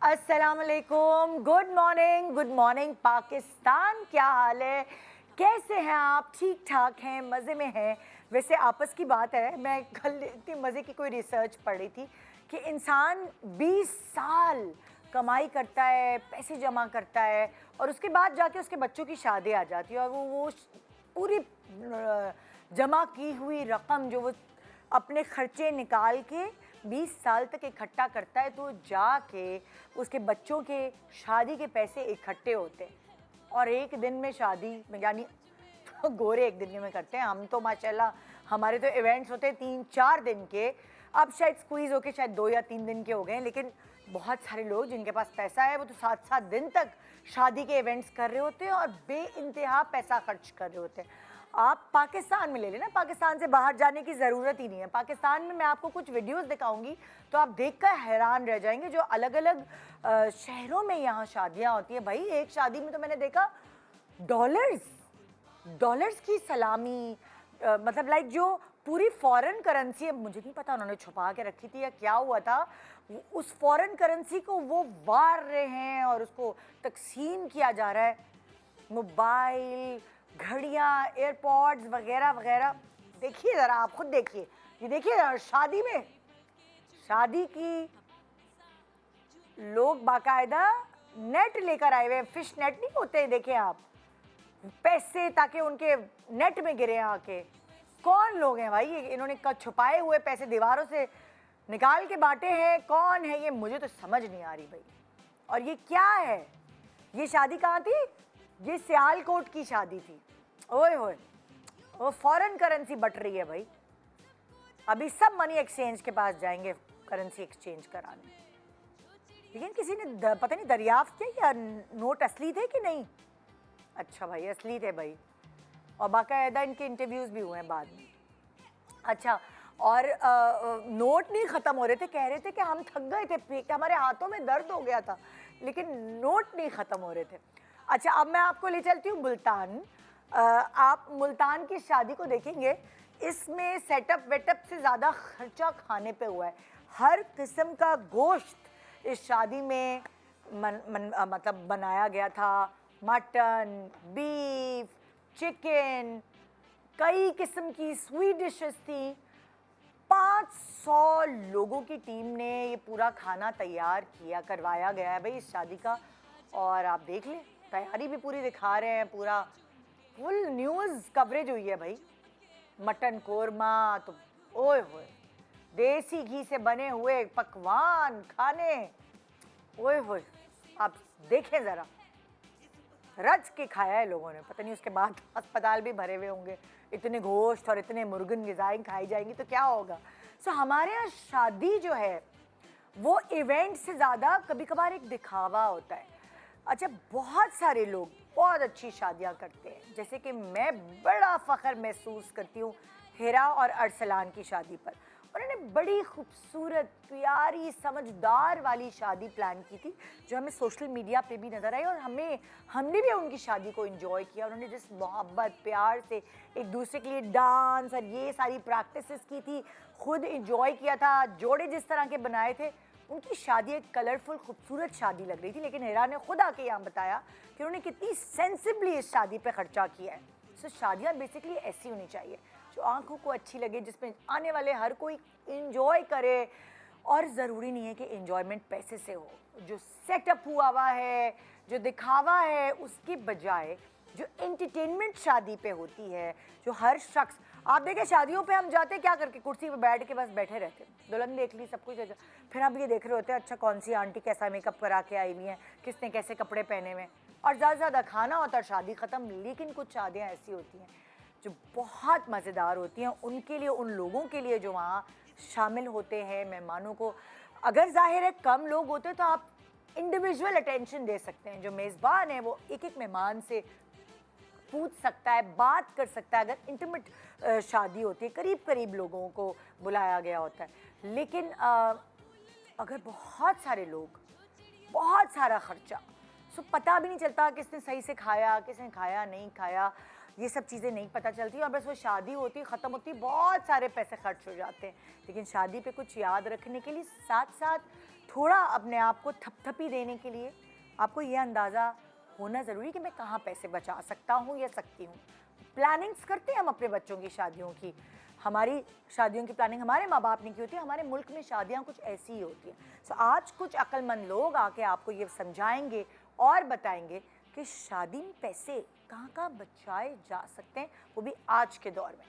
अस्सलाम वालेकुम, good morning Pakistan. क्या हाल है, कैसे हैं आप? ठीक ठाक हैं, मज़े में हैं? वैसे आपस की बात है, मैं कल इतनी मज़े की कोई रिसर्च पढ़ रही थी कि इंसान 20 साल कमाई करता है, पैसे जमा करता है और उसके बाद जाके उसके बच्चों की शादी आ जाती है और वो पूरी जमा की हुई रकम जो वो अपने खर्चे निकाल के 20 साल तक इकट्ठा करता है, तो जाके उसके बच्चों के शादी के पैसे इकट्ठे होते हैं और एक दिन में शादी यानी गोरे एक दिन में करते हैं। हम तो माशाल्लाह हमारे तो इवेंट्स होते हैं 3-4 दिन के, अब शायद स्क्वीज़ होके शायद 2 या 3 दिन के हो गए हैं, लेकिन बहुत सारे लोग जिनके पास पैसा है वो तो 7-7 दिन तक शादी के इवेंट्स कर रहे होते हैं और बेइंतहा पैसा खर्च कर रहे होते हैं। आप पाकिस्तान में ले लेना, पाकिस्तान से बाहर जाने की ज़रूरत ही नहीं है। पाकिस्तान में मैं आपको कुछ वीडियोस दिखाऊंगी तो आप देखकर हैरान रह जाएंगे, जो अलग अलग शहरों में यहाँ शादियाँ होती हैं। भाई एक शादी में तो मैंने देखा डॉलर्स की सलामी, मतलब लाइक जो पूरी फॉरेन करेंसी है, मुझे नहीं पता उन्होंने छुपा के रखी थी या क्या हुआ था, उस फॉरेन करेंसी को वो वार रहे हैं और उसको तकसीम किया जा रहा है। मोबाइल, घड़ियाँ, एयरपॉड्स वगैरह वगैरह। देखिए ज़रा, आप खुद देखिए, ये देखिए ज़रा, शादी की लोग बाकायदा नेट लेकर आए हुए हैं, फिश नेट नहीं होते, देखें आप, पैसे ताकि उनके नेट में गिरे आके। कौन लोग हैं भाई ये? इन्होंने छुपाए हुए पैसे दीवारों से निकाल के बांटे हैं। कौन है ये? मुझे तो समझ नहीं आ रही भाई। और ये क्या है? ये शादी कहाँ थी? ये सियालकोट की शादी थी। ओए होए, वो फॉरेन करेंसी बट रही है भाई। अभी सब मनी एक्सचेंज के पास जाएंगे करेंसी एक्सचेंज कराने, लेकिन किसी ने पता नहीं दरियाफ्त किया या नोट असली थे कि नहीं। अच्छा भाई, असली थे भाई, और बाकायदा इनके इंटरव्यूज़ भी हुए हैं बाद में। अच्छा, और नोट नहीं ख़त्म हो रहे थे, कह रहे थे कि हम थक गए थे, कि हमारे हाथों में दर्द हो गया था, लेकिन नोट नहीं ख़त्म हो रहे थे। अच्छा, अब मैं आपको ले चलती हूँ मुल्तान। आप मुल्तान की शादी को देखेंगे, इसमें सेटअप वेटअप से ज़्यादा खर्चा खाने पे हुआ है। हर किस्म का गोश्त इस शादी में मतलब बनाया गया था। मटन, बीफ, चिकन, कई किस्म की स्वीट डिशेस थी। 500 लोगों की टीम ने ये पूरा खाना तैयार करवाया गया है भाई इस शादी का। और आप देख लें, तैयारी भी पूरी दिखा रहे हैं, पूरा फुल न्यूज़ कवरेज हुई है भाई। मटन कोरमा तो ओए होए, देसी घी से बने हुए पकवान खाने, ओए होए, आप देखें ज़रा, रच के खाया है लोगों ने। पता नहीं उसके बाद अस्पताल भी भरे हुए होंगे, इतने गोश्त और इतने मुर्गन ग़िज़ाएं खाई जाएंगी तो क्या होगा। सो हमारे यहाँ शादी जो है वो इवेंट से ज़्यादा कभी कभार एक दिखावा होता है। अच्छा, बहुत सारे लोग बहुत अच्छी शादियाँ करते हैं, जैसे कि मैं बड़ा फ़ख्र महसूस करती हूँ हिरा और अरसलान की शादी पर। उन्होंने बड़ी खूबसूरत, प्यारी, समझदार वाली शादी प्लान की थी, जो हमें सोशल मीडिया पे भी नज़र आई और हमने भी उनकी शादी को एंजॉय किया। उन्होंने जिस मोहब्बत प्यार से एक दूसरे के लिए डांस और ये सारी प्रैक्टिसेस की थी, खुद एंजॉय किया था, जोड़े जिस तरह के बनाए थे, उनकी शादी एक कलरफुल खूबसूरत शादी लग रही थी। लेकिन हिरा ने खुद आके यहाँ बताया कि उन्होंने कितनी सेंसिबली इस शादी पे खर्चा किया है। सो शादियाँ बेसिकली ऐसी होनी चाहिए जो आंखों को अच्छी लगे, जिसमें आने वाले हर कोई एंजॉय करे। और ज़रूरी नहीं है कि एंजॉयमेंट पैसे से हो। जो सेटअप हुआ है, जो दिखावा है, उसके बजाय जो एंटरटेनमेंट शादी पे होती है, जो हर शख्स, आप देखें शादियों पे हम जाते क्या करके, कुर्सी पे बैठ के बस बैठे रहते हैं, दुल्हन देख ली, सब कुछ, फिर हम ये देख रहे होते हैं अच्छा कौन सी आंटी कैसा मेकअप करा के आई हुई है, किसने कैसे कपड़े पहने हुए, और ज़्यादा से ज़्यादा खाना होता है, शादी ख़त्म। लेकिन कुछ शादियाँ ऐसी होती हैं जो बहुत मज़ेदार होती हैं, उनके लिए, उन लोगों के लिए जो वहाँ शामिल होते हैं, मेहमानों को। अगर ज़ाहिर है कम लोग होते तो आप इंडिविजुअल अटेंशन दे सकते हैं, जो मेज़बान है वो एक एक मेहमान से पूछ सकता है, बात कर सकता है। अगर इंटीमेट शादी होती है, करीब करीब लोगों को बुलाया गया होता है। लेकिन अगर बहुत सारे लोग, बहुत सारा खर्चा, सो पता भी नहीं चलता किसने सही से खाया, किसने खाया नहीं खाया। ये सब चीज़ें नहीं पता चलती और बस वो शादी होती ख़त्म होती, बहुत सारे पैसे खर्च हो जाते हैं। लेकिन शादी पे कुछ याद रखने के लिए साथ साथ थोड़ा अपने आप को थपथपी देने के लिए आपको ये अंदाज़ा होना ज़रूरी कि मैं कहाँ पैसे बचा सकता हूँ या सकती हूँ। प्लानिंग्स करते हैं हम अपने बच्चों की शादियों की। हमारी शादियों की प्लानिंग हमारे माँ बाप ने की होती है, हमारे मुल्क में शादियाँ कुछ ऐसी ही होती हैं। सो आज कुछ अक्लमंद लोग आके आपको ये समझाएंगे और बताएंगे कि शादी में पैसे कहाँ कहाँ बचाए जा सकते हैं, वो भी आज के दौर में।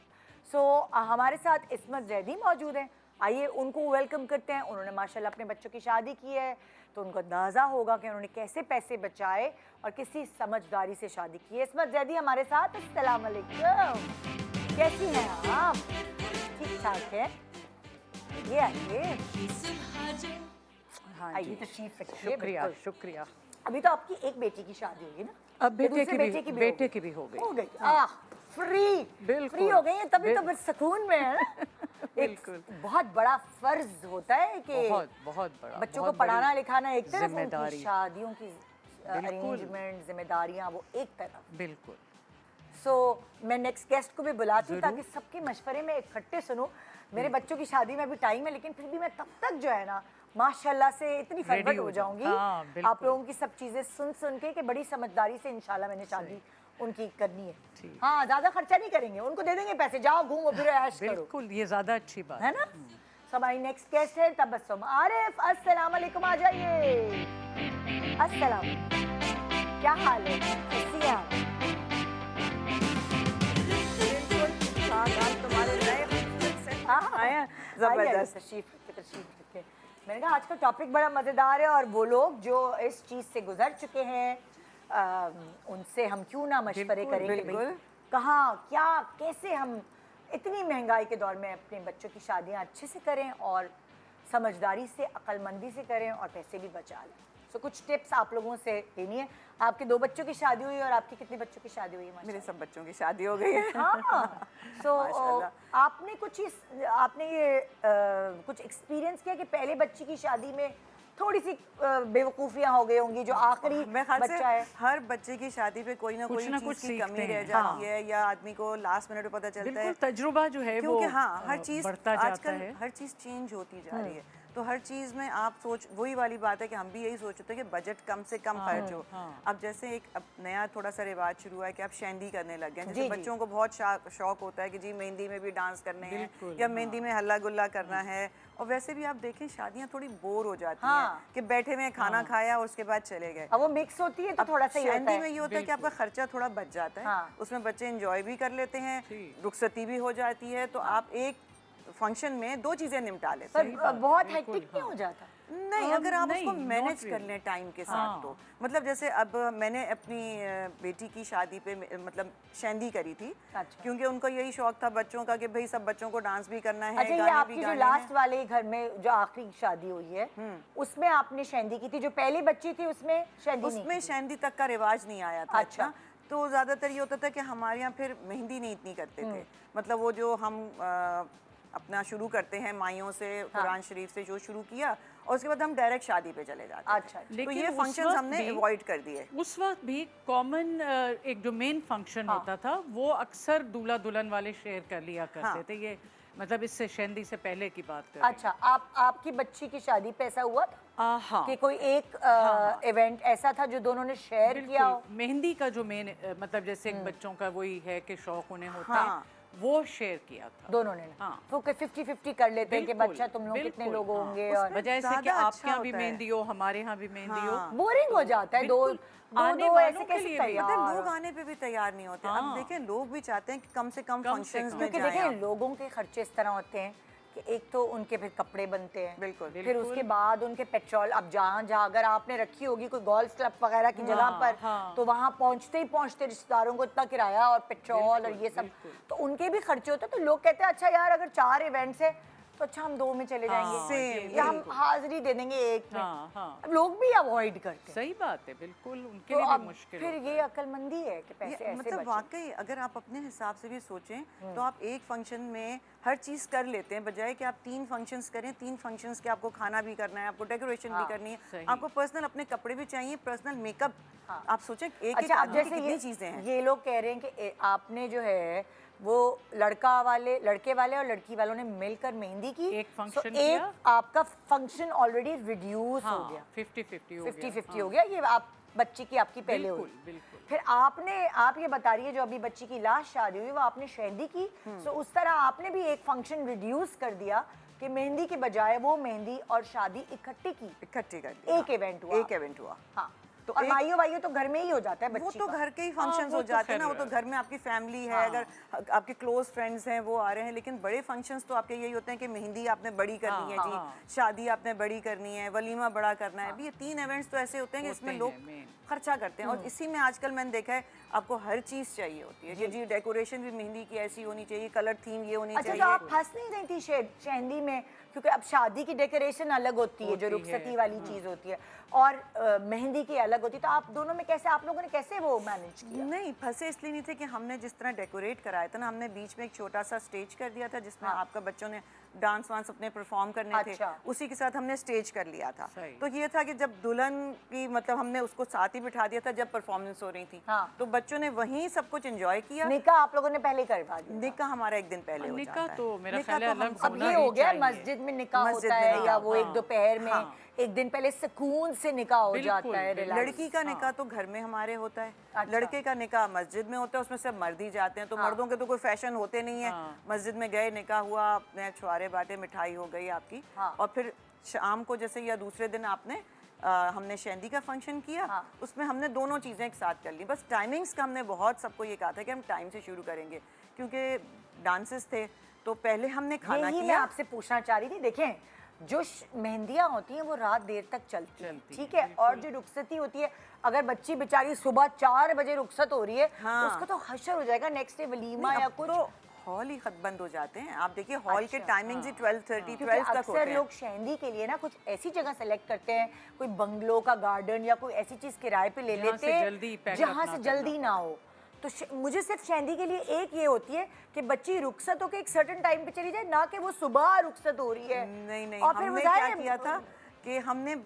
सो हमारे साथ इस्मत जैदी मौजूद हैं, आइए उनको वेलकम करते हैं। उन्होंने माशाल्लाह अपने बच्चों की शादी की है, तो उनको अंदाज़ा होगा कि उन्होंने कैसे पैसे बचाए और किसी समझदारी से शादी की है। इस्मत जैदी हमारे साथ, अस्सलाम वालेकुम, कैसी हैं आप? ठीक ठाक है, ये आइए। हाँ आइए जी, तशरीफ रखिए। शुक्रिया बिल्कुल। शुक्रिया। अभी तो आपकी एक बेटी की शादी होगी ना? अब बेटे दूसरे की भी हो गई। हो गई। आह, फ्री बिल्कुल। फ्री हो गई है, तभी तो बस सुकून में है ना। बिल्कुल। बहुत बड़ा फर्ज होता है कि बहुत बड़ा, बच्चों को बहुत पढ़ाना बड़ी लिखाना एक तरफ, उनकी जिम्मेदारी। शादियों की बिल्कुल। अरेंजमेंट जिम्मेदारियां वो एक तरफ। बिल्कुल। सो मैं नेक्स्ट गेस्ट को भी बुलाती हूँ जरूर। ताकि सबके मशवरे में इकट्ठे सुनूं। मेरे बच्चों की शादी में अभी टाइम है, लेकिन फिर भी मैं तब तक जो है ना माशाल्लाह से इतनी फटफट Ready हो हो जाऊंगी हाँ, बिल्कुल। आप लोगों की सब चीज़ें सुन सुन के कि बड़ी समझदारी से इंशाल्लाह मैंने शादी उनकी करनी है। ठीक। हाँ, ज़्यादा खर्चा नहीं करेंगे, उनको दे देंगे पैसे, जाओ घूमो फिरो ऐश करो, बिल्कुल, ये ज्यादा अच्छी बात है ना। सो हमारी नेक्स्ट गेस्ट है तबस्सुम आरिफ। अस्सलाम वालेकुम, आ जाइए। अस्सलाम, क्या हाल है, कैसी हैं आप? तुम्हारे नए खूबसूरत से हाँ, आए हैं, आइए, जबरदस्त। तशरीफ रखिए। मैंने कहा आज का टॉपिक बड़ा मज़ेदार है और वो लोग जो इस चीज़ से गुजर चुके हैं उनसे हम क्यों ना मशवरे बिल्कुल, करें कि भाई बिल्कुल। कहाँ क्या कैसे हम इतनी महंगाई के दौर में अपने बच्चों की शादियाँ अच्छे से करें और समझदारी से अक्लमंदी से करें और पैसे भी बचा लें। सो कुछ टिप्स आप लोगों से लेनी है। आपके 2 बच्चों की शादी हुई और आपकी कितने बच्चों की शादी हुई है? मेरे माशाल्लाह। सब बच्चों की शादी हो गई है। हाँ, सो माशाल्लाह। आपने आपने ये कुछ एक्सपीरियंस किया कि पहले बच्ची की शादी में थोड़ी सी बेवकूफ़ियाँ हो गई होंगी, जो आखिरी मेरे ख्याल से बच्चा है? हर बच्चे की शादी पे कोई ना कुछ कोई ना चीज़ कुछ की कमी सीखते रह हैं। जाती हाँ। है या आदमी को लास्ट मिनट पे पता चलता बिल्कुल, है। तजुर्बा जो है वो क्योंकि हाँ, हर चीज़ बढ़ता जाता आजकल है। हर चीज़ चेंज होती जा रही है, तो हर चीज़ में आप सोच वही वाली बात है कि हम भी यही सोचते हैं कि बजट कम से कम खर्च हो। हाँ। अब जैसे एक अब नया थोड़ा सा रिवाज शुरू हुआ है कि आप शहंदी करने लग गए हैं। जी, जैसे जी। बच्चों को बहुत शौक होता है कि जी मेहंदी में भी डांस करने हैं बिल्कुल, या मेहंदी में हल्ला गुल्ला करना है। और वैसे भी आप देखें शादियाँ थोड़ी बोर हो जाती हाँ। हैं कि बैठे में खाना खाया और उसके बाद चले गए। अब वो मिक्स होती है तो थोड़ा सा ही होता शहंदी है। में ये होता है कि आपका खर्चा थोड़ा बच जाता है। हाँ। उसमें बच्चे एंजॉय भी कर लेते हैं, ठीक। रुखसती भी हो जाती है, तो आप एक फंक्शन में 2 चीजें निपटा लेते पर हैं। बहुत बिल्कुल, हेक्टिक नहीं हाँ। हो जाता? नहीं, अगर आप उसको नहीं, मैनेज not कर really। लें टाइम के साथ हाँ। तो मतलब जैसे अब मैंने अपनी बेटी की शादी पे मतलब शहंदी करी थी। अच्छा। क्योंकि उनको यही शौक था बच्चों का कि भाई सब बच्चों को डांस भी करना है, अच्छा, ये गाने भी आपकी जो गाने लास्ट हैं। वाले घर में जो आखिरी शादी हुई है उसमें आपने शहंदी की थी, जो पहली बच्ची थी उसमें शहंदी नहीं उसमें की थी? शहंदी तक का रिवाज नहीं आया था। अच्छा। अच्छा, तो ज़्यादातर ये होता था कि हमारे यहाँ फिर मेहंदी नहीं इतनी करते थे। मतलब वो जो हम अपना शुरू करते हैं माइयों से, कुरान शरीफ से जो शुरू किया और उसके बाद हम डायरेक्ट शादी पे चले जाते थे। अच्छा, तो लेकिन ये उस फंक्शंस वक्त हमने भी- अवॉइड कर दिए। उस वक्त भी कॉमन एक जो मेन फंक्शन होता था वो अक्सर दूल्हा दुल्हन वाले शेयर कर लिया करते हाँ। थे। ये मतलब इससे शहंदी से पहले की बात कर रही हूँ। अच्छा, आपकी बच्ची की शादी पे ऐसा हुआ था हाँ, कि कोई एक इवेंट ऐसा था जो दोनों ने शेयर किया हो? बिल्कुल। मेहंदी का जो मेन मतलब जैसे बच्चों का वही है कि शौक उन्हें होता हाँ। है, वो शेयर किया था। दोनों ने ना? हाँ। तो 50-50 कर लेते हैं कि बिल्कुल, बच्चा तुम लोग कितने बिल्कुल, लोग हाँ। होंगे उसमें और बजाय से कि ज़्यादा आपके अच्छा यहाँ भी होता है। मेहंदी हो, हमारे यहाँ भी मेहंदी हो। हाँ। बोरिंग हो जाता है। दो बिल्कुल, दो आने दो वालों ऐसे के कैसे लिए भी। तैयार पता है, हो? लोग आने पे भी तैयार नहीं होते। हाँ। अब देखें लोग भी चाहते हैं कि कम से कम कम से फंक्शंस कम। में क्योंकि जाएं देखें आप। लोगों के खर्चे इस तरह होते हैं कि एक तो उनके फिर कपड़े बनते हैं, बिल्कुल। फिर बिल्कुल। उसके बाद उनके पेट्रोल। अब जहाँ जहाँ अगर आपने रखी होगी कोई गोल्फ क्लब वगैरह की जगह पर, हाँ। तो वहाँ पहुँचते ही पहुँचते रिश्तेदारों को इतना किराया और पेट्रोल और बिल्कुल, ये सब, बिल्कुल। तो उनके भी खर्चे होते हैं। तो लोग कहते हैं अच्छा यार अगर 4 इवेंट्स है तो अच्छा हम 2 में चले जाएंगे, Same, या हम हाजिरी दे देंगे 1 में। हाँ। अब लोग भी अवॉइड करते हैं। सही बात है, बिल्कुल उनके तो लिए अब भी मुश्किल फिर होता ये अक्लमंदी है कि पैसे ऐसे मतलब बचें। वाकई अगर आप अपने हिसाब से भी सोचें तो आप एक फंक्शन में हर चीज़ कर लेते हैं, बजाय कि आप 3 फंक्शंस करें। 3 फंक्शंस के आपको खाना भी करना है, आपको डेकोरेशन भी करनी है, सही। आपको पर्सनल अपने कपड़े भी चाहिए, पर्सनल मेकअप। आप सोचें एक एक अच्छा, अब आदमी की जैसे कितनी चीज़ें हैं। ये लोग कह रहे हैं कि आपने जो है वो लड़के वाले और लड़की वालों ने मिलकर मेहंदी की, एक so function एक किया। आपका फंक्शन ऑलरेडी रिड्यूस हो गया, 50-50 हो 50-50 हो गया। ये आप बच्ची की आपकी पहले हुई, बिल्कुल। फिर आप ये बता रही है जो अभी बच्ची की लास्ट शादी हुई वो आपने शहदी की, सो उस तरह आपने भी एक फंक्शन रिड्यूस कर दिया कि मेहंदी के बजाय वो मेहंदी और शादी इकट्ठी की, इकट्ठे कर दिया। एक इवेंट हुआ। एक इवेंट हुआ। हाँ, तो और माइयो तो घर में ही हो जाता है वो बच्ची तो का। घर के ही फंक्शंस वो हो तो जाते हैं ना, खैर वो तो घर में आपकी फैमिली है, अगर आपके क्लोज फ्रेंड्स हैं वो आ रहे हैं। लेकिन बड़े फंक्शंस तो आपके यही होते हैं कि मेहंदी आपने बड़ी करनी है जी, शादी आपने बड़ी करनी है, वलीमा बड़ा करना है। अभी ये 3 इवेंट्स तो ऐसे होते हैं कि इसमें लोग खर्चा करते हैं, और इसी में आजकल मैंने देखा है आपको हर चीज़ चाहिए होती है कि जी डेकोरेशन भी मेहंदी की ऐसी होनी चाहिए, कलर थीम ये होनी अच्छा, चाहिए। तो आप फंस नहीं रही थी शहदी में, क्योंकि अब शादी की डेकोरेशन अलग होती है जो रुखसती वाली चीज होती है, और मेहंदी की अलग होती है, तो आप दोनों में कैसे, आप लोगों ने कैसे वो मैनेज किया? नहीं, फंसे इसलिए नहीं थे कि हमने जिस तरह डेकोरेट कराया था ना, हमने बीच में एक छोटा सा स्टेज कर दिया था जिसमें आपका बच्चों ने डांस वांस अपने परफॉर्म करने थे, उसी के साथ हमने स्टेज कर लिया था। तो ये था कि जब दुल्हन की मतलब हमने उसको साथ ही बिठा दिया था जब परफॉर्मेंस हो रही थी, तो बच्चों ने वहीं सब कुछ एंजॉय किया। निकाह आप लोगों ने पहले करवा दिया? निकाह हमारा एक दिन पहले हो जाता है। निकाह तो मेरा ख्याल है अलग अब ये हो गया मस्जिद में निकाह होता है, या वो एक दोपहर में एक दिन पहले सुकून से निकाह हो जाता है। लड़की का निकाह तो घर में हमारे होता है, लड़के का निकाह मस्जिद में होता है, उसमें सब मर्द ही जाते हैं। तो मर्दों के तो कोई फैशन होते नहीं है, मस्जिद में गए, निकाह हुआ, अपने छुआरे बांटे, मिठाई हो गई आपकी, और फिर शाम को जैसे या दूसरे दिन आपने हमने शहदी का फंक्शन किया, उसमें हमने दोनों चीज़ें एक साथ कर ली। बस टाइमिंग्स का हमने बहुत सबको ये कहा था कि हम टाइम से शुरू करेंगे, क्योंकि डांसेस थे तो पहले हमने खाना मैं किया। आपसे पूछना चाह रही थी, देखें जो मेहंदियाँ होती हैं वो रात देर तक चलती हैं, ठीक है, और जो रुखसती होती है, अगर बच्ची बेचारी सुबह 4 बजे रुखसत हो रही है, उसका तो हशर हो जाएगा नेक्स्ट डे वलीमा या कुछ, तो हॉल ही खत बंद हो जाते हैं। आप देखिए हॉल के टाइमिंग्स ही 12:30 12 तक होते हैं। अक्सर लोग शहदी के लिए ना कुछ ऐसी जगह सेलेक्ट करते हैं, कोई बंगलो का गार्डन या कोई ऐसी चीज किराए पे ले लेते हैं जहाँ से जल्दी ना हो। तो मुझे सिर्फ शहदी के लिए एक ये होती है कि बच्ची रुखसत होकर एक सर्टेन टाइम पे चली जाए, ना कि वो सुबह रुखसत हो रही है। नहीं, और फिर हमने क्या किया था कि हमने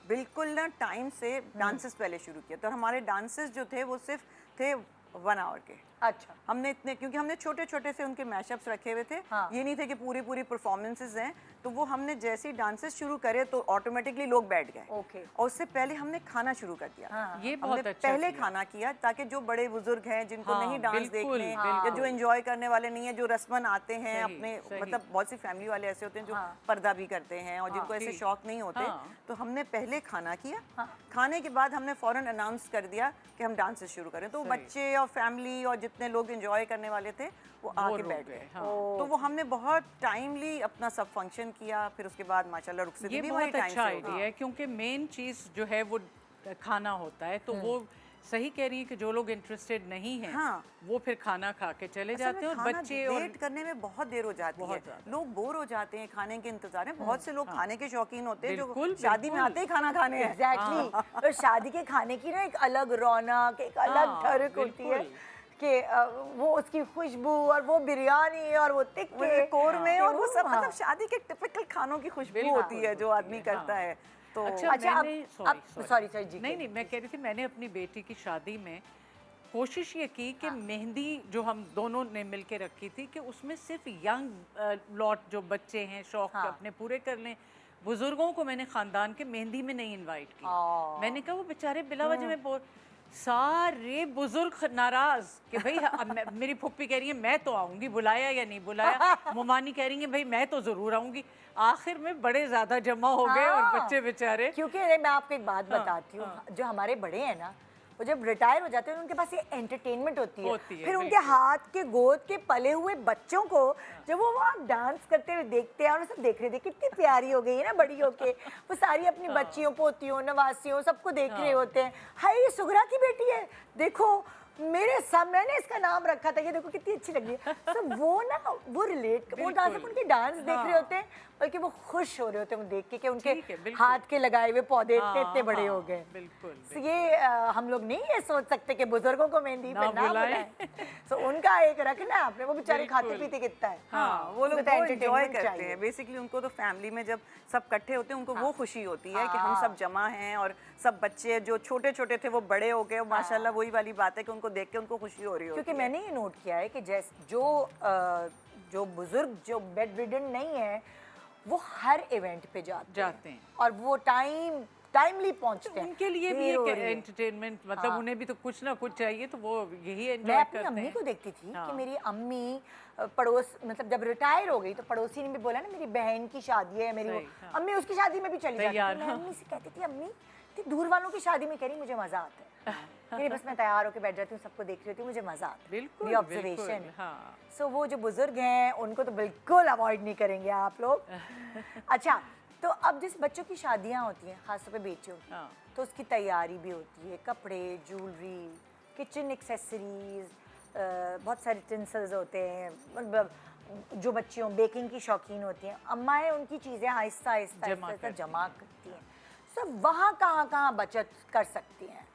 बिल्कुल ना टाइम से डांसेस पहले शुरू किया, तो हमारे डांसेस जो थे वो सिर्फ थे 1 आवर के। अच्छा, हमने इतने, क्योंकि हमने छोटे छोटे से उनके मैशअप्स रखे हुए थे, ये नहीं थे कि पूरी परफॉर्मेंसेस हैं, तो वो हमने जैसे ही डांसेस शुरू करे तो ऑटोमेटिकली लोग बैठ गए। और उससे पहले हमने खाना शुरू कर दिया। ये हमने बहुत अच्छा पहले खाना किया ताकि जो बड़े बुजुर्ग हैं जिनको नहीं डांस देखने या जो एंजॉय करने वाले नहीं है, जो रस्मन आते हैं अपने, मतलब बहुत सी फैमिली वाले ऐसे होते हैं जो पर्दा भी करते हैं और जिनको ऐसे शौक नहीं होते, तो हमने पहले खाना किया। खाने के बाद हमने फौरन अनाउंस कर दिया कि हम डांसेस शुरू करें, तो बच्चे और फैमिली और जितने लोग एंजॉय करने वाले थे वो आके बैठ गए। तो वो हमने बहुत टाइमली अपना सब फंक्शन किया। फिर उसके बाद माशाल्लाह रुखसती ये भी बहुत बड़ी टाइम अच्छा से आइडिया है, क्योंकि मेन चीज़ जो है वो खाना होता है, तो वो सही कह रही है कि जो लोग इंटरेस्टेड नहीं हैं वो फिर खाना खा के चले जाते हैं, और बच्चे और वेट करने में बहुत देर हो जाती है, लोग बोर हो जाते हैं खाने के इंतजार में। बहुत से लोग खाने के शौकीन होते हैं जो शादी में आते ही खाना खाने हैं। एग्जैक्टली। और शादी के खाने की ना एक अलग रौनक, एक अलग ठरक होती है कि वो उसकी खुशबू और वो बिरयानी और वो तिक्के कोरमे और वो सब, मतलब शादी के टिपिकल खानों की खुशबू होती है जो आदमी करता है। तो सॉरी जी, नहीं, मैं कह रही थी मैंने अपनी बेटी की शादी में कोशिश ये की कि मेहंदी जो हम दोनों ने मिलके रखी थी कि उसमें सिर्फ यंग लॉट जो बच्चे हैं शौक अपने पूरे कर लें, बुजुर्गों को मैंने खानदान के मेहंदी में नहीं इनवाइट किया। मैंने कहा वो बेचारे बिला वजह में सारे बुजुर्ग नाराज कि भाई मेरी फुप्पी कह रही है मैं तो आऊंगी, बुलाया या नहीं बुलाया, मुमानी कह रही है भाई मैं तो जरूर आऊंगी। आखिर में बड़े ज्यादा जमा हो गए और बच्चे बेचारे, क्योंकि मैं आपको एक बात बताती हूँ, जो हमारे बड़े हैं ना वो जब रिटायर हो जाते हैं उनके पास ये एंटरटेनमेंट होती है, फिर उनके हाथ के गोद के पले हुए बच्चों को जब वो वहाँ डांस करते हुए देखते हैं और सब देख रहे थे कितनी प्यारी हो गई है ना बड़ी होके, वो सारी अपनी बच्चियों पोतियों नवासियों सबको देख रहे होते हैं, हाय ये सुगरा की बेटी है देखो, मेरे साथ मैंने इसका नाम रखा था, ये देखो कितनी अच्छी लग रही है। So, वो ना वो रिलेट वो डांस बिल्कुल। उनके डांस देख रहे हाँ। होते हैं, बल्कि वो खुश हो रहे होते हैं वो देख के कि उनके ठीक है, बिल्कुल। हाथ के लगाए हुए पौधे इतने हाँ, इतने बड़े हाँ, हो गए। बिल्कुल, So, ये हम लोग नहीं ये सोच सकते कि बुजुर्गों को मेहंदी ना पे ना बुलाएं। बुलाएं। So, उनका एक रखना आपने, वो बेचारे खाते बिल्कुल। पीते कितना है। हाँ, वो लोग उनको तो वो एंजॉय entertainment करते चाहिए। हैं बेसिकली। उनको तो फैमिली में जब सब इकट्ठे होते हैं उनको वो खुशी होती है कि हम हाँ। सब जमा हैं, और सब बच्चे जो छोटे छोटे थे वो बड़े हो गए, माशाल्लाह वही वाली बात है कि उनको देख के उनको खुशी हो रही होती क्योंकि है। मैंने ये नोट किया है कि जो बुजुर्ग जो बेड रिडन नहीं है वो हर इवेंट पे जाते हैं और वो टाइमली पहुंचते हैं। उनके लिए भी देर हो एक रही है। एंटरटेनमेंट, मतलब उन्हें भी तो कुछ ना कुछ चाहिए, तो वो यही मैं एंजॉय अपनी करते अम्मी हैं। को देखती थी कि हाँ। मेरी अम्मी पड़ोस मतलब जब रिटायर हो गई तो पड़ोसी ने भी बोला ना मेरी बहन की शादी है, मेरी वो सही, हाँ। अम्मी उसकी शादी में भी चली जाती तैयार, थी। मैं हाँ। अम्मी से कहती थी अम्मी इतनी दूर वालों की शादी में कह रही मुझे मजा आता है। मेरी बस मैं तैयार होकर बैठ जाती हूँ, सबको देख रही होती हूँ, मुझे मजा आता है। बिल्कुल, मेरी ऑब्जर्वेशन बिल्कुल, है। हाँ। सो वो जो बुजुर्ग हैं उनको तो बिल्कुल अवॉइड नहीं करेंगे आप लोग। अच्छा, तो अब जिस बच्चों की शादियां होती हैं खासतौर पे बेटियों की, हाँ। तो उसकी तैयारी भी होती है, कपड़े, ज्वेलरी, किचन एक्सेसरीज, बहुत सारे टिंसल्स होते हैं। मतलब जो बच्चियों बेकिंग की शौकीन होती हैं, अम्माएँ उनकी चीज़ें आहिस्ता आहिस्ता जमा आहिस्ता करती जमा करती हैं। सो वहाँ कहाँ कहाँ बचत कर सकती हैं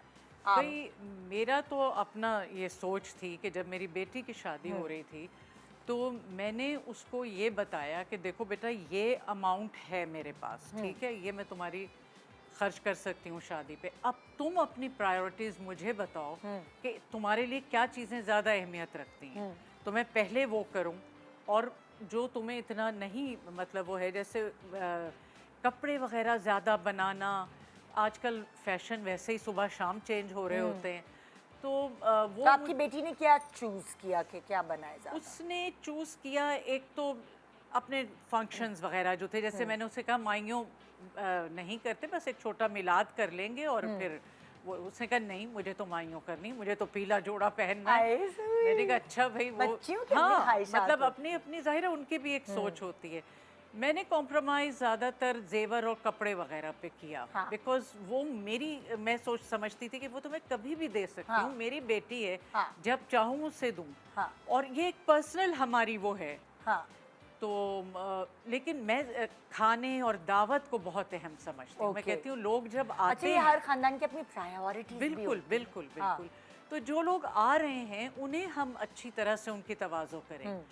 आप? भाई मेरा तो अपना ये सोच थी कि जब मेरी बेटी की शादी हो रही थी तो मैंने उसको ये बताया कि देखो बेटा ये अमाउंट है मेरे पास, ठीक है, ये मैं तुम्हारी खर्च कर सकती हूँ शादी पे। अब तुम अपनी प्रायोरिटीज मुझे बताओ कि तुम्हारे लिए क्या चीज़ें ज़्यादा अहमियत रखती हैं, तो मैं पहले वो करूँ। और जो तुम्हें इतना नहीं मतलब वो है, जैसे कपड़े वगैरह ज़्यादा बनाना, आजकल फैशन वैसे ही सुबह शाम चेंज हो रहे होते हैं, तो वो तो आपकी बेटी ने क्या चूज किया कि क्या बनाए ज़्यादा? उसने चूज़ किया एक तो अपने फंक्शंस वगैरह जो थे, जैसे मैंने उसे कहा माइयों नहीं करते, बस एक छोटा मिलाद कर लेंगे और फिर वो उसने कहा नहीं मुझे तो माइयों करनी, मुझे तो पीला जोड़ा पहनना है। आए सुई। मैंने कहा अच्छा भाई वो बच्चियों की अपनी ख्वाहिशात मतलब होती अपनी अपनी जाहिर है उनकी भी एक सोच होती है। मैंने कॉम्प्रोमाइज़ ज़्यादातर जेवर और कपड़े वगैरह पे किया, हाँ। बिकॉज वो मेरी मैं सोच समझती थी कि वो तो मैं कभी भी दे सकती हाँ। हूँ, मेरी बेटी है, हाँ। जब चाहूँ उससे दूँ। हाँ। और ये एक पर्सनल हमारी वो है। हाँ, तो लेकिन मैं खाने और दावत को बहुत अहम समझती हूँ। मैं Okay. कहती हूँ लोग जब अच्छा आते ये हैं, हर खानदान की अपनी प्रायोरिटीज भी बिल्कुल होती हैं। बिल्कुल हाँ। बिल्कुल, तो जो लोग आ रहे हैं उन्हें हम अच्छी तरह से उनकी तवाज़ो करें,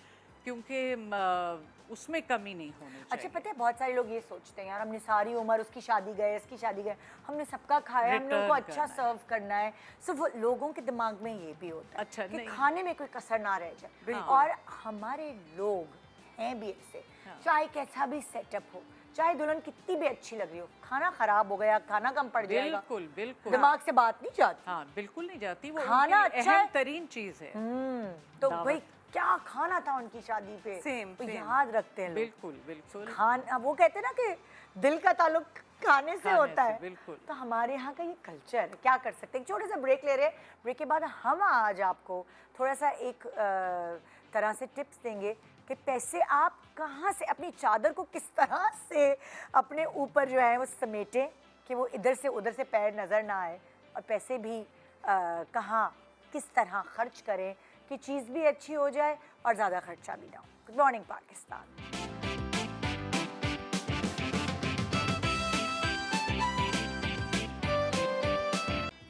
क्योंकि उसमें कमी नहीं होनी अच्छा चाहिए। पता है बहुत सारे लोग ये सोचते हैं यार हमने सारी उम्र उसकी शादी गए इसकी शादी गए, हमने सबका खाया, हमने उनको Return अच्छा करना है। सर्व करना है। सो वो लोगों के दिमाग में ये भी होता है अच्छा, कि नहीं। खाने में कोई कसर ना रह जाए। बिल्कुल। और हमारे लोग हैं भी ऐसे, चाहे कैसा भी सेटअप हो, चाहे दुल्हन कितनी भी अच्छी लग रही हो, खाना खराब हो गया, खाना कम पड़ जाएगा, बिल्कुल बिल्कुल, दिमाग से बात नहीं जाती। हाँ बिल्कुल नहीं जाती, वो खाना उनके लिए अच्छा है। अहम तरीन चीज़ है। तो दावत। भाई क्या खाना था उनकी शादी पे, Same, तो same. याद रखते हैं लोग। बिल्कुल बिल्कुल, खाना वो कहते हैं ना कि दिल का ताल्लुक खाने से खाने होता से, है। बिल्कुल। तो हमारे यहाँ का ये कल्चर है, क्या कर सकते हैं। एक छोटे सा ब्रेक ले रहे हैं, ब्रेक के बाद हम आज आपको थोड़ा सा एक तरह से टिप्स देंगे कि पैसे आप कहाँ से अपनी चादर को किस तरह से अपने ऊपर जो है वो समेटें कि वो इधर से उधर से पैर नज़र ना आए, और पैसे भी कहाँ किस तरह खर्च करें कि चीज़ भी अच्छी हो जाए और ज़्यादा खर्चा भी ना हो। Good morning Pakistan.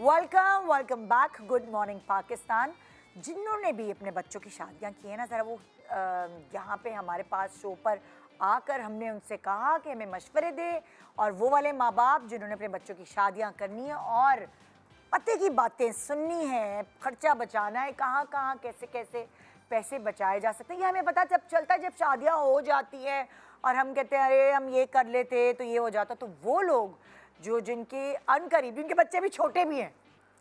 Welcome back, good morning Pakistan. जिन्होंने भी अपने बच्चों की शादियां की हैं ना, ज़रा वो यहाँ पे हमारे पास शो पर आकर हमने उनसे कहा कि हमें मशवरे दे, और वो वाले माँ बाप जिन्होंने अपने बच्चों की शादियां करनी है और पते की बातें सुननी है, खर्चा बचाना है, कहाँ कहाँ कैसे कैसे पैसे बचाए जा सकते हैं, ये हमें पता जब चलता है जब शादियाँ हो जाती हैं और हम कहते हैं अरे हम ये कर लेते तो ये हो जाता। तो वो लोग जो जिनके अनकरीब, जिनके बच्चे भी छोटे भी हैं,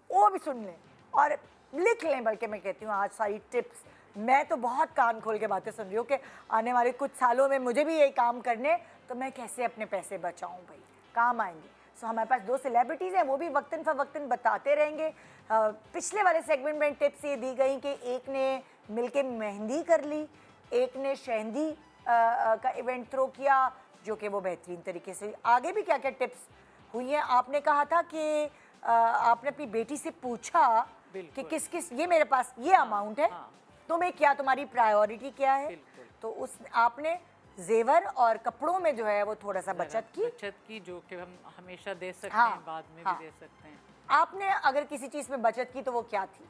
वो भी सुन लें और लिख लें। बल्कि मैं कहती हूँ आज सारी टिप्स, मैं तो बहुत कान खोल के बातें सुन रही हूँ कि आने वाले कुछ सालों में मुझे भी यही काम करने, तो मैं कैसे अपने पैसे बचाऊँ भाई, काम आएंगे। सो हमारे पास दो सेलिब्रिटीज़ हैं, वो भी वक्तन फ़वक्तन बताते रहेंगे। पिछले वाले सेगमेंट में टिप्स ये दी गई कि एक ने मिलके मेहंदी कर ली, एक ने शहंदी का इवेंट थ्रो किया जो कि वो बेहतरीन तरीके से। आगे भी क्या क्या टिप्स हुई हैं, आपने कहा था कि आपने अपनी बेटी से पूछा कि बिल्कुल। किस किस, ये मेरे पास ये अमाउंट है, हाँ। तुम्हें क्या, तुम्हारी प्रायोरिटी क्या है। बिल्कुल। तो उस आपने जेवर और कपड़ों में जो है वो थोड़ा सा ज़रा बचत की। बचत की, जो कि हम हमेशा दे सकते हाँ, हैं, बाद में हाँ। भी दे सकते हैं। आपने अगर किसी चीज़ में बचत की तो वो क्या थी?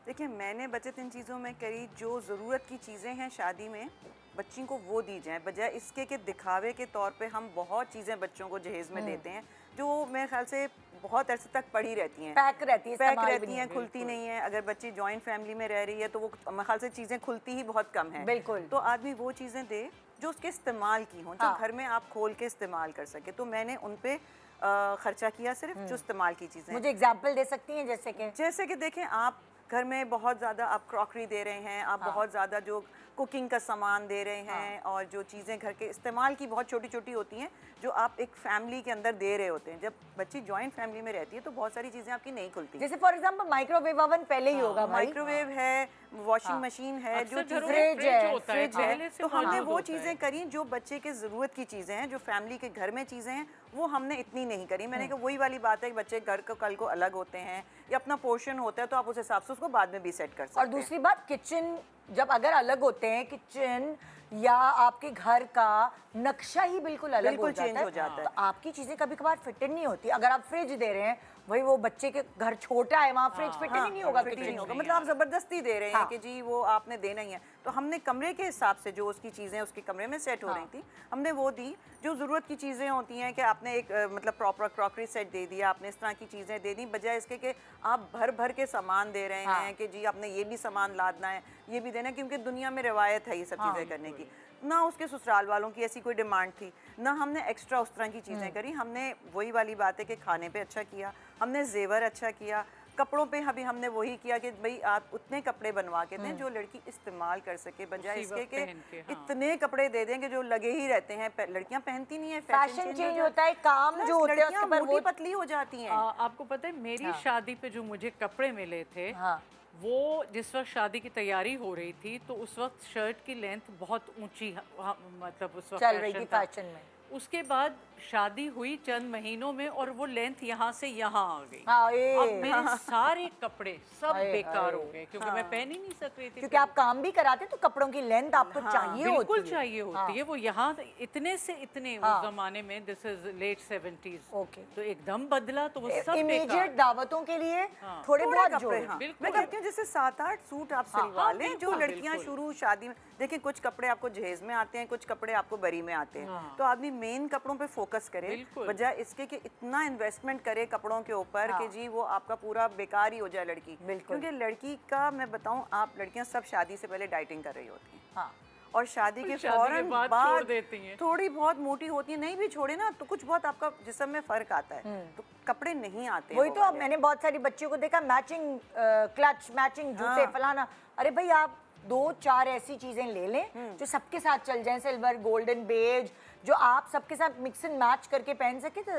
देखिए, मैंने बचत इन चीज़ों में करी जो ज़रूरत की चीज़ें हैं शादी में, बच्ची को वो दी जाएँ, बजाय इसके कि दिखावे के तौर पे हम बहुत चीज़ें बच्चों को जहेज़ में देते हैं, जो मेरे ख्याल से बहुत अरसे तक पड़ी रहती हैं। पैक रहती है, पैक इस्तेमाल भी रहती नहीं हैं, होती। खुलती नहीं है। अगर बच्ची जॉइंट फैमिली में रह रही है तो वो मेरे ख्याल से चीज़ें खुलती ही बहुत कम हैं। बिल्कुल। तो आदमी वो चीज़ें दे जो उसके इस्तेमाल की हों, जो हाँ। घर में आप खोल के इस्तेमाल कर सके। तो मैंने उन पे खर्चा किया सिर्फ जो इस्तेमाल की चीज़ें। मुझे एग्जाम्पल दे सकती हैं जैसे कि देखें, आप घर में बहुत ज़्यादा आप क्रॉकरी दे रहे हैं, आप हाँ। बहुत ज़्यादा जो कुकिंग का सामान दे रहे हैं, और जो चीज़ें घर के इस्तेमाल की बहुत छोटी छोटी होती हैं जो आप एक फैमिली के अंदर दे रहे होते हैं। जब बच्ची जॉइंट फैमिली में रहती है तो बहुत सारी चीज़ें आपकी नहीं खुलती। जैसे फॉर एग्जांपल माइक्रोवेव ओवन पहले ही होगा भाई। माइक्रोवेव है, वॉशिंग मशीन है, जो अक्सर घरों चीज़ें में फ्रिज है, होता है, फ्रिज है, पहले से तो हमने मौजूद वो होता है। चीज़ें करी जो बच्चे के ज़रूरत की चीज़ें हैं, जो फैमिली के घर में चीज़ें हैं, वो हमने इतनी नहीं करी। मैंने कहा वही वाली बात है कि बच्चे घर को कल को अलग होते हैं या अपना पोर्शन होता है, तो आप उस हिसाब से उसको बाद में भी सेट कर सकते और हैं। दूसरी बात, किचन जब अगर अलग होते हैं, किचन या आपके घर का नक्शा ही बिल्कुल अलग बिल्कुल हो change हो जाता है। तो आपकी चीजें कभी कभार फिट इन नहीं होती। अगर आप फ्रिज दे रहे हैं, वही वो बच्चे के घर छोटा है, वहाँ फ्रिज फिट इन ही नहीं होगा फिट ही किचन नहीं होगा। में। मतलब आप ज़बरदस्ती दे रहे हैं हाँ। कि जी वो आपने देना ही है। तो हमने कमरे के हिसाब से जो उसकी चीज़ें उसके कमरे में सेट हो रही थी, हमने वो दी। जो ज़रूरत की चीज़ें होती हैं कि आपने एक मतलब प्रॉपर क्रॉकरी सेट दे दिया, आपने इस तरह की चीज़ें दे दी, बजाय इसके कि आप भर भर के सामान दे रहे हैं कि जी आपने ये भी सामान लादना है, ये भी देना है, क्योंकि दुनिया में रिवायत है ये सब चीज़ें करने की। ना उसके ससुराल वालों की ऐसी कोई डिमांड थी, ना हमने एक्स्ट्रा उस तरह की चीज़ें करी। हमने वही वाली बात है कि खाने पे अच्छा किया, हमने जेवर अच्छा किया, कपड़ों पे अभी हमने वही किया कि भाई आप उतने कपड़े बनवा के दें जो लड़की इस्तेमाल कर सके, बजाय उसी इसके वक्त कि पहन के, हाँ। इतने कपड़े दे देंगे जो लगे ही रहते हैं। लड़कियां पहनती नहीं है, फैशन चेंज होता है, काम जो होते हैं उसके लड़कियां पर मोटी वो पतली हो जाती हैं। आपको पता है मेरी शादी पे जो मुझे कपड़े मिले थे, हाँ। वो जिस वक्त शादी की तैयारी हो रही थी, तो उस वक्त शर्ट की लेंथ बहुत ऊंची मतलब उस वक्त चल रही थी था। फैशन में। उसके बाद शादी हुई चंद महीनों में और वो लेंथ यहाँ से यहाँ आ गई। हाँ, अब मेरे सारे कपड़े सब हाय, बेकार हाय। हो गए, क्योंकि मैं पहन ही नहीं सक रही थी। क्योंकि आप काम भी कराते तो कपड़ों की लेंथ आपको चाहिए होती बिल्कुल है। चाहिए होती है। वो यहाँ इतने से इतने उस जमाने में, this is late 70s, okay. तो एकदम बदला, तो वो सब इमीडिएट बेकार। दावतों के लिए थोड़े बहुत कपड़े, जोड़े। हाँ। बिल्कुल। मैं कहती हूँ जैसे 7-8 सूट आप सिलवा हाँ, लें, जो बिल्कुल, लड़कियां बिल्कुल। शुरू शादी में। देखिए, कुछ कपड़े आपको जहेज में आते हैं, कुछ कपड़े आपको बरी में आते हैं, तो आदमी मेन कपड़ों पे फोकस करे, बिल्कुल। बजाय इसके कि इतना इन्वेस्टमेंट करे कपड़ों के ऊपर कि जी वो आपका पूरा बेकार ही हो जाए लड़की। बिल्कुल। क्योंकि लड़की का मैं बताऊं, आप लड़कियां सब शादी से पहले डाइटिंग कर रही होती हैं, हाँ। और शादी के शादी के फौरन बाद बाद छोड़ देती हैं। थोड़ी बहुत मोटी होती है, नहीं भी छोड़े ना तो कुछ बहुत आपका जिस्म में फर्क आता है, तो कपड़े नहीं आते हैं वही वो तो अब वाले। मैंने बहुत सारी बच्चियों को देखा, मैचिंग क्लच, मैचिंग जूते, फलाना। अरे भाई, आप 2-4 ऐसी चीजें ले लें जो सबके साथ चल जाएं, सिल्वर, गोल्डन, बेज, जो आप सबके साथ मिक्स एंड मैच करके पहन सके, तो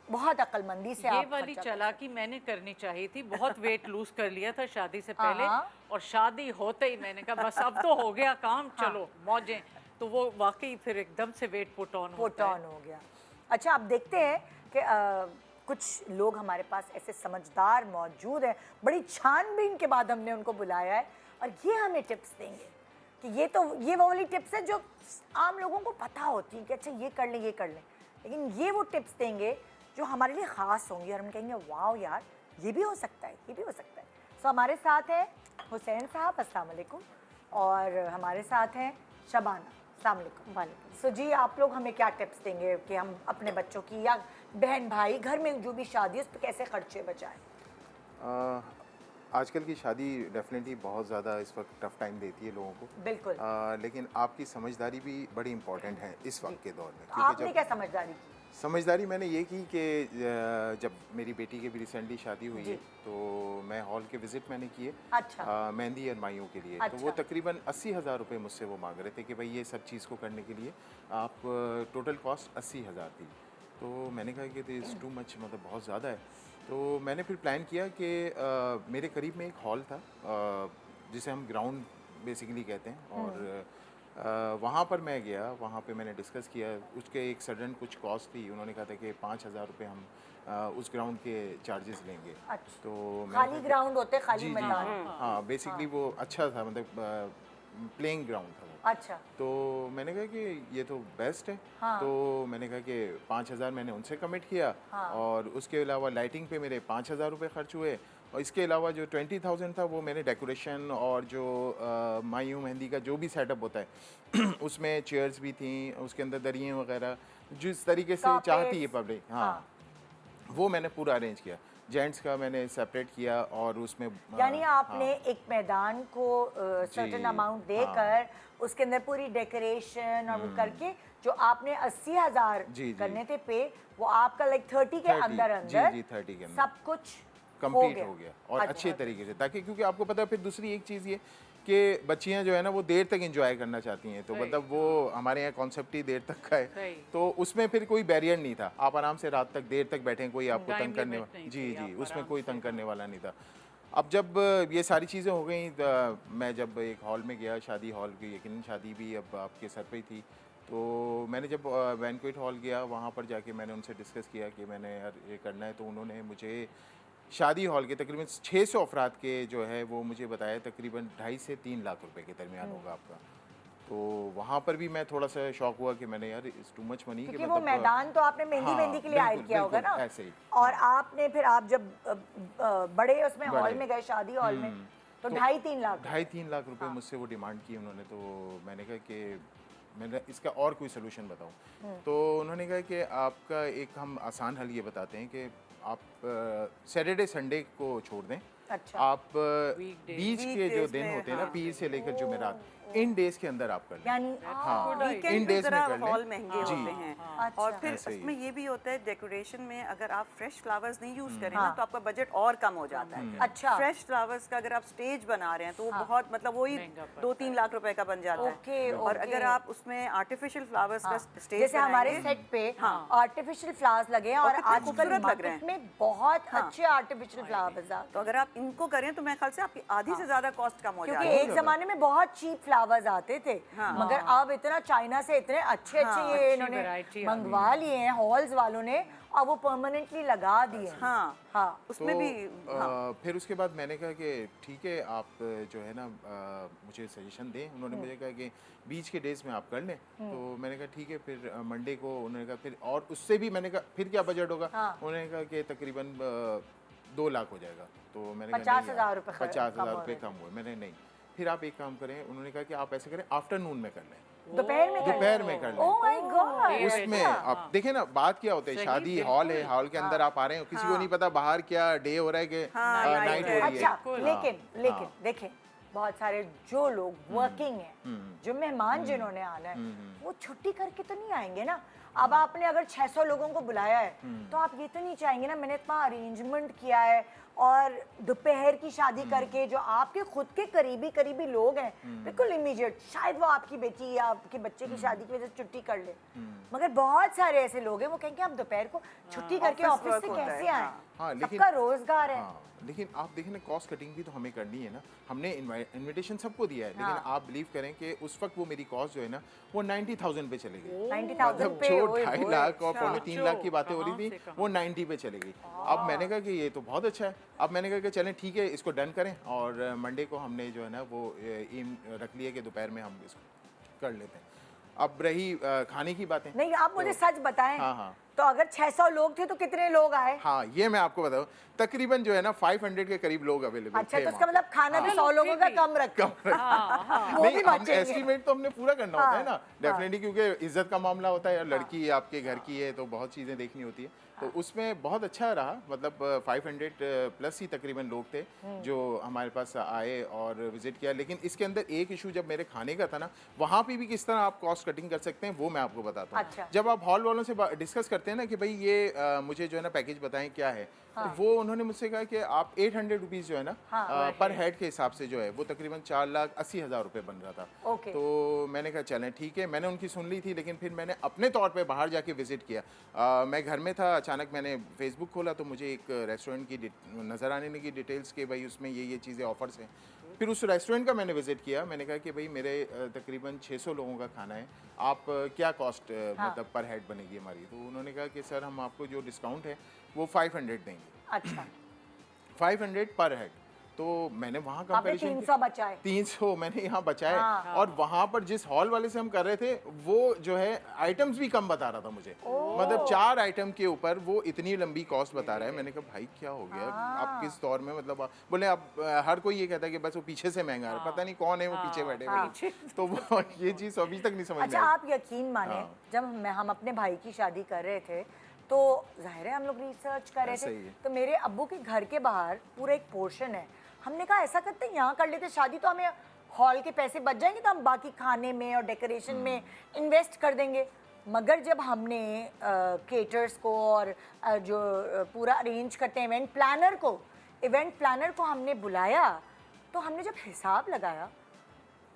बहुत अक्लमंदी से ये आप वाली खर्चा कर चालाकी मैंने करनी चाहिए थी। बहुत वेट लूज कर लिया था शादी से हाँ, पहले, हाँ। और शादी होते ही मैंने कहा बस अब तो हो गया काम, चलो मौजें। तो वो वाकई फिर एकदम से weight put on put on हो गया। अच्छा, आप देखते हैं कि कुछ लोग हमारे पास ऐसे समझदार मौजूद हैं, बड़ी छानबीन के बाद हमने उनको बुलाया है, और ये हमें टिप्स देंगे कि ये वो वाली टिप्स है जो आम लोगों को पता होती है कि अच्छा ये कर लें, ये कर लें, लेकिन ये वो टिप्स देंगे जो हमारे लिए ख़ास होंगी और हम कहेंगे वाओ यार, ये भी हो सकता है, ये भी हो सकता है। सो हमारे साथ है हुसैन साहब, अस्सलाम वालेकुम, और हमारे साथ हैं शबाना, अस्सलाम वालेकुम। सो जी, आप लोग हमें क्या टिप्स देंगे कि हम अपने बच्चों की या बहन भाई घर में जो भी शादी है उस पर कैसे खर्चे बचाएं? आजकल की शादी डेफिनेटली बहुत ज़्यादा इस वक्त टफ टाइम देती है लोगों को। बिल्कुल। लेकिन आपकी समझदारी भी बड़ी इम्पोर्टेंट है इस वक्त के दौर में। आपने क्या समझदारी की? समझदारी मैंने ये की कि जब मेरी बेटी की भी रिसेंटली शादी हुई है, तो मैं हॉल के विज़िट मैंने किए। अच्छा। मेहंदी और माइयों के लिए। तो वो तकरीबन 80,000 रुपये मुझसे वो मांग रहे थे कि भाई ये सब चीज़ को करने के लिए आप टोटल कॉस्ट 80,000 थी। तो मैंने कहा कि दिस इज़ टू मच, मतलब बहुत ज़्यादा है। तो मैंने फिर प्लान किया कि मेरे करीब में एक हॉल था जिसे हम ग्राउंड बेसिकली कहते हैं, और वहाँ पर मैं गया, वहाँ पे मैंने डिस्कस किया, उसके एक सडन कुछ कॉस्ट थी, उन्होंने कहा था कि 5,000 रुपये हम उस ग्राउंड के चार्जेस लेंगे। अच्छा, तो मैंने खाली कहा कि- ग्राउंड होते, खाली जी जी मैदान। हाँ, बेसिकली वो अच्छा था, मतलब प्लेइंग ग्राउंड था वो। अच्छा, तो मैंने कहा कि ये तो बेस्ट है। हाँ। तो मैंने कहा कि 5,000 मैंने उनसे कमिट किया, हाँ। और उसके अलावा लाइटिंग पे मेरे 5,000 रुपये खर्च हुए, और इसके अलावा जो 20,000 था वो मैंने डेकोरेशन और जो मायूं मेहंदी का जो भी सेटअप होता है उसमें चेयर्स भी थी, उसके अंदर दरियाँ वगैरह जिस तरीके से Carpets, चाहती है पब्लिक, हाँ, हाँ। वो मैंने पूरा अरेंज किया। जेंट्स का मैंने सेपरेट किया, और उसमें यानी आपने हाँ, एक मैदान को सर्टेन जी, अमाउंट हाँ। देकर उसके अंदर पूरी डेकोरेशन और वो करके जो आपने 80,000 जी, जी। करने थे पे, वो आपका लाइक 30 के 30, अंदर जी, अंदर जी, 30 के अंदर। सब कुछ कंप्लीट हो गया, और अच्छा। अच्छे तरीके से, ताकि क्योंकि आपको पता है फिर दूसरी एक चीज़ ये कि बच्चियां जो है ना वो देर तक एंजॉय करना चाहती हैं, तो सही, मतलब वो हमारे यहाँ कॉन्सेप्ट ही देर तक का है, सही। तो उसमें फिर कोई बैरियर नहीं था, आप आराम से रात तक देर तक बैठें, कोई आपको Time तंग करने limit नहीं जी थी, जी आप उसमें आराम कोई से, तंग करने वाला नहीं था। अब जब ये सारी चीज़ें हो गई, मैं जब एक हॉल में गया, शादी हॉल की, यकीनन शादी भी अब आपके सर पे ही थी, तो मैंने जब बैंक्वेट हॉल गया, वहाँ पर जाके मैंने उनसे डिस्कस किया कि मैंने यार ये करना है, तो उन्होंने मुझे शादी हॉल के तकरीबन 600 अफराद के जो है वो मुझे बताया तकरीबन 2.5 से 3 लाख रुपए के दरमियान होगा आपका। तो वहाँ पर भी मैं थोड़ा सा शॉक हुआ कि मैंने यार इट्स टू मच मनी, क्योंकि वो मैदान तो आपने मेहंदी हाँ, मेहंदी के लिए हायर बिल्कुल, किया होगा बिल्कुल, ना, ऐसे ही, और आपने फिर आप जब बड़े उसमें हॉल बड़े। में गए, शादी हॉल में, तो 2.5-3 लाख 2.5-3 लाख रुपए मुझसे वो डिमांड की उन्होंने। तो मैंने कहा कि मैंने इसका और कोई सोल्यूशन बताऊं, तो उन्होंने कहा कि आपका एक हम आसान हल ये बताते हैं कि आप सैटरडे संडे को छोड़ दें, अच्छा। आप Weekdays। बीच के जो Weekdays दिन में, होते हैं ना, हाँ। पीर से लेकर जुमेरात, इन डेज के अंदर आप कर लें। यानी हाँ, वीकेंड इन पे डेज में जरा कर लें। हॉल महंगे जी। होते हैं, अच्छा। और फिर ऐसे ही। उसमें ये भी होता है डेकोरेशन में अगर आप फ्रेश फ्लावर्स नहीं यूज करें हाँ। ना, तो आपका बजट और कम हो जाता है। अच्छा। फ्रेश फ्लावर्स का अगर आप स्टेज बना रहे हैं तो वो बहुत मतलब वही महंगा पड़ता 2-3 लाख रुपए का बन जाता ओके, है। और ओके। अगर आप उसमें आर्टिफिशियल फ्लावर्स का स्टेज जैसे हमारे बनाएंगे, सेट पे हाँ। आर्टिफिशियल फ्लावर्स लगे हैं, और कितने आजकल खूबसूरत लग रहे मार्केट हैं। में बहुत अच्छे आर्टिफिशियल फ्लावर्स आते तो अगर आप इनको करें तो मैं ख्याल से आपकी आधी से ज्यादा कॉस्ट कम हो क्योंकि जाएगी। एक जमाने में बहुत चीप फ्लावर्स आते थे, मगर अब इतना चाइना से इतने अच्छे अच्छे ये अच्छी इन्होंने variety आ मंगवा लिए हैं हॉल्स वालों ने, और वो परमानेंटली लगा दिए हैं। हाँ, हाँ, उसमें तो, भी फिर उसके बाद मैंने कहा कि ठीक है, आप जो है ना मुझे सजेशन दें। उन्होंने मुझे कहा कि बीच के डेज में आप कर लें, तो मैंने कहा ठीक है। फिर मंडे को उन्होंने कहा फिर, और उससे भी मैंने कहा फिर क्या बजट होगा, हाँ। उन्होंने कहा कि तकरीबन 2 लाख हो जाएगा। तो मैंने कहा 50,000 रुपए 50,000 कम हो रुपये रहे कम हुए। मैंने नहीं, फिर आप एक काम करें, उन्होंने कहा कि आप ऐसे करें आफ्टरनून में कर लें, दोपहर में दोपहर में कर लें। ओह माय गॉड, उसमें आप देखें ना, बात क्या होता है, सही, शादी बिल्कुल। हॉल है, हॉल के अंदर आप आ रहे हैं, किसी को नहीं पता बाहर क्या डे हो रहा है कि night नाइट हो है। रही है। अच्छा, लेकिन देखें, बहुत सारे जो लोग वर्किंग हैं, जो मेहमान जिन्होंने आना है, वो छुट्टी करके तो नहीं आएंगे ना। अब आपने अगर 600 लोगों को बुलाया है, तो आप ये तो नहीं चाहेंगे ना, मैंने इतना अरेंजमेंट किया है, और दोपहर की शादी करके जो आपके खुद के करीबी लोग हैं, बिल्कुल इमीडिएट, शायद वो आपकी बेटी या आपके बच्चे की शादी की वजह से छुट्टी कर ले, मगर बहुत सारे ऐसे लोग हैं वो कहेंगे हम दोपहर को छुट्टी करके Office ऑफिस से work होता कैसे है, आए, हाँ, लेकिन- सबका रोजगार है। हाँ, लेकिन आप देखें ना, कॉस्ट कटिंग भी तो हमें करनी है ना। हमने इनविटेशन सबको दिया है, लेकिन आप बिलीव करें कि उस वक्त वो मेरी कॉस्ट जो है ना वो 90,000 पे चली गई। 90,000 मतलब पे, जो ओए 2.5 होए, लाख और अच्छा। 3 लाख की बातें हो रही कहाँ से थी, कहाँ? वो 90 पे चली गई। अब मैंने कहा कि ये तो बहुत अच्छा है। अब मैंने कहा कि चलें ठीक है, इसको डन करें, और मंडे को हमने जो है ना वो एम रख लिया कि दोपहर में हम इसको कर लेते हैं। अब रही खाने की बातें, नहीं, आप मुझे सच बताएं, हाँ, हाँ। तो अगर 600 लोग थे तो कितने लोग आए? हाँ, ये मैं आपको बताऊँ, तकरीबन जो है ना 500 के करीब लोग अवेलेबल अच्छा, थे तो इसका वहाँ मतलब खाना भी हाँ। 100 लोगों का भी। कम रखा। वो नहीं, भी हम बचेंगे। एस्टिमेट तो हमने पूरा करना होता है ना, हाँ, डेफिनेटली, क्योंकि इज्जत का मामला होता है, लड़की आपके घर की है तो बहुत चीज़ें देखनी होती है। तो उसमें बहुत अच्छा रहा, मतलब 500 प्लस ही तकरीबन लोग थे जो हमारे पास आए और विजिट किया। लेकिन इसके अंदर एक इशू जब मेरे खाने का था ना, वहाँ पे भी किस तरह आप कॉस्ट कटिंग कर सकते हैं वो मैं आपको बताता हूँ। अच्छा। जब आप हॉल वालों से डिस्कस करते हैं ना कि भाई ये मुझे जो है ना पैकेज बताएं क्या है, तो वो उन्होंने मुझसे कहा कि आप 800 रुपीज़ जो है ना पर हेड के हिसाब से जो है वो तकरीबन 4,80,000 रुपये बन रहा था। ओके। तो मैंने कहा चलें ठीक है, मैंने उनकी सुन ली थी, लेकिन फिर मैंने अपने तौर पे बाहर जाके विजिट किया। मैं घर में था, अचानक मैंने फेसबुक खोला तो मुझे एक रेस्टोरेंट की नज़र आने लगी डिटेल्स के, भाई उसमें ये चीज़ें ऑफर्स हैं। फिर उस रेस्टोरेंट का मैंने विजिट किया, मैंने कहा कि भाई मेरे तकरीबन 600 लोगों का खाना है, आप क्या कॉस्ट मतलब पर हेड बनेगी हमारी। तो उन्होंने कहा कि सर हम आपको जो डिस्काउंट है वो 500 देंगे, अच्छा 500 पर हेड। तो मैंने वहाँ आपने कंपैरिजन 300 बचाए। 300 मैंने यहाँ बचाए। हाँ। और वहाँ पर जिस हॉल वाले से हम कर रहे थे वो जो है आइटम्स भी कम बता रहा था मुझे, मतलब 4 आइटम के ऊपर वो इतनी लंबी कॉस्ट बता रहा है। मैंने कहा भाई क्या हो गया, आप किस दौर में, मतलब बोले आप हर कोई ये कहता है कि बस वो पीछे से महंगा है, पता नहीं कौन है वो पीछे बैठे हुए। तो वो ये चीज़ अभी तक नहीं समझ में अच्छा आई। आप यकीन माने, जब हम अपने भाई की शादी कर रहे थे तो जाहिर है हम लोग रिसर्च कर रहे ऐसा ही थे, है। तो मेरे अब्बू के घर के बाहर पूरा एक पोर्शन है। हमने कहा ऐसा करते हैं यहाँ कर लेते शादी, तो हमें हॉल के पैसे बच जाएंगे तो हम बाकी खाने में और डेकोरेशन में इन्वेस्ट कर देंगे। मगर जब हमने केटर्स को और जो पूरा अरेंज करते हैं इवेंट प्लानर को हमने बुलाया, तो हमने जब हिसाब लगाया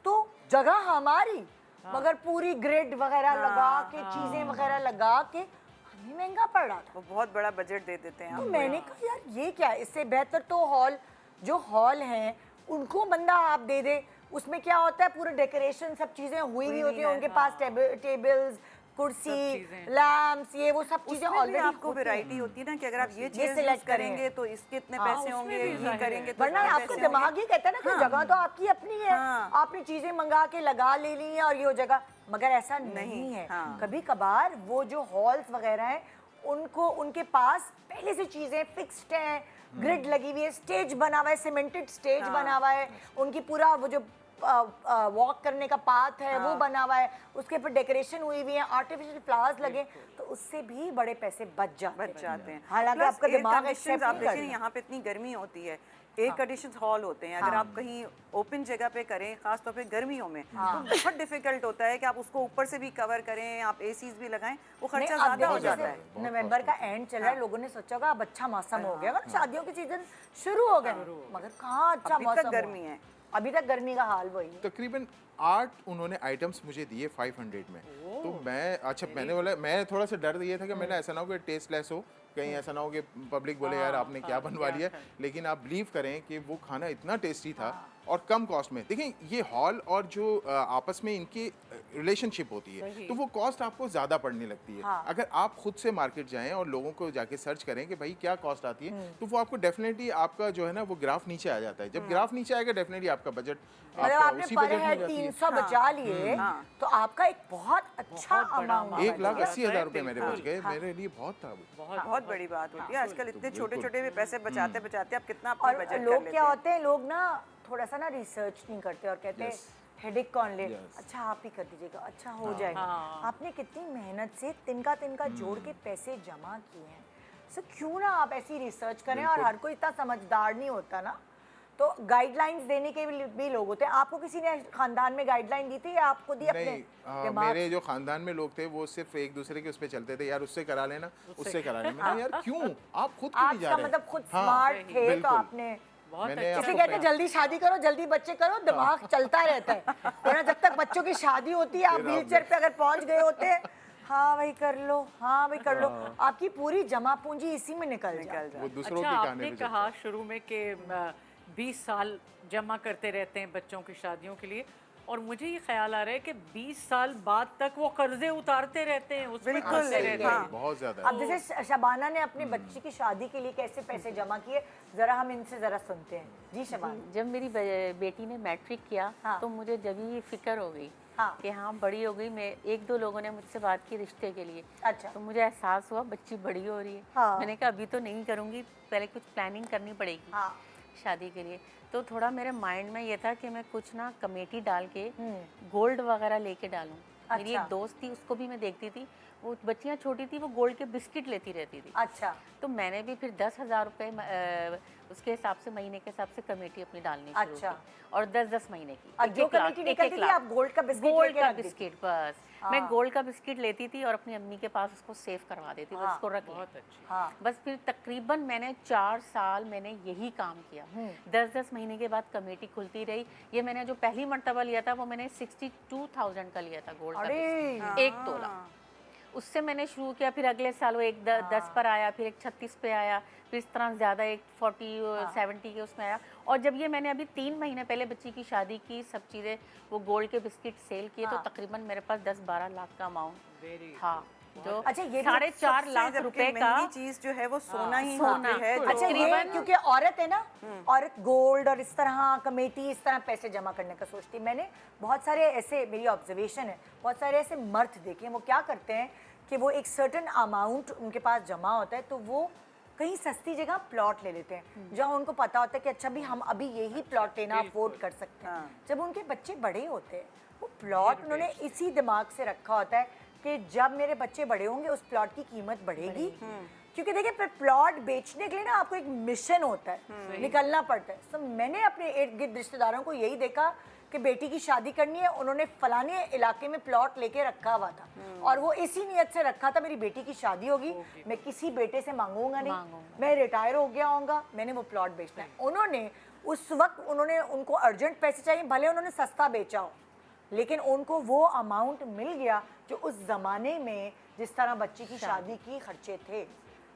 तो जगह हमारी, मगर पूरी ग्रिड वगैरह लगा के चीज़ें वगैरह लगा के हमें महंगा पड़ रहा था। वो बहुत बड़ा बजट दे देते हैं तो आपको। मैंने कहा यार ये क्या है, इससे बेहतर तो जो हॉल हैं उनको बंदा आप दे दे, उसमें क्या होता है पूरा डेकोरेशन सब चीज़ें हुई होती हैं, उनके पास टेबल्स कुर्सी लैम्प्स ये वो सब चीज़ें उसमें भी ऑलरेडी आपको वैरायटी होती है ना कि अगर आप ये चीज़ select सेलेक्ट करें। करेंगे तो इसके इतने हाँ, पैसे उसमें होंगे, भी ये जाहिर करेंगे है। तो वरना इतने आपका पैसे दिमाग होंगे। ही कहता है ना कि जगह तो आपकी अपनी है, हाँ। आपने चीजें मंगा के लगा ले ली हैं और ये हो जाएगा, मगर ऐसा नहीं है। हाँ। कभी कभार वो जो हॉल्स वगैरह हैं उनके पास पहले से चीजें फिक्स्ड हैं, ग्रिड लगी हुई है, स्टेज बना हुआ है, सीमेंटेड स्टेज बना हुआ है, उनकी पूरा वो जो वॉक करने का पाथ है वो बना हुआ है, उसके ऊपर डेकोरेशन हुई हुई है, आर्टिफिशियल फ्लावर्स लगे, तो उससे भी बड़े पैसे बच जाते हैं। हालांकि आपका दिमाग एक्सेप्ट आप नहीं देखिए करता। यहाँ पे इतनी गर्मी होती है, एयर कंडीशन हॉल होते हैं, अगर आप कहीं ओपन जगह पे करें, खास तौर पे गर्मियों में तो बहुत डिफिकल्ट होता है कि आप उसको ऊपर से भी कवर करें, आप एसीज भी लगाएं, वो खर्चा नहीं, अब ज्यादा देखो हो जाता जैसे है। नवंबर का एंड चल रहा है, लोगों ने सोचा होगा अब अच्छा मौसम हो गया, शादियों की सीजन शुरू हो गए, मगर कहाँ अच्छा अभी मौसम तक हुआ। गर्मी है। अभी तक गर्मी का हाल वही है। तकरीबन 8 उन्होंने आइटम्स मुझे दिए 500 में। तो मैंने बोला, मैं थोड़ा सा डर ये था कि मैंने ऐसा ना हो कि टेस्टलेस हो, कहीं ऐसा ना हो कि पब्लिक बोले यार आपने क्या बनवा लिया। लेकिन आप बिलीव करें कि वो खाना इतना टेस्टी था और कम कॉस्ट में। देखिए ये हॉल और जो आपस में इनकी रिलेशनशिप होती है तो वो कॉस्ट आपको ज़्यादा पड़ने लगती है। अगर आप खुद से मार्केट जाएं और लोगों को जाके सर्च करें कि भाई क्या कॉस्ट आती है, तो वो आपको डेफिनेटली आपका जो है ना वो ग्राफ नीचे आ जाता है। जब ग्राफ नीचे आएगा डेफिनेटली आपका बजट मतलब आपने उसी पर बजट में हेड हो जाती है। 300 बचा लिए तो आपका एक बहुत अच्छा अमाउंट 1,80,000 रुपए मेरे बच गए, मेरे लिए बहुत था वो। बहुत बड़ी बात होती है आजकल, इतने छोटे छोटे भी पैसे बचाते बचाते आप कितना अपना और बजट कर लोग लेते क्या हैं। होते हैं, लोग ना थोड़ा सा ना रिसर्च नहीं करते और कहते हैं Yes. हेडेक कौन ले, Yes. अच्छा आप ही कर दीजिएगा, अच्छा हो जाएगा। आपने कितनी मेहनत से तिनका जोड़ के पैसे जमा किए हैं, सो क्यों ना आप ऐसी रिसर्च करें। और हर कोई इतना समझदार नहीं होता ना, तो गाइडलाइंस देने के भी लोग होते हैं। आपको किसी ने खानदान में गाइडलाइन दी थी या आपको दी अपने नहीं, दिमाग मेरे जो खानदान में लोग थे वो सिर्फ एक दूसरे के उस पे चलते थे, यार उससे करा लेना, उससे करा लेना। मैंने यार क्यों, आप खुद क्यों नहीं जा आपका रहे? मतलब खुद हाँ, स्मार्ट थे तो बिल्कुल। आपने मैंने इसे आपको कहते हैं जल्दी शादी करो, जल्दी बच्चे करो, दिमाग चलता रहता है, वरना जब तक बच्चों की शादी होती है आप व्हील चेयर पे अगर पहुंच गए होते हैं, हाँ भाई कर लो, हाँ भाई कर लो, आपकी पूरी जमा पूंजी इसी में निकल जाती है। वो दूसरों अच्छा के कहने आपने पे कहा शुरू में कि 20 साल जमा करते रहते हैं बच्चों की शादियों के लिए, और मुझे ये ख्याल आ रहा है कि 20 साल बाद तक वो कर्जे उतारते रहते हैं, उसमें बिल्कुल, फंसे रहते हैं। हाँ। बहुत ज्यादा अब जैसे शबाना ने अपनी बच्ची की शादी के लिए कैसे पैसे जमा किए, जरा हम इनसे जरा सुनते हैं। जी शबाना। जब मेरी बेटी ने मैट्रिक किया हाँ। तो मुझे जब ये फिक्र हो गई हाँ। कि हाँ बड़ी हो गई। मैं 1-2 लोगों ने मुझसे बात की रिश्ते के लिए, अच्छा। तो मुझे एहसास हुआ बच्ची बड़ी हो रही है। हाँ। मैंने कहा अभी तो नहीं करूँगी, पहले कुछ प्लानिंग करनी पड़ेगी हाँ। शादी के लिए। तो थोड़ा मेरे माइंड में ये था कि मैं कुछ ना कमेटी डाल के गोल्ड वगैरह लेके डालूं। मेरी अच्छा। एक दोस्त थी, उसको भी मैं देखती थी, वो बच्चियां छोटी थी, वो गोल्ड के बिस्किट लेती रहती थी। अच्छा। तो मैंने भी फिर 10,000 रुपये उसके हिसाब से महीने के हिसाब से कमेटी अपनी डालनी शुरू अच्छा। की, और 10-10 महीने की। और जो 1-1 लाख, कमेटी निकलती 1-1 थी लाख। आप गोल्ड का बिस्किट गोल्ड लेके का रख देती? बिस्किट बस। मैं गोल्ड का बिस्किट लेती थी और अपनी अम्मी के पास उसको सेव करवा देती थी, उसको रख लिया। बहुत अच्छी। हाँ। बस फिर तकरीबन मैंने 4 साल मैंने यही काम किया। 10-10 महीने के बाद कमेटी खुलती रही। ये मैंने जो पहली मर्तबा लिया था वो मैंने 62,000 का लिया था गोल्ड का अरे! बिस्किट, 1 तोला। उससे मैंने शुरू किया, फिर अगले साल वो एक 10 पर आया, फिर एक 36 पे आया, फिर इस तरह ज़्यादा एक 40 और 70 के उसमें आया। और जब ये मैंने अभी 3 महीने पहले बच्ची की शादी की, सब चीज़ें वो गोल्ड के बिस्किट सेल किए, तो तकरीबन मेरे पास 10-12 लाख का अमाउंट था, जो अच्छा, ये भी 4.5 लाख जबकि रुपए का महंगी चीज जो है वो सोना ही सोना। होती है। अच्छा, ये क्योंकि औरत है ना, औरत गोल्ड और इस तरह कमेटी इस तरह पैसे जमा करने का सोचती है। मैंने बहुत सारे ऐसे, मेरी ऑब्जर्वेशन है, बहुत सारे ऐसे मर्द देखे हैं, वो क्या करते हैं कि वो एक सर्टन अमाउंट उनके पास जमा होता है, तो वो कहीं सस्ती जगह प्लॉट ले लेते हैं, जहाँ उनको पता होता है कि अच्छा भी हम अभी यही प्लॉट लेना अफोर्ड कर सकते हैं। जब उनके बच्चे बड़े होते हैं, वो प्लॉट उन्होंने इसी दिमाग से रखा होता है कि जब मेरे बच्चे बड़े होंगे उस प्लॉट की कीमत बढ़ेगी। क्योंकि देखिए, फिर प्लॉट बेचने के लिए ना आपको एक मिशन होता है, निकलना पड़ता है। तो मैंने अपने इर्द गिर्द रिश्तेदारों को यही देखा कि बेटी की शादी करनी है, उन्होंने फलाने इलाके में प्लॉट लेके रखा हुआ था, और वो इसी नियत से रखा था मेरी बेटी की शादी होगी, मैं किसी बेटे से मांगूंगा नहीं, मैं रिटायर हो गया होऊंगा, मैंने वो प्लॉट बेचना है। उन्होंने उस वक्त उनको अर्जेंट पैसे चाहिए, भले उन्होंने सस्ता बेचा हो, लेकिन उनको वो अमाउंट मिल गया जो उस ज़माने में जिस तरह बच्ची की शादी की खर्चे थे।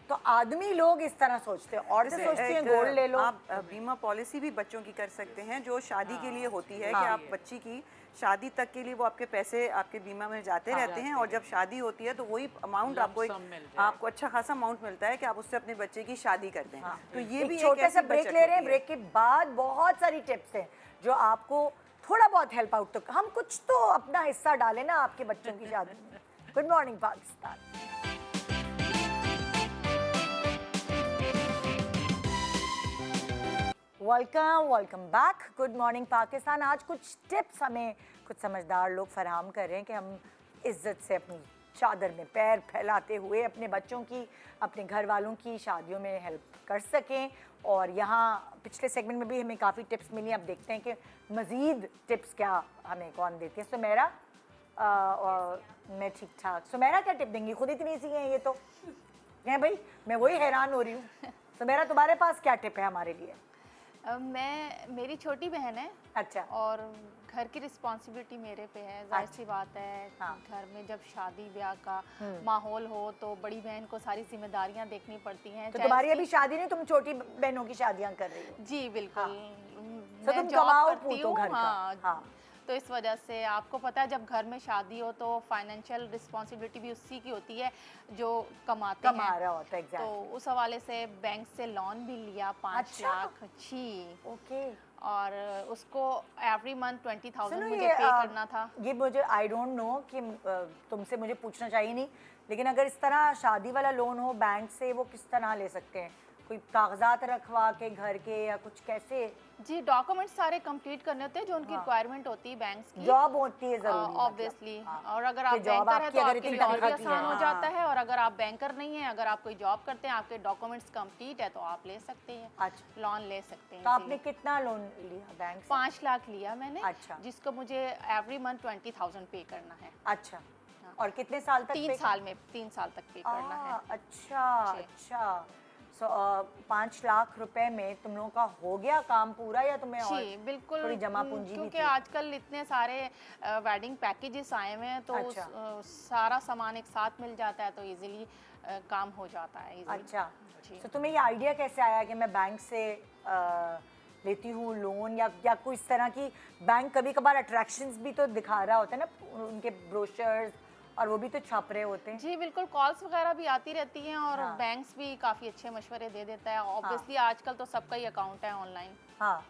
तो आदमी लोग इस तरह सोचते हैं, औरतें सोचती हैं गोल्ड ले लो। आप बीमा पॉलिसी भी बच्चों की कर सकते हैं जो शादी के लिए होती है, कि आप बच्ची की शादी तक के लिए वो आपके पैसे आपके बीमा में जाते रहते हैं, और जब शादी होती है तो वही अमाउंट आपको अच्छा खासा अमाउंट मिलता है कि आप उससे अपने बच्चे की शादी करते हैं। तो ये भी छोटे से ब्रेक ले रहे हैं, ब्रेक के बाद बहुत सारी टिप्स हैं जो आपको थोड़ा बहुत हेल्प आउट, तो हम कुछ तो अपना हिस्सा डालें ना आपके बच्चों की शादी में। Good morning Pakistan. Welcome back. Good morning Pakistan. आज कुछ टिप्स हमें कुछ समझदार लोग फराहम कर रहे हैं कि हम इज्जत से अपनी चादर में पैर फैलाते हुए अपने बच्चों की, अपने घर वालों की शादियों में हेल्प कर सकें। और यहाँ पिछले सेगमेंट में भी हमें काफ़ी टिप्स मिली। अब देखते हैं कि मज़ीद टिप्स क्या हमें कौन देती है। सुमेरा, मैं ठीक ठाक। सुमेरा क्या टिप देंगी? खुद इतनी सी हैं ये तो हैं भाई, मैं वही हैरान हो रही हूँ। सुमेरा, तुम्हारे पास क्या टिप है हमारे लिए? मेरी छोटी बहन है। अच्छा। और घर की रिस्पॉन्सिबिलिटी मेरे पे है, जाहिर सी बात है। घर में जब शादी ब्याह का माहौल हो तो बड़ी बहन को सारी जिम्मेदारियां देखनी पड़ती हैं। तो तुम्हारी अभी शादी नहीं, तुम छोटी बहनों की शादियां कर रही हो? जी बिल्कुल। तो तुम कमाओ पूतो घर का। तो इस वजह से आपको पता है, जब घर में शादी हो तो फाइनेंशियल रिस्पॉन्सिबिलिटी भी उसी की होती है जो कमा रहा होता है। तो उस हवाले से बैंक से लोन भी लिया 5 लाख। जी ओके। और उसको एवरी मंथ 20,000 मुझे पे करना था। ये मुझे आई डोंट नो कि तुमसे मुझे पूछना चाहिए नहीं, लेकिन अगर इस तरह शादी वाला लोन हो बैंक से, वो किस तरह ले सकते हैं? कोई कागजात रखवा के घर के, या कुछ कैसे? जी, डॉक्यूमेंट्स सारे कंप्लीट करने होते हैं जो उनकी रिक्वायरमेंट होती है बैंक्स की। जॉब होती है जरूरी ऑब्वियसली। और अगर आप बैंकर हैं तो आपके लिए और भी आसान हो जाता है, और अगर आप बैंकर नहीं हैं, अगर आप कोई जॉब करते हैं, आपके डॉक्यूमेंट्स कंप्लीट है, तो आप ले सकते हैं। अच्छा। लोन ले सकते हैं। तो आपने कितना लोन लिया बैंक से? 5 लाख लिया मैंने। अच्छा। जिसको मुझे एवरी मंथ 20,000 पे करना है। अच्छा। और कितने साल तक? 3 साल में, 3 साल तक पे करना है। अच्छा अच्छा। 5 लाख रुपए में तुम लोगों का हो गया काम पूरा, या तुम्हें जी बिल्कुल थोड़ी जमा पूंजी भी क्योंकि थी? आजकल इतने सारे वेडिंग पैकेजेस आए हुए हैं, तो अच्छा। सारा सामान एक साथ मिल जाता है, तो इजीली काम हो जाता है। अच्छा। तो तुम्हें ये आइडिया कैसे आया कि मैं बैंक से लेती हूँ लोन, या कोई इस तरह की? बैंक कभी कभार अट्रैक्शंस भी तो दिखा रहा होता है ना, उनके ब्रोशर्स, और वो भी तो छाप रहे होते हैं। जी बिल्कुल, कॉल्स वगैरह भी आती रहती हैं, और बैंक्स भी काफ़ी अच्छे मशवरे दे देता है। ऑब्वियसली आजकल तो सबका ही अकाउंट है ऑनलाइन। हाँ।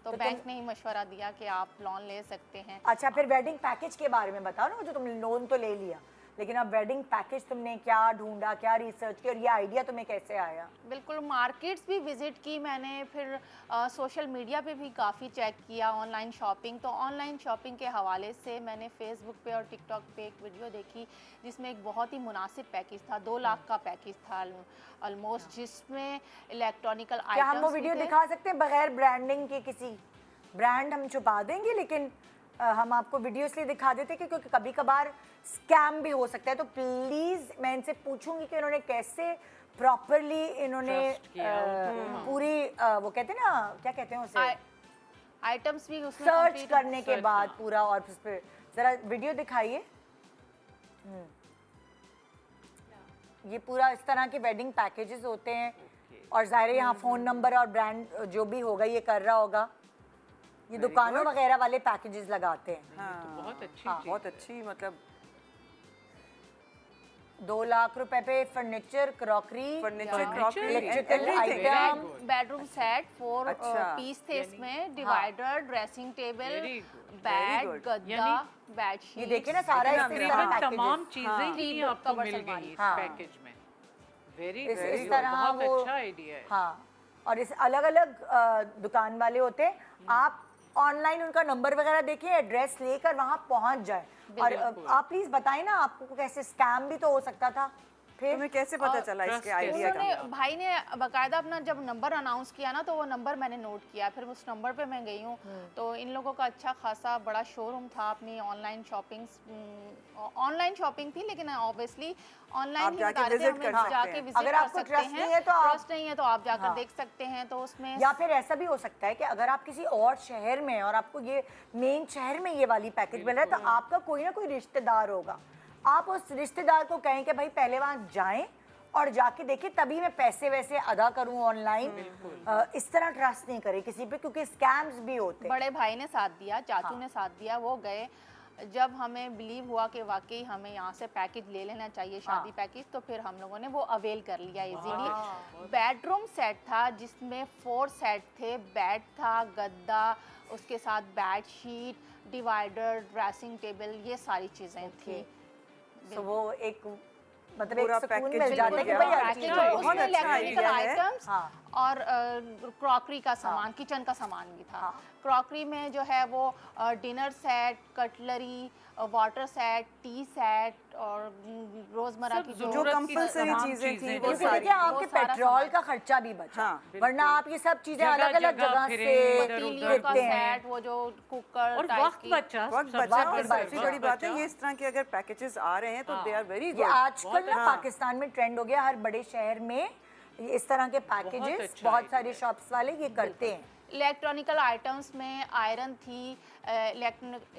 तो बैंक ने ही मशवरा दिया कि आप लोन ले सकते हैं। अच्छा, फिर वेडिंग पैकेज के बारे में बताओ ना। जो तुमने लोन तो ले लिया, लेकिन अब वेडिंग पैकेज तुमने क्या ढूंढा, क्या रिसर्च की, और ये आइडिया तुम्हें कैसे आया? बिल्कुल, मार्केट्स भी विजिट की मैंने, फिर सोशल मीडिया पे भी काफ़ी चेक किया, ऑनलाइन शॉपिंग। तो ऑनलाइन शॉपिंग के हवाले से मैंने फेसबुक पे और टिकटॉक पे एक वीडियो देखी जिसमें एक बहुत ही मुनासिब पैकेज था। 2 लाख का पैकेज था ऑलमोस्ट, जिसमें इलेक्ट्रॉनिकल आइटम्स। क्या हम वो वीडियो दिखा सकते हैं बगैर ब्रांडिंग के? किसी ब्रांड हम छुपा देंगे, लेकिन हम आपको वीडियो इसलिए दिखा देते हैं क्योंकि कभी कभार स्कैम भी हो सकता है। तो प्लीज़ मैं इनसे पूछूंगी कि इन्होंने कैसे प्रॉपरली इन्होंने पूरी वो कहते हैं ना, क्या कहते हैं उसे, आइटम्स भी उसमें सर्च करने के बाद पूरा, और उस पर ज़रा वीडियो दिखाइए। ये पूरा इस तरह के वेडिंग पैकेजेस होते हैं और ज़ाहिर है यहाँ फ़ोन नंबर और ब्रांड जो भी होगा ये कर रहा होगा, ये दुकानों वगैरह वाले पैकेजेस लगाते हैं। हाँ, बहुत अच्छी हाँ, चीज़ बहुत अच्छी, मतलब 2 लाख रुपए पे furniture, crockery, furniture, crockery, electrical everything. Item, bedroom set 4 अच्छा। पीस थे इसमें, divider, dressing table, Very good, bed, good. गद्दा, बेडशीट। ये देखिए ना सारा इतना इस तकरीबन तरह तमाम पैकेजेस। चीजें ही हाँ। आपको कवर मिल अलमारी। गई इस हाँ। पैकेज में। वेरी इस वेरी तरह बहुत वो अच्छा आइडिया है। हाँ, और इस अलग अलग दुकान वाले होते हैं, आप ऑनलाइन उनका नंबर वगैरह देखें, एड्रेस लेकर वहाँ पहुँच जाए। और आप प्लीज बताएं ना, आपको कैसे स्कैम भी तो हो सकता था फिर? तुम्हें कैसे पता चला trust इसके कैसे? आइडिया का? उन्होंने भाई ने बाकायदा अपना जब नंबर अनाउंस किया ना, तो वो नंबर मैंने नोट किया, फिर उस नंबर पे मैं गई हूँ। तो इन लोगों का अच्छा खासा बड़ा शोरूम था, अपनी ऑनलाइन शॉपिंग थी, लेकिन ऑब्वियसली ऑनलाइन आप ही जाके बता रहे थे, visit हमें कर सकते जाके हैं। विजिट अगर कर आपको सकते trust हैं। नहीं है तो आप- ट्रस्ट नहीं है तो आप जाकर हाँ। देख सकते हैं। तो उसमें या फिर ऐसा भी हो सकता है कि अगर आप किसी और शहर में और आपको ये मेन शहर में ये वाली पैकेज मिल रहा है, तो आपका कोई ना कोई रिश्तेदार होगा, आप उस रिश्तेदार को कहें कि भाई पहले वहाँ जाएं और जाके देखें, तभी मैं पैसे वैसे अदा करूँ ऑनलाइन। इस तरह ट्रस्ट नहीं करें किसी पे, क्योंकि स्कैम्स भी होते हैं। बड़े भाई ने साथ दिया, चाचू ने साथ दिया, वो गए। जब हमें बिलीव हुआ कि वाकई हमें यहाँ से पैकेज ले लेना चाहिए, शादी पैकेज, तो फिर हम लोगों ने वो अवेल कर लिया इजीली। बेडरूम सेट था जिसमें 4 सेट थे, बेड था, गद्दा, उसके साथ bed sheet, divider, dressing table, ये सारी चीज़ें थी। तो वो एक मतलब पूरा एक सुकून package मिल जाता है कि मिल भाई गया। हर पैकेज चीज़ और होगी। बहुत उसमें अच्छा इलेक्ट्रिकल idea है। आइटम्स हाँ। और क्रॉकरी का सामान, किचन का सामान भी था। क्रॉकरी में जो है वो dinner set, cutlery, water set, T set और रोजमर्रा सब की जो जरूरत की कंपल्सरी तमाम चीजें थी चीजें वो क्योंकि सारी। देखिए आपके वो सारा पेट्रोल सामान। का खर्चा भी बचा, हाँ, वरना आप ये सब चीजें जगह अलग अलग जगह जगह फिरें, से इधर उधर पतीलियों का फिरते हैं। सेट, वो जो कुकर और टाइप वक्त की। बचा वक्त सबसे बचा, वक्त और बचा। सबसे बड़ी बात है ये इस तरह के अगर पैकेजेस आ रहे हैं तो दे आर वेरी ये गुड। आजकल ना हाँ। पाकिस्तान में ट्रेंड हो गया, हर बड़े शहर में ये इस तरह के पैकेजेस अच्छा बहुत idea सारे शॉप्स वाले ये करते हैं। इलेक्ट्रॉनिकल आइटम्स में आयरन थी,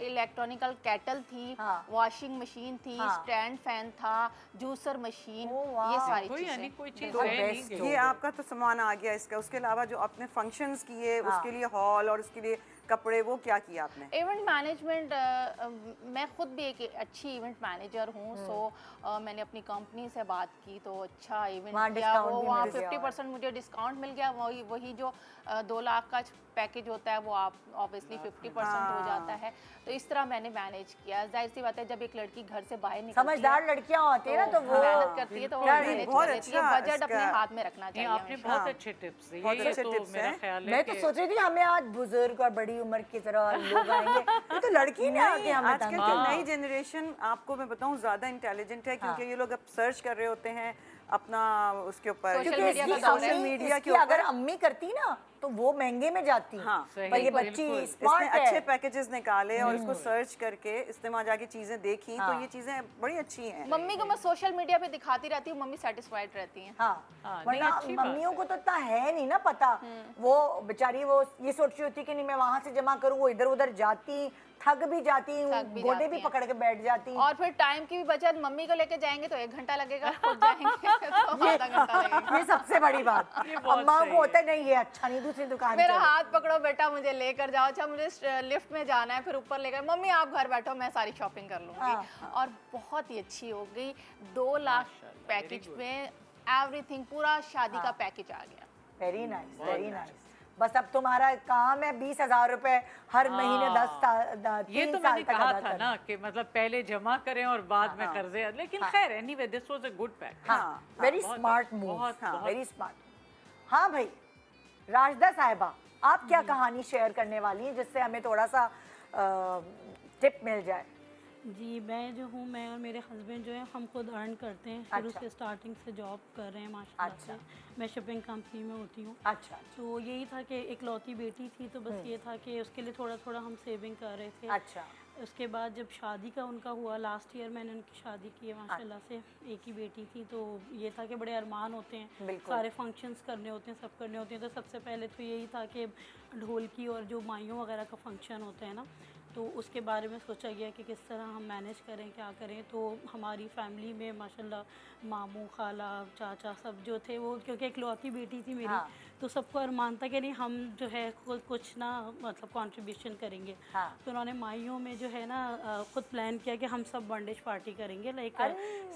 इलेक्ट्रॉनिकल केटल थी, हाँ। वॉशिंग मशीन थी, हाँ। स्टैंड फैन था, जूसर मशीन, ओह, वाह। ये सारी कोई यानी चीजें। कोई चीज तो रह नहीं best गई। हो ये गए। आपका तो सामान आ गया इसका, उसके अलावा जो आपने फंक्शंस किए हाँ। उसके लिए हॉल और उसके लिए कपड़े, वो क्या किया आपने? इवेंट मैनेजमेंट, मैं खुद भी एक अच्छी इवेंट मैनेजर हूँ, सो मैंने अपनी कंपनी से बात की, तो अच्छा इवेंट वहाँ किया, discount वो भी वहाँ मिल गया 50% मुझे डिस्काउंट मिल गया। वही जो 2 लाख का पैकेज होता है वो आप ऑब्वियसली 50% हो जाता है। तो इस तरह मैंने मैनेज किया। जाहिर सी बात है, जब एक लड़की घर से बाहर निकलती समझदार लड़कियां होती है ना, तो वो मेहनत करती है तो वो कर मैनेज लेती बहुत कर लेती है। अच्छा बजट अपने इसका- हाथ में रखना नहीं, चाहिए आपने हमेशा। बहुत हाँ। अच्छे टिप्स दिए। बहुत ये अच्छे तो tips मेरा हैं। ख्याल है मैं तो कि- सोच रही थी हमें आज बुजुर्ग और बड़ी उम्र की तरह लोग आएंगे, ये तो लड़की ने आके हमें आजकल तंग की किया। नई जनरेशन, आपको मैं बताऊं, ज्यादा इंटेलिजेंट है, क्योंकि हाँ। ये लोग अब सर्च कर रहे होते हैं अपना उसके ऊपर, Social क्योंकि media इसकी का दौर है। सोशल अम्मी, मीडिया इसकी के अगर ऊपर अम्मी करती ना तो वो महंगे में जाती। हाँ, पर ये सही, बच्ची बिल्कुल। स्मार्ट इसने अच्छे है। पैकेजेस निकाले और इसको सर्च करके इसने वहाँ जाके चीजें देखी, तो हाँ। ये चीजें बड़ी अच्छी हैं। मम्मी को मैं सोशल मीडिया पे दिखाती रहती हूँ, मम्मी सेटिस्फाइड रहती हैं। हाँ, हाँ, नहीं, वरना अच्छी बात मम्मियों को तो इतना है नहीं ना पता, वो बेचारी वो ये सोच रही होती कि नहीं मैं वहां से जमा करूँ, वो इधर उधर जाती, थक भी जाती, थक भी गोदे जाती भी हैं। पकड़ के बैठ जाती। और फिर टाइम की भी बचत, मम्मी को लेके जाएंगे तो 1 घंटा लगेगा, खुद जाएंगे तो आधा घंटा लगेगा। ये सबसे बड़ी बात। ये बहुत अम्मा सही को होता है नहीं ये अच्छा नहीं, दूसरी दुकान मेरा चलो। हाथ पकड़ो बेटा, मुझे लेकर जाओ। अच्छा मुझे लिफ्ट में जाना है, फिर ऊपर लेकर, मम्मी आप घर बैठो, मैं सारी शॉपिंग कर लूंगी। और बहुत ही अच्छी हो गई। 2 लाख पैकेज में एवरीथिंग, पूरा शादी का पैकेज आ गया। Very nice, very nice. बस अब तुम्हारा काम है 20,000 रुपए हर महीने 10 ये 3 तो साल मैंने तक कहा अदा था करना। ना कि मतलब पहले जमा करें और बाद में कर्जे, लेकिन खैर anyway this was a good pack. हाँ, वेरी बहुत- स्मार्ट मूव, बहुत- बहुत- वेरी स्मार्ट। हाँ भाई, राजदा साहिबा, आप क्या कहानी शेयर करने वाली हैं जिससे हमें थोड़ा सा टिप मिल जाए? जी, मैं जो हूँ, मैं और मेरे हस्बैंड जो है हम खुद अर्न करते हैं, शुरू अच्छा। से स्टार्टिंग से जॉब कर रहे हैं माशाल्लाह अच्छा। से। मैं शिपिंग कंपनी में होती हूँ। अच्छा तो यही था कि इकलौती बेटी थी, तो बस ये था कि उसके लिए थोड़ा थोड़ा हम सेविंग कर रहे थे। अच्छा उसके बाद जब शादी का उनका हुआ, लास्ट ईयर मैंने उनकी शादी की है माशाल्लाह से, एक ही बेटी थी। तो ये था कि बड़े अरमान होते हैं, बिल्कुल। सारे फंक्शंस करने होते हैं, सब करने होते हैं। तो सबसे पहले तो यही था कि ढोलकी और जो माइयों वगैरह का फंक्शन होता है ना, तो उसके बारे में सोचा गया कि किस तरह हम मैनेज करें, क्या करें। तो हमारी फैमिली में माशाल्लाह मामू खाला चाचा सब जो थे वो, क्योंकि इकलौती बेटी थी मेरी, हाँ। तो सबको अरमान था कि नहीं हम जो है कुछ ना मतलब कंट्रीब्यूशन करेंगे। हाँ। तो उन्होंने माइयों में जो है ना खुद प्लान किया कि हम सब बंडिश पार्टी करेंगे, लाइक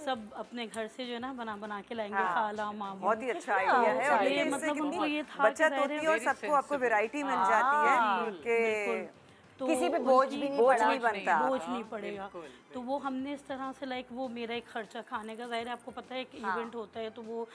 सब अपने घर से जो है ना बना के लाएंगे, खाला मामू। बहुत ही अच्छा आइडिया है। और ये देखिए, इससे मतलब उनको कितनी ये था कि बचत ज़ाहिर होती है है और very सबको आपको sensible। वैरायटी मिल जाती है कि तो किसी पे बोझ उनकी- भी नहीं बोझ पड़ा। नहीं बनता। बोझ नहीं पड़ेगा। बिल्कुल, तो वो हमने इस तरह से लाइक वो मेरा एक खर्चा खाने का, ज़ाहिर है आपको पता है एक इवेंट होता है, तो वो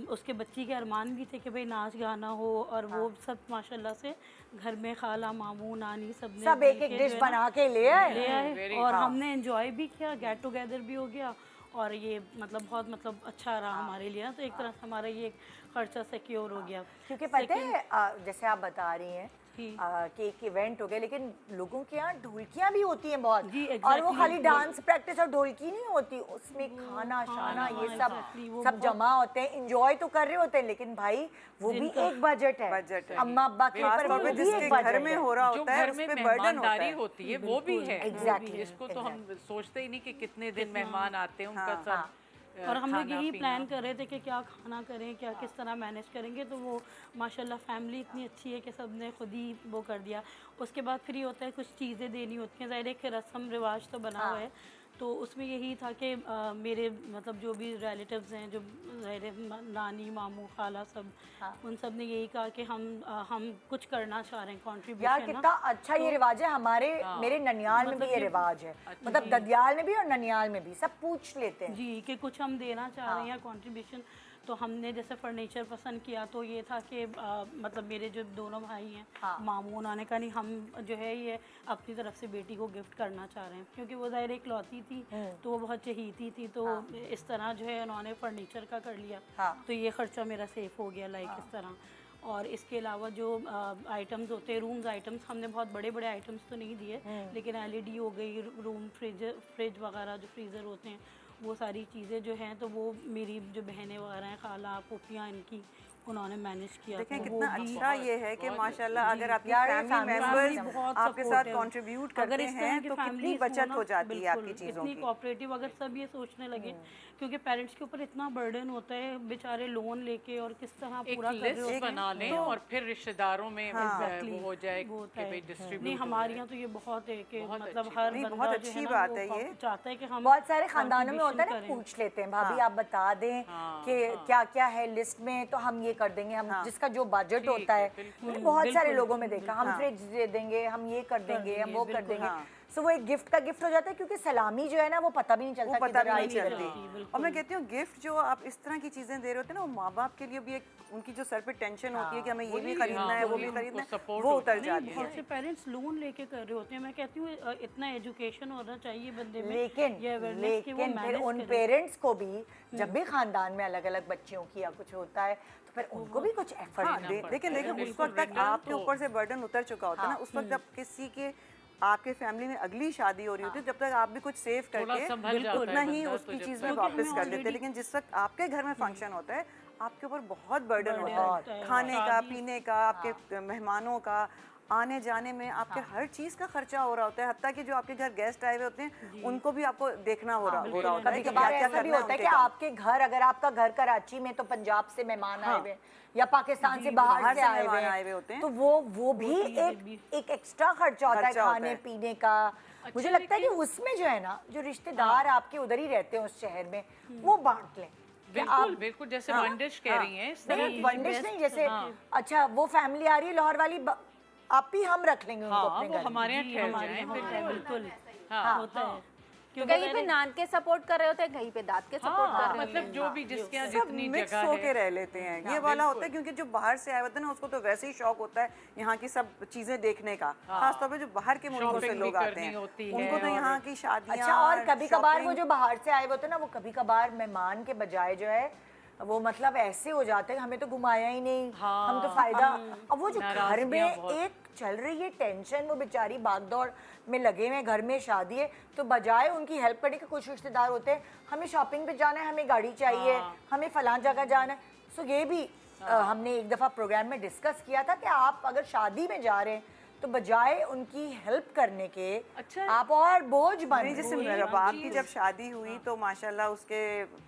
उसके बच्ची के अरमान भी थे कि भाई नाच गाना हो, और वो सब माशाल्लाह से घर में खाला मामू नानी सब ने सब एक एक डिश बना के ले आए। ले आए, और हमने एंजॉय भी किया, गेट टुगेदर भी हो गया, और ये मतलब बहुत मतलब अच्छा रहा हमारे लिए ना। तो एक तरह से हमारा ये खर्चा सिक्योर हो गया। क्योंकि पता है जैसे आप बता रही हैं जी। कि एक इवेंट हो गया, लेकिन लोगों के यहाँ ढोलकियाँ भी होती हैं बहुत, जी, और वो exactly, खाली वो- डांस प्रैक्टिस और ढोलकी नहीं होती, उसमें खाना शाना ये सब exactly, वो सब बहुत- जमा होते हैं, इंजॉय तो कर रहे होते हैं, लेकिन भाई वो भी एक बजट है। बजट है। अम्मा अब्बा के खास ऊपर तौर वो पे भी जिसके एक घर बजट में है। हो रहा जो होता है घर उस में पे बर्डन होता मेहमानदारी है। होती है वो भी है Exactly, जिसको तो हम सोचते ही नहीं कि कितने दिन मेहमान आते हैं उनका हाँ, सब और हम लोग खाना यही पीना। प्लान कर रहे थे कि क्या खाना करें, क्या किस तरह मैनेज करेंगे। तो वो माशाल्लाह फैमिली इतनी अच्छी है कि सब ने खुद ही वो कर दिया। उसके बाद फिर ये होता है कुछ चीज़ें देनी होती हैं, ज़ाहिर है कि रस्म रिवाज तो बना हुआ है, तो उसमें यही था कि मेरे मतलब जो भी रिलेटिव्स हैं, जो ज़ाहिर है नानी मामू खाला सब, उन सब ने यही कहा कि हम कुछ करना चाह रहे हैं यार कंट्रीब्यूशन कितना अच्छा ये रिवाज है हमारे, मेरे ननियाल में भी ये रिवाज है, मतलब ददियाल में भी और ननियाल में भी सब पूछ लेते हैं। जी, कि कुछ हम देना चाह रहे हैं कंट्रीब्यूशन। तो हमने जैसे फर्नीचर पसंद किया, तो ये था कि मतलब मेरे जो दोनों भाई हैं मामू, उन्होंने कहा नहीं हम जो है ये अपनी तरफ से बेटी को गिफ्ट करना चाह रहे हैं, क्योंकि वो ज़ाहिर इकलौती थी तो वो बहुत चहीती थी। तो इस तरह जो है उन्होंने फर्नीचर का कर लिया। तो ये खर्चा मेरा सेफ हो गया लाइक इस तरह। और इसके अलावा जो आइटम्स होते हैं, रूम्स आइटम्स, हमने बहुत बड़े बड़े आइटम्स तो नहीं दिए, लेकिन LED हो गई, रूम फ्रिज वगैरह जो फ्रीज़र होते हैं, वो सारी चीज़ें जो हैं, तो वो मेरी जो बहनें वगैरह हैं, खाला पुफियाँ, इनकी उन्होंने मैनेज किया। देखें तो कितना वो भी- अच्छा ये है कि माशाल्लाह अगर आपकी यार, ये फैमिली family मेंबर्स बहुत आपके साथ supportive। कंट्रीब्यूट अगर करते इस तरह हैं की तो कितनी families बचत ना, हो जाती है बिल्कुल, आपकी चीज़ों इतनी की। कोऑपरेटिव अगर सब ये सोचने लगे, क्योंकि पेरेंट्स के ऊपर इतना बर्डन होता है, बेचारे लोन लेके और किस तरह एक पूरा कर रहे लिस्ट होते बना लें और फिर रिश्तेदारों में Exactly, वो हो जाए वो कि होता भाई है। डिस्ट्रीब्यूट नहीं हमारे यहाँ तो ये बहुत है कि बहुत मतलब अच्छी हर नहीं, बंदा बहुत जो अच्छी है ना बात वो है ये। चाहता है कि हम बहुत सारे खानदानों में होता है ना, contribution पूछ लेते हैं करें। भाभी आप बता दें कि क्या क्या है लिस्ट में, तो हम ये कर देंगे, हम जिसका जो बजट होता है। मैंने बहुत सारे लोगों में देखा, हम फ्रिज दे देंगे, हम ये कर देंगे, हम वो कर देंगे, सो वो एक गिफ्ट का गिफ्ट हो जाता है, क्योंकि सलामी जो है ना वो पता भी नहीं चलता वो पता किधर भी आई नहीं किधर चलती। गई। और मैं कहती हूँ गिफ्ट जो आप इस तरह की चीजें दे रहे होते हैं ना, वो माँ बाप के लिए भी एक उनकी जो सर पे टेंशन होती है कि हमें ये भी खरीदना है, वो भी खरीदना है, support वो होता उतर नहीं, जाती बहुत है। से पेरेंट्स लोन लेके कर रहे होते हैं। मैं कहती हूँ इतना एजुकेशन होना चाहिए बंदे में, लेकिन ये awareness कि वो लेकिन फिर manage उन करें। पेरेंट्स को भी जब भी खानदान में अलग अलग बच्चियों की या कुछ होता है, तो फिर उनको भी कुछ एफर्ट हाँ, लेकिन उस वक्त तक आपके ऊपर से बर्डन उतर चुका होता है ना, उस वक्त जब किसी के आपके फैमिली में अगली शादी हो रही होती है, जब तक आप भी कुछ सेव करके संभल जाता है उतना ही बंदा, उसकी तो चीज जब में तक- वापस क्योंकि कर हमें देते हैं। लेकिन जिस वक्त आपके घर में फंक्शन होता है, आपके ऊपर बहुत बर्डन होता होता है, है। खाने का, शादी- पीने का, आपके मेहमानों का, आने जाने में आपके हर चीज का खर्चा हो रहा होता है। हत्ता कि जो आपके घर गेस्ट आए हुए होते हैं उनको भी आपको देखना हो रहा होता है कभी कि कभार क्या क्या ऐसा भी करना है होता है उनके कि काम। आपके घर, अगर आपका घर कराची में, तो पंजाब से मेहमान आए हुए हैं या पाकिस्तान से बाहर बाहर से से आए हुए मेहमान आए हुए हैं, होते हैं। तो वो भी एक एक्स्ट्रा खर्चा होता है खर्चा होता खाने है। पीने का। मुझे लगता है कि उसमें जो है ना, जो रिश्तेदार आपके उधर ही रहते हैं उस शहर में, वो बांट लें। बिल्कुल बिल्कुल जैसे वंडिश कह रही हैं इस तरह नहीं, की वनडिश नहीं, जैसे अच्छा वो फैमिली आ रही है लाहौर वाली, आप ही हम रख लेंगे उनको हाँ अपने वो घर में। हमारे यहाँ ठहर हमारे जाएं यहाँ होता है, बिल्कुल बिल्कुल हाँ होता है। कहीं पे नान के सपोर्ट कर रहे होते हैं, कहीं पे दांत के सपोर्ट कर रहे मतलब जो भी जिसके यहाँ सब जितनी मिक्स जगह होके है रह लेते हैं। ये वाला होता है क्योंकि जो बाहर से आए होते हैं ना, उसको तो वैसे ही शौक होता है यहाँ की सब चीजें देखने का, खासतौर पे जो बाहर के मुल्कों से Shopping लोग भी आते करनी हैं, होती उनको है तो और- यहाँ की शादियाँ, अच्छा, और कभी कभार वो shopping- जो बाहर से आए हुए होते हैं ना, वो कभी कभार मेहमान के बजाय जो है वो मतलब ऐसे हो जाते हैं, हमें तो घुमाया ही नहीं, हम तो फायदा। अब वो जो घर नाराजगियाँ में बहुत। एक चल रही है टेंशन, वो बेचारी भागदौड़ में लगे हुए हैं, घर में शादी है, तो बजाय उनकी हेल्प करने के कुछ रिश्तेदार होते हैं, हमें शॉपिंग पे जाना है, हमें गाड़ी चाहिए, हमें फलां जगह जाना है। सो ये भी हमने एक दफ़ा प्रोग्राम में डिस्कस किया था कि आप अगर शादी में जा रहे हैं तो बजाय उनकी हेल्प करने के अच्छा। आप और बोझ बन नहीं, जैसे गए। रबाब की जब शादी हुई तो माशाल्लाह उसके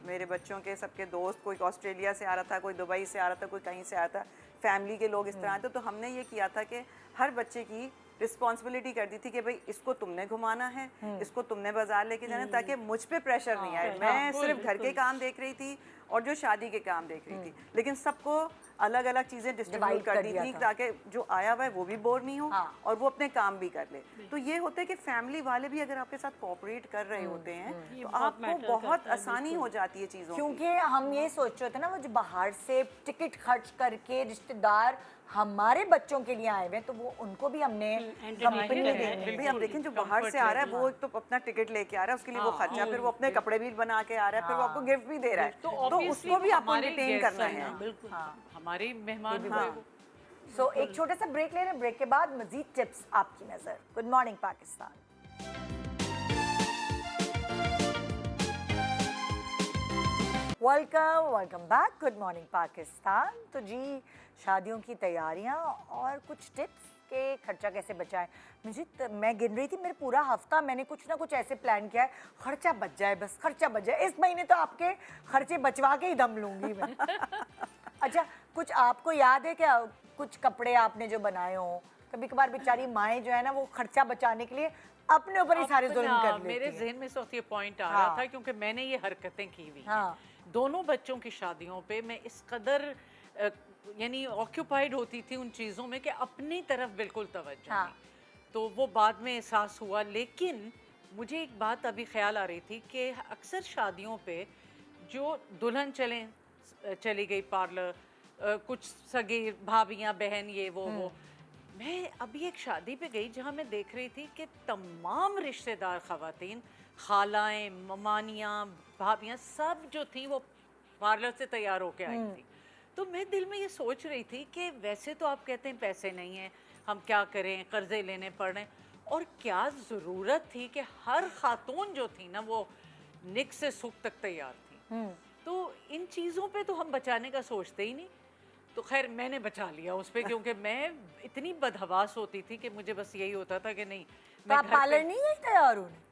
मेरे बच्चों के सबके दोस्त, कोई ऑस्ट्रेलिया से आ रहा था, कोई दुबई से आ रहा था, कोई कहीं से आ रहा था, फैमिली के लोग इस तरह थे। तो हमने ये किया था कि हर बच्चे की रिस्पॉन्सिबिलिटी कर दी थी कि भाई इसको तुमने घुमाना है, इसको तुमने बाजार लेके जाना है, ताकि मुझ पे प्रेशर नहीं आए। मैं सिर्फ घर के काम देख रही थी और जो शादी के काम देख रही थी, लेकिन सबको अलग अलग चीजें डिस्ट्रीब्यूट कर दी थी ताकि जो आया हुआ है वो भी बोर नहीं हो और वो अपने काम भी कर ले। तो ये होता है कि फैमिली वाले भी अगर आपके साथ कोऑपरेट कर रहे होते हैं तो आपको बहुत आसानी हो जाती है चीज़ों की। क्योंकि हम ये सोच रहे थे ना, वो जो बाहर से टिकट खर्च करके रिश्तेदार हमारे बच्चों के लिए आए हुए हैं, तो वो उनको भी हमने कंपनी देनी। भाई आप देखें जो बाहर से आ रहा है वो एक तो अपना टिकट लेके आ रहा है, उसके लिए वो खर्चा, फिर वो अपने कपड़े भी बना के आ रहा है, फिर वो आपको गिफ्ट भी दे रहा है, तो उसको भी आपको एंटरटेन करना है। बिल्कुल हमारे मेहमान हुए वो। सो एक छोटा सा ब्रेक ले रहे हैं, ब्रेक के बाद मजीद टिप्स आपकी नजर। Good morning Pakistan. Welcome back. Good morning Pakistan. तो जी शादियों की तैयारियां और कुछ टिप्स के खर्चा कैसे बचाएं। मैं गिन रही थी, मेरे पूरा हफ्ता मैंने कुछ ना कुछ ऐसे प्लान किया है, खर्चा बच जाए, बस खर्चा बच जाए। इस महीने तो आपके खर्चे बचवा के ही दम लूंगी मैं। अच्छा, कुछ आपको याद है क्या, कुछ कपड़े आपने जो बनाए हो? कभी कभार बेचारी माएँ जो है ना, वो खर्चा बचाने के लिए अपने ऊपर ही सारे जुल्म कर लेती मेरे हैं। जहन में सिर्फ ये पॉइंट आ रहा था क्योंकि मैंने ये हरकतें की हुई हैं। दोनों बच्चों की शादियों पे मैं इस कदर यानी ऑक्यूपाइड होती थी उन चीज़ों में कि अपनी तरफ बिल्कुल तवज्जो नहीं। तो वो बाद में एहसास हुआ। लेकिन मुझे एक बात अभी ख्याल आ रही थी कि अक्सर शादियों पे जो दुल्हन चली गई पार्लर, कुछ सगे भाभियाँ बहन ये वो मैं अभी एक शादी पे गई जहाँ मैं देख रही थी कि तमाम रिश्तेदार ख़वातीन, खालाएँ, ममानियाँ, भाभियाँ सब जो थी वो पार्लर से तैयार होके आई थी। तो मैं दिल में ये सोच रही थी कि वैसे तो आप कहते हैं पैसे नहीं हैं, हम क्या करें, कर्जे लेने पड़ रहे हैं, और क्या ज़रूरत थी कि हर खातून जो थी ना वो निक से सुख तक तैयार थी। तो इन चीज़ों पे तो हम बचाने का सोचते ही नहीं। तो खैर मैंने बचा लिया उस पर, क्योंकि मैं इतनी बदहवास होती थी कि मुझे बस यही होता था कि नहीं तो आप पार्लर नहीं गई तैयार होने?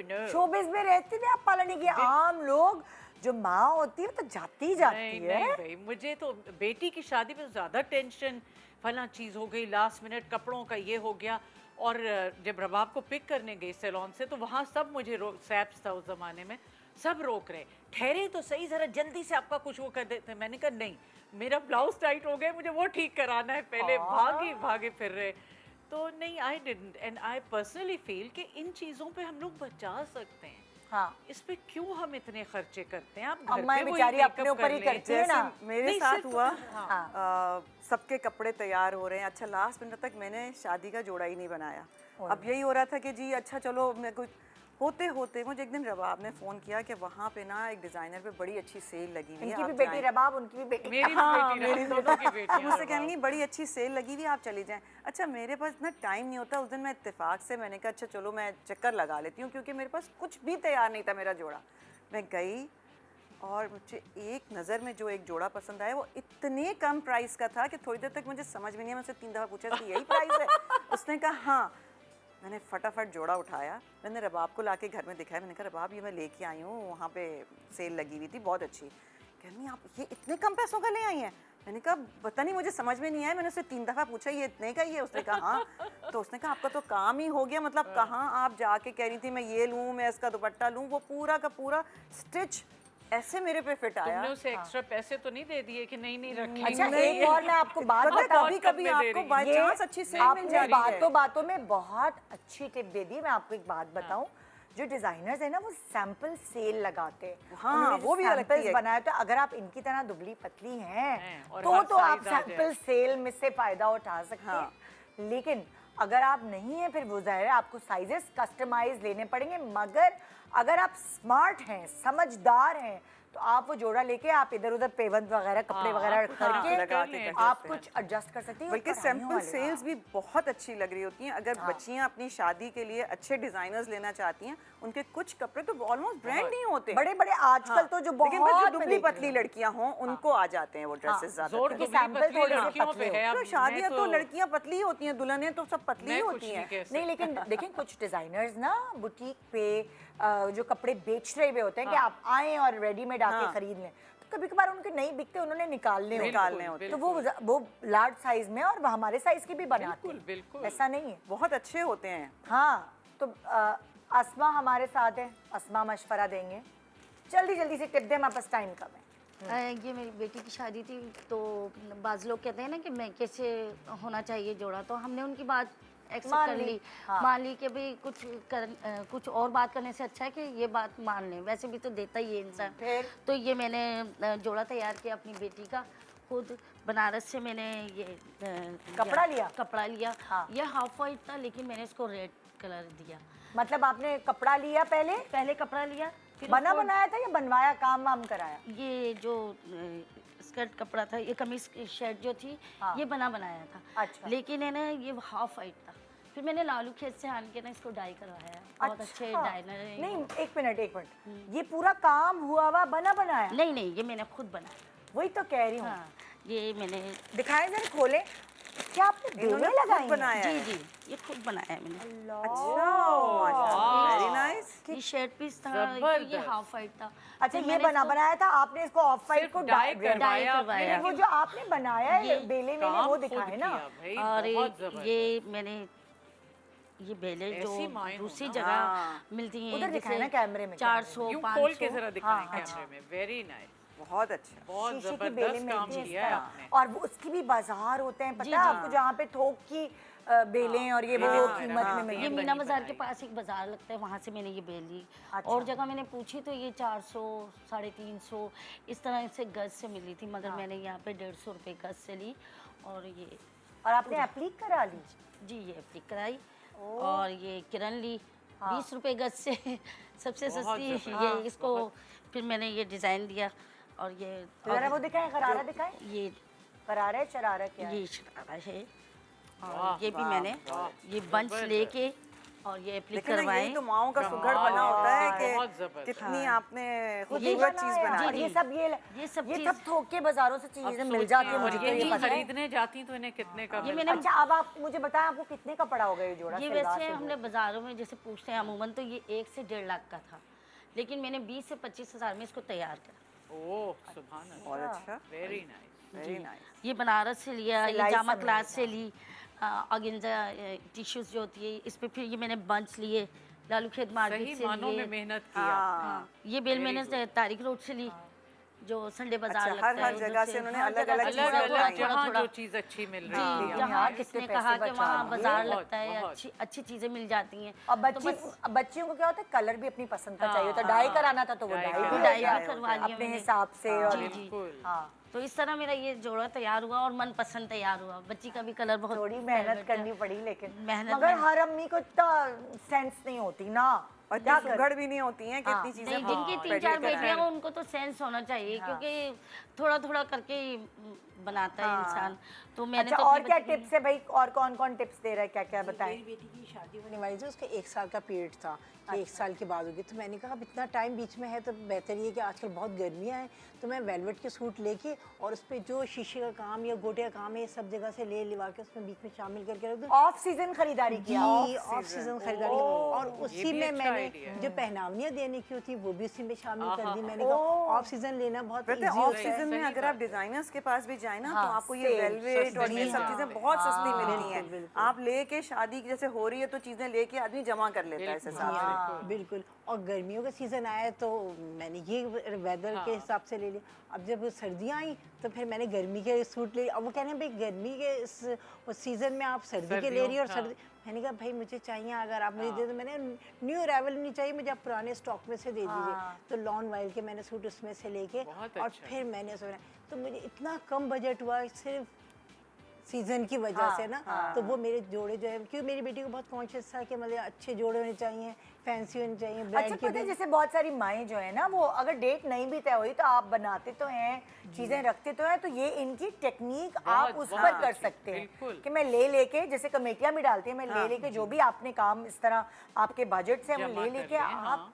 नो शोबिज़ में रहती थी आप, पार्लर नहीं किया? आम लोग जो माँ होती है तो जाती ही जाती है। नहीं भाई, मुझे तो बेटी की शादी में ज़्यादा टेंशन, फला चीज़ हो गई, लास्ट मिनट कपड़ों का ये हो गया। और जब रबाब को पिक करने गई सैलून से तो वहाँ सब मुझे सैप्स था उस ज़माने में, सब रोक रहे, ठहरे तो सही, ज़रा जल्दी से आपका कुछ वो कर देते। मैंने कहा नहीं, मेरा ब्लाउज टाइट हो गया, मुझे वो ठीक कराना है पहले। भागे फिर रहे। तो नहीं, I didn't, and I personally feel कि इन चीज़ों पे हम लोग बचा सकते हैं। इस पे क्यों हम इतने खर्चे करते हैं? आप घर पे बेचारी अपने ऊपर ही करती है ना। मेरे साथ हुआ, सबके कपड़े तैयार हो रहे हैं, अच्छा लास्ट मिनट तक मैंने शादी का जोड़ा ही नहीं बनाया। अब यही हो रहा था कि जी अच्छा चलो, मैं कुछ होते होते मुझे एक दिन रबाब ने फ़ोन किया कि वहाँ पे ना एक डिज़ाइनर पे बड़ी अच्छी सेल लगी हुई है। इनकी भी बेटी रबाब, उनकी भी बेटी, मेरी बेटी, दोनों की बेटी। मुझसे कहने लगी बड़ी अच्छी सेल लगी हुई है, आप चली जाएं। अच्छा मेरे पास ना टाइम नहीं होता। उस दिन मैं इत्तेफाक से मैंने कहा अच्छा चलो मैं चक्कर लगा लेती हूँ, क्योंकि मेरे पास कुछ भी तैयार नहीं था मेरा जोड़ा। मैं गई और मुझे एक नज़र में जो एक जोड़ा पसंद आया वो इतने कम प्राइस का था कि थोड़ी देर तक मुझे समझ में नहीं आया। मैं उससे 3 दफ़ा पूछा कि यही प्राइस है? उसने कहा हाँ। मैंने फटाफट जोड़ा उठाया, मैंने रबाब को लाके घर में दिखाया। मैंने कहा रबाब ये मैं लेके आई हूँ, वहाँ पे सेल लगी हुई थी, बहुत अच्छी। कहनी आप ये इतने कम पैसों का ले आई हैं? मैंने कहा पता नहीं, मुझे समझ में नहीं आया। मैंने उससे 3 दफ़ा पूछा ये इतने का ही है? उसने कहा हाँ। तो उसने कहा आपका तो काम ही हो गया, मतलब कहाँ आप जाके कह रही थी मैं ये लूँ, मैं इसका दुपट्टा लूँ, वो पूरा का पूरा स्टिच ऐसे मेरे पे फिट आया। तुमने उसे एक्स्ट्रा पैसे तो नहीं दे दिए कि नहीं रखी? अच्छा एक और मैं आपको बात बताऊं, कभी कभी आपको बाय चांस अच्छी सेल मिल जाती है। बातों में बहुत अच्छी टिप दे दी। मैं आपको एक बात बताऊं, जो डिजाइनर्स है ना वो सैंपल सेल लगाते हैं। हाँ, वो भी अलग सैंपल्स बनाया। तो अगर आप इनकी तरह दुबली पतली हैं तो आप सैंपल सेल में से फायदा उठा सकते हैं। लेकिन अगर आप नहीं हैं, फिर वो ज़ाहिर है आपको साइजेस कस्टमाइज लेने पड़ेंगे। मगर अगर आप स्मार्ट हैं, समझदार हैं, तो आप वो जोड़ा लेके आप इधर उधर पेवंत वगैरह कपड़े वगैरह लगा करके के कर आप सकते कुछ एडजस्ट कर सकती हैं। और बल्कि कढ़ाइयों सैंपल वाले, सेल्स भी बहुत अच्छी लग रही होती हैं। अगर बच्चियां अपनी शादी के लिए अच्छे डिजाइनर्स लेना चाहती हैं, उनके कुछ कपड़े तो ऑलमोस्ट ब्रांड नहीं होते, बड़े बड़े आजकल तो जो लेकिन बस जो बहुत दुबली पतली लड़कियां हों उनको आ जाते हैं वो ड्रेसेस जोर ज्यादा। क्योंकि दुबली सैंपल पतली थोड़े से लड़कियों पतले पे है। तो अब शादियां मैं तो लड़कियां पतली होती हैं, दुल्हनें तो सब पतली मैं कुछ होती नहीं हैं। कह सकती। नहीं, लेकिन देखें कुछ डिजाइनर्स ना बुटीक पे जो कपड़े बेच रहे हुए होते हैं कि आप आए और रेडीमेड आके खरीद लें, तो कभी कभार उनके नहीं बिकते, उन्होंने निकालने होते हैं। तो वो लार्ज साइज में और हमारे साइज के भी बनाते हैं, बिल्कुल। ऐसा नहीं है। बहुत अच्छे होते हैं। हाँ, तो अस्मा हमारे साथ है, अस्मा मशवरा देंगे। जल्दी जल्दी से टिप दें, हमारे पास टाइम कम है। ये मेरी बेटी की शादी थी, तो बाज़ लोग कहते हैं ना कि मैं कैसे होना चाहिए जोड़ा, तो हमने उनकी बात एक्सेप्ट कर ली। मान ली कि भाई कुछ और बात करने से अच्छा है कि ये बात मान लें, वैसे भी तो देता ही है इंसान। फिर? तो ये मैंने जोड़ा तैयार किया अपनी बेटी का, खुद बनारस से मैंने ये कपड़ा लिया? कपड़ा लिया। हाँ। ये हाफ वाइट था, लेकिन मैंने इसको रेड कलर दिया। मतलब आपने कपड़ा लिया पहले कपड़ा लिया, फिर बना उसको- बनाया था या बनवाया, काम वाम कराया? ये जो स्कर्ट कपड़ा था, ये कमीज की शर्ट जो थी, हाँ। ये बनाया था। अच्छा। लेकिन है ना ये हाफ वाइट था। फिर मैंने लालू खेत से आन के ना इसको डाई करवाया। बहुत अच्छे अच्छा। डाइनर हैं। नहीं, एक मिनट, ये पूरा काम हुआ हुआ बना बनाया? नहीं, ये मैंने खुद बनाया। वही तो कह रही हूँ। हाँ, ये मैंने दिखाएं जरा, खोले। क्या आपने बेलें लगाई हैं? बनाया जी है। जी ये खुद बनाया है मैंने। अच्छा, वेरी नाइस। ये शर्ट पीस था, ये जबरदस्त। हाफ वाइट था। अच्छा, फिर ये मैंने बना इसको- बनाया था आपने, इसको ऑफ वाइट सिर्फ को डाई डाई करवाया करवाया। वो जो आपने बनाया है ये बेले में, काम वो खुद दिखाए ना। किया भाई, और बहुत जबरदस्त। ये मैंने ये बेले जो ऐसी मायनों दूसरी ना। जगह मिलती हैं, उधर दिखाए ना जैसे कैमरे में, 400 यूं खोल के 500। जरा दिखाएं हाँ, कैमरे में। वेरी नाइस, बहुत अच्छा। बहुत शीशे की बेलें जबरदस्त काम मिलती हैं इस किया है तरह। आपने। और वो उसकी भी बाजार होते हैं, पता जी, है जी। आपको, जहाँ पे थोक की बेलें और ये वो हाँ, कीमत हाँ, में ये मिलती हैं। मीना बाजार के पास एक बाजार लगता है, वहाँ से मैंने ये बेल ली। अच्छा। और जगह मैंने पूछी तो ये 400 350 इस तरह से गज से मिली थी, मगर मैंने यहाँ पे 150 रुपये गज से ली। और ये और आपने एप्लीक करा ली? जी ये एप्लिक कराई। और ये किरण ली 20 रुपये गज से सबसे सस्ती ये इसको। फिर मैंने ये डिज़ाइन दिया। और ये जरा वो दिखाएं, गरारा दिखाएं। ये गरारा है, शरारा क्या है? ये शरारा है। और ये भी मैंने ये बंच लेके और ये एप्लिक लेकिन ना, करवाए। यही तो माओ का सुघड़ बना होता है बहुत कि जबरदस्त। कितनी आपने खुद ही खूबसूरत बना चीज है बना यार, दी। ये सब ये ये सब थोक के बाजारों से अब चीजें मिल सोचिए, जाती हैं, और मुझे तो ये ये चीज़ पता है। खरीदने जाती तो इन्हें कितने का ये मिलता? मैंने अच्छा, अब आप मुझे बताएं आपको कितने का पड़ा होगा ये जोड़ा? ये सलवार वैसे से हमने बाज़ारों में जैसे पूछते हैं अमूमन, तो ये 1 से 1.5 लाख का था, लेकिन मैंने 20 से 25 हज़ार में इसको तैयार करा। ओह सुभान बहुत अल्लाह, अच्छा, वेरी नाइस। Very nice. ये बनारस से लिया, ये सिलाई जामा सब क्लास से ली। ऑर्गेन्जा टिश्यूज़ जो होती है, इस पे फिर ये मैंने बंच लिए लालू खेत मार्केट सही से मानों में लिए। मेहनत की आपने। हाँ, ये बेल मैंने तारिक रोड से ली, जो संडे बाजार अच्छा, लगता हर है, जगह उधर से उन्होंने हर अलग-अलग जगह चीज़ें अलग थोड़ा- अलग जहाँ थोड़ा- जो चीज़ अच्छी मिल रही जी, है जहाँ यार, किसने कितने कहा पैसे कि वहाँ बचा बाजार लिए। लगता है, बहुत। अच्छी चीज़ें मिल जाती हैं। और बच्चियों को क्या होता है, कलर भी अपनी पसंद का चाहिए होता है। डाई कराना था तो वो डाई डाई करा- भी हो डाई गया भी करवा लिया अपने मैंने। हिसाब से। और जी, जी। बिल्कुल। हाँ, तो इस तरह मेरा ये जोड़ा तैयार हुआ और मन पसंद तैयार हुआ। बच्ची का भी कलर बहुत थोड़ी मेहनत favorite था। करनी पड़ी, लेकिन मेहनत मगर में- हर अम्मी को इतना सेंस नहीं होती ना। और क्या जो करें? सुघड़ भी नहीं होती हैं, कितनी नहीं, चीजें जिनकी 3-4 बेटियां हो उनको तो सेंस होना चाहिए, क्योंकि थोड़ा थोड़ा करके ही बनाता है इंसान। तो मैंने अच्छा, तो और अपनी क्या बच्ची की- टिप्स है भाई, और कौन कौन टिप्स दे रहा है, क्या क्या बताएं? मेरी बेटी की शादी होने वाली थी, उसका 1 साल का पीरियड था कि 1 साल के बाद होगी। तो मैंने कहा अब इतना टाइम बीच में है तो बेहतर ये कि आजकल बहुत गर्मियाँ हैं, तो मैं वेलवेट के सूट लेके और उस पर जो शीशे का काम या गोटे का काम है, ये सब जगह से ले लिवा के उसमें बीच में शामिल करके रख दूँ। ऑफ सीजन खरीदारी जी, किया? ऑफ सीजन खरीदारी। और उसी भी में अच्छा मैंने idea है। जो पहनावनियाँ देने की होती वो भी उसी में शामिल कर दी। मैंने कहा ऑफ सीजन लेना बहुत पता ईजी है, ऑफ होता है। सीजन में अगर आप डिजाइनर्स के पास भी जाए ना, तो हाँ, आपको ये सेल, वेलवेट और ये मिल सब जाते चीजें हैं। बहुत सस्ती मिलती हैं। बिल्कुल। आप लेके शादी जैसे हो रही है तो चीजें लेके आदमी जमा कर लेता है इस हिसाब से। बिल्कुल। और गर्मियों का सीज़न आया तो मैंने ये वेदर के हिसाब से ले लिया। अब जब सर्दियाँ आई तो फिर मैंने गर्मी के सूट ले लिए। अब वो कहने भाई गर्मी के इस सीज़न में आप सर्दी के ले रही हो और सर्दी, मैंने कहा भाई मुझे चाहिए, अगर आप मुझे दे दो। मैंने न्यू अराइवल नहीं चाहिए मुझे, आप पुराने स्टॉक में से दे दीजिए। तो लॉन वाइल के मैंने सूट उसमें से लेके बहुत और अच्छा। फिर मैंने सोचा, तो मुझे इतना कम बजट हुआ, सीजन की वजह से ना, तो वो मेरे जोड़े जो है, क्योंकि मेरी बेटी को बहुत कॉन्शियस था कि मतलब अच्छे जोड़े होने चाहिए, फैंसी होने चाहिए, ब्रांड अच्छा के पता है भी। जैसे बहुत सारी माएँ जो है ना, वो अगर डेट नहीं भी तय हुई तो आप बनाते तो हैं, चीजें रखते तो हैं, तो ये इनकी टेक्निक आप उस पर कर सकते हैं बिल्कुल। कि मैं ले लेके, जैसे कमेटियां भी डालती हैं, मैं ले लेके जो भी आपने काम इस तरह आपके बजट से, वो जमा ले कर लेके लें, आप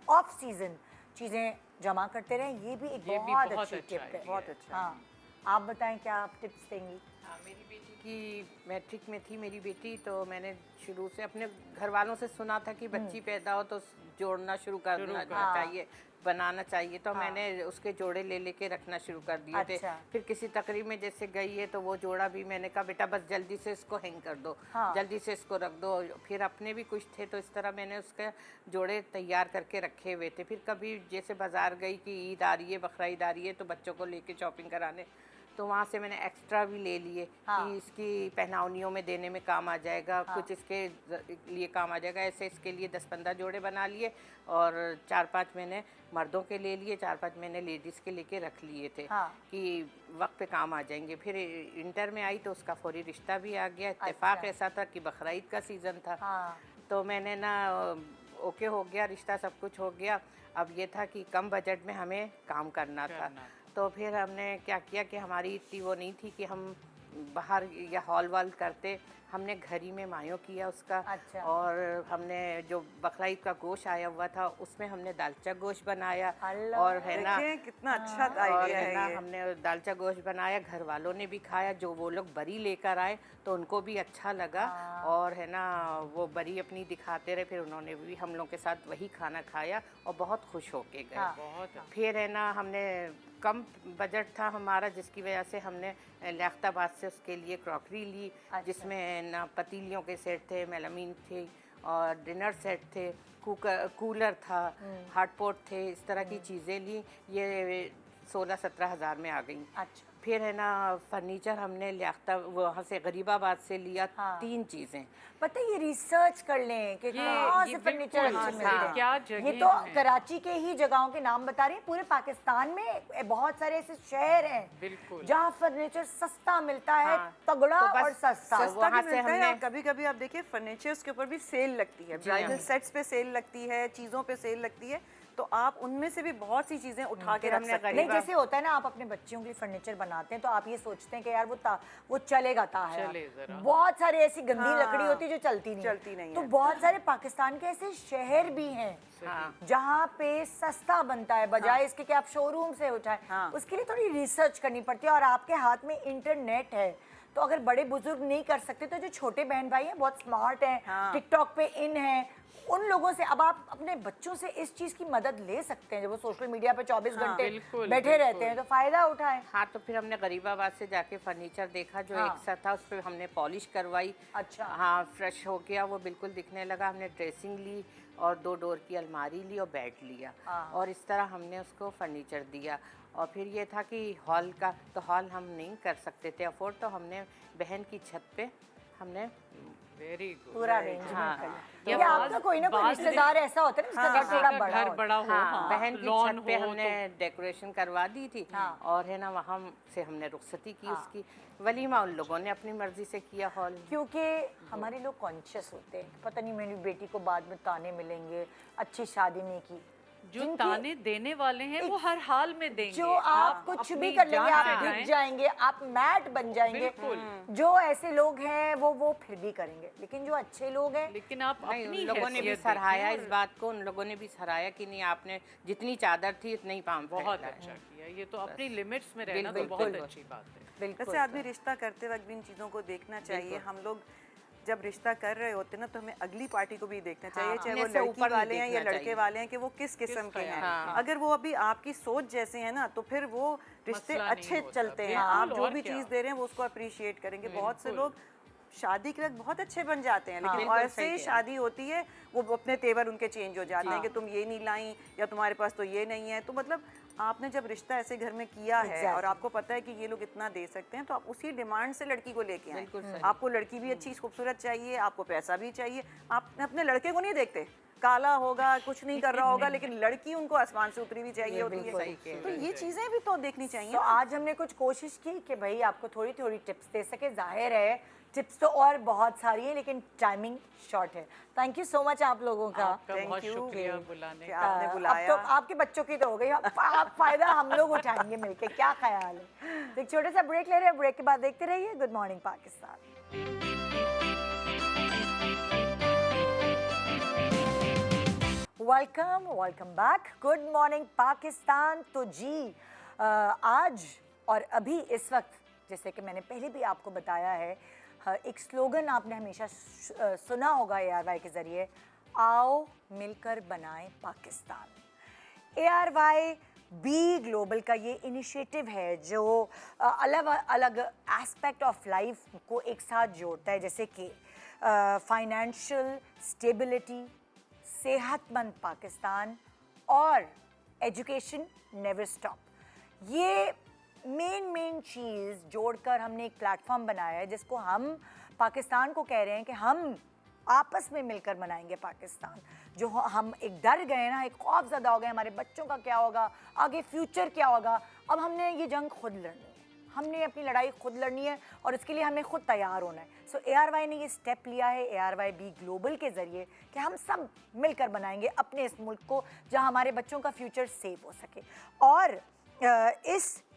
ऑफ सीजन चीजें जमा करते रहें। ये भी एक ये भी बहुत बहुत अच्छी अच्छा टिप है। idea है। बहुत अच्छा। हाँ, आप बताएं क्या आप टिप्स देंगी? हाँ, मेरी बेटी की मैट्रिक में थी मेरी बेटी, तो मैंने शुरू से अपने घर वालों से सुना था कि बच्ची पैदा हो तो जोड़ना शुरू करना चाहिए, बनाना चाहिए, तो मैंने उसके जोड़े ले लेके रखना शुरू कर दिए थे। अच्छा। फिर किसी तकरीब में जैसे गई है तो वो जोड़ा भी मैंने कहा बेटा बस जल्दी से इसको हैंग कर दो, जल्दी से इसको रख दो। फिर अपने भी कुछ थे तो इस तरह मैंने उसके जोड़े तैयार करके रखे हुए थे। फिर कभी जैसे बाजार गई कि ईद आ रही है, बकरा ईद आ रही है, तो बच्चों को लेके शॉपिंग कराने, तो वहाँ से मैंने एक्स्ट्रा भी ले लिए कि इसकी पहनावनियों में देने में काम आ जाएगा, कुछ इसके लिए काम आ जाएगा। ऐसे इसके लिए 10-15 जोड़े बना लिए और 4-5 मैंने मर्दों के ले लिए, 4-5 मैंने लेडीज़ के लेके रख लिए थे कि वक्त पे काम आ जाएंगे। फिर इंटर में आई तो उसका फौरी रिश्ता भी आ गया। इत्तेफाक ऐसा था कि बकरा ईद का सीज़न था, तो मैंने ना ओके हो गया, रिश्ता सब कुछ हो गया। अब ये था कि कम बजट में हमें काम करना था, तो फिर हमने क्या किया कि हमारी इतनी वो नहीं थी कि हम बाहर या हॉल वाल करते, हमने घर ही में मायों किया उसका। अच्छा। और हमने जो बकरा ईद का गोश्त आया हुआ था उसमें हमने दालचा गोश्त बनाया, अल्लाह। और है ना, देखिए कितना अच्छा और आइडिया है है ना ये। हमने दालचा गोश्त बनाया, घर वालों ने भी खाया, जो वो लोग बरी लेकर आए तो उनको भी अच्छा लगा, और है ना वो बरी अपनी दिखाते रहे, फिर उन्होंने भी हम लोग के साथ वही खाना खाया और बहुत खुश होके गए। बहुत फिर है ना हमने कम बजट था हमारा, जिसकी वजह से हमने लियाकताबाद से उसके लिए क्रॉकरी ली, जिसमें ना पतीलियों के सेट थे, मेलामीन थे और डिनर सेट थे, कूलर था, हॉट पॉट थे, इस तरह की चीज़ें ली। ये 16-17 हज़ार में आ गई। अच्छा। फिर है ना फर्नीचर हमने वहाँ से गरीबाबाद से लिया, 3 चीज़ें। पता है ये रिसर्च कर लें कि कहाँ से फर्नीचर बिल्कुल, अच्छे हाँ, मिलते हैं। क्या जगह ये तो हैं। कराची के ही जगहों के नाम बता रही हैं, पूरे पाकिस्तान में बहुत सारे ऐसे शहर हैं बिल्कुल। जहाँ फर्नीचर सस्ता मिलता है, हाँ, तगड़ा तो बस और सस्ता। सस्ता वहाँ वहाँ से से मिलता है, हमने- और कभी-कभी आप देखिए फर्नीचर्स के ऊपर भी सेल लगती है, ब्राइडल सेट्स पे सेल लगती है, चीज़ों पे सेल लगती है, तो आप उनमें से भी बहुत सी चीज़ें उठा के रख सकते हैं। नहीं जैसे होता है ना, आप अपने बच्चों के लिए फर्नीचर बनाते हैं तो आप ये सोचते हैं कि यार वो चलेगा चले जरा। बहुत सारे ऐसी गंदी लकड़ी होती है जो चलती नहीं है। तो बहुत सारे पाकिस्तान के ऐसे शहर भी हैं जहाँ पे सस्ता बनता है, बजाय इसके कि आप शोरूम से उठाएं। उसके लिए थोड़ी रिसर्च करनी पड़ती है, और आपके हाथ में इंटरनेट है तो अगर बड़े बुजुर्ग नहीं कर सकते तो जो छोटे बहन भाई हैं बहुत स्मार्ट हैं, टिकटॉक पे इन हैं, उन लोगों से अब आप अपने बच्चों से इस चीज की मदद ले सकते हैं। जब वो सोशल मीडिया पे 24 घंटे बिल्कुल, बैठे रहते हैं तो फायदा उठाएं। हाँ, तो फिर हमने गरीबाबाद से जाके फर्नीचर देखा जो एक सा था, उस पर हमने पॉलिश करवाई। अच्छा। हाँ, फ्रेश हो गया, वो बिल्कुल दिखने लगा। हमने ड्रेसिंग ली और 2 डोर की अलमारी ली और बेड लिया, और इस तरह हमने उसको फर्नीचर दिया। और फिर ये था कि हॉल का, तो हॉल हम नहीं कर सकते थे अफोर्ड, तो हमने बहन की छत पे हमने वेरी गुड। पूरा अरेंजमेंट कर ये लिया। आपका कोई ना कोई बात- रिश्तेदार ऐसा होता है ना जिसका घर थोड़ा बड़ा घर हो। बड़ा हो, हाँ, बहन की लॉन छत पे हो हमने डेकोरेशन करवा दी थी, और है ना वहाँ से हमने रुखसती की उसकी। वलीमा उन लोगों ने अपनी मर्जी से किया हॉल। क्योंकि हमारे लोग कॉन्शियस होते हैं, पता नहीं मेरी बेटी को बाद में ताने मिलेंगे, अच्छी शादी नहीं की। जो जिनकी- ताने देने वाले हैं वो हर हाल में देंगे। जो आप कुछ अपनी भी कर लेंगे, जान आप से गिर जाएं। जाएंगे, आप मैट बन जाएंगे। बिल्कुल। जो ऐसे लोग हैं वो फिर भी करेंगे, लेकिन जो अच्छे लोग हैं लेकिन आप नहीं, अपनी उन लोगों ने भी हैसियत सराहाया देखें इस बात को, उन लोगों ने भी सराहाया कि नहीं आपने जितनी चादर थी इतनी पाम बहुत फैलाया। अच्छा किया। ये तो अपनी लिमिट्स में रहना तो बिल्कुल, बहुत बिल्कुल। अच्छी बात है। बिल्कुल। वैसे आदमी रिश्ता करते वक्त भी इन चीज़ों को देखना चाहिए। हम लोग जब रिश्ता कर रहे होते हैं ना, तो हमें अगली पार्टी को भी देखना चाहिए, चाहे वो अपने से लड़की ऊपर नहीं वाले हैं या देखना लड़के चाहिए। वाले हैं, कि वो किस किस्म के हैं। अगर वो अभी आपकी सोच जैसे हैं ना, तो फिर वो रिश्ते मसला नहीं अच्छे होता। चलते हैं। बिल्कुल, आप जो और भी क्या। चीज़ दे रहे हैं वो उसको अप्रिशिएट करेंगे। बहुत से लोग शादी के वक्त बहुत अच्छे बन जाते हैं, लेकिन बिल्कुल ऐसे सही ही कह शादी होती है वो अपने तेवर उनके चेंज हो जाते हैं कि तुम ये नहीं लाई या तुम्हारे पास तो ये नहीं है। तो मतलब आपने जब रिश्ता ऐसे घर में किया है और आपको पता है कि ये लोग इतना दे सकते हैं, तो आप उसी डिमांड से लड़की को लेके आए। आपको लड़की भी अच्छी खूबसूरत चाहिए, आपको पैसा भी चाहिए। आप अपने लड़के को नहीं देखते, काला होगा, कुछ नहीं कर रहा होगा, लेकिन लड़की उनको आसमान से उतरी हुई चाहिए होती है। तो ये चीजें भी तो देखनी चाहिए तो ना। आज हमने कुछ कोशिश की कि भाई आपको थोड़ी थोड़ी टिप्स दे सके। जाहिर है टिप्स तो और बहुत सारी हैं, लेकिन टाइमिंग शॉर्ट है। थैंक यू सो मच आप लोगों का। आपका बहुत you शुक्रिया बुलाने कि का। आपने अब बुलाया। तो आपके बच्चों की तो हो गई, अब फायदा हम लोग उठाएंगे मिलके। क्या ख्याल है? तो एक छोटा सा ब्रेक ले रहे हैं, ब्रेक के बाद देखते रहिए good morning Pakistan. Welcome back, good morning Pakistan. तो जी आज और अभी इस वक्त, जैसे कि मैंने पहले भी आपको बताया है, एक स्लोगन आपने हमेशा सुना होगा ARY के ज़रिए, आओ मिलकर बनाएं पाकिस्तान। ARY बी ग्लोबल का ये इनिशिएटिव है जो अलग अलग एस्पेक्ट ऑफ लाइफ को एक साथ जोड़ता है, जैसे कि फाइनेंशियल स्टेबिलिटी, सेहतमंद पाकिस्तान और एजुकेशन नेवर स्टॉप। ये मेन चीज़ जोड़कर हमने एक प्लेटफॉर्म बनाया है जिसको हम पाकिस्तान को कह रहे हैं कि हम आपस में मिलकर बनाएंगे पाकिस्तान। जो हम एक डर गए ना, एक खौफ ज़्यादा हो गए, हमारे बच्चों का क्या होगा, आगे फ्यूचर क्या होगा। अब हमने ये जंग खुद लड़नी है, हमने अपनी लड़ाई खुद लड़नी है और इसके लिए हमें खुद तैयार होना है। सो ARY ने ये स्टेप लिया है ARY बी ग्लोबल के ज़रिए कि हम सब मिलकर बनाएंगे अपने इस मुल्क को जहां हमारे बच्चों का फ्यूचर सेफ हो सके। और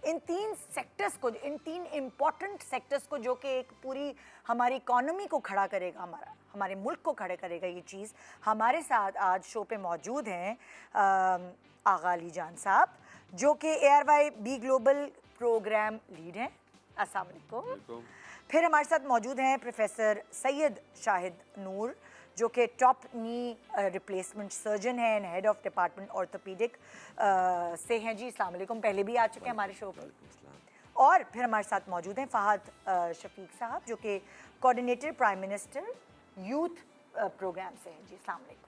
इन तीन सेक्टर्स को, इन तीन इम्पॉर्टेंट सेक्टर्स को, जो कि एक पूरी हमारी इकॉनमी को खड़ा करेगा, हमारे मुल्क को खड़ा करेगा, ये चीज़ हमारे साथ आज शो पे मौजूद हैं आगा अली जान साहब, जो कि ARY B global programme lead हैं। अस्सलाम वालेकुम। फिर हमारे साथ मौजूद हैं प्रोफेसर सैयद शाहिद नूर, जो कि टॉप नी रिप्लेसमेंट सर्जन हैं and head of department orthopaedic से हैं जी। अस्सलाम वालेकुम, पहले भी आ चुके हैं हमारे शो पर। और फिर हमारे साथ मौजूद हैं फ़हाद शफीक साहब, जो कि coordinator prime minister youth programme से हैं जी। अस्सलाम वालेकुम।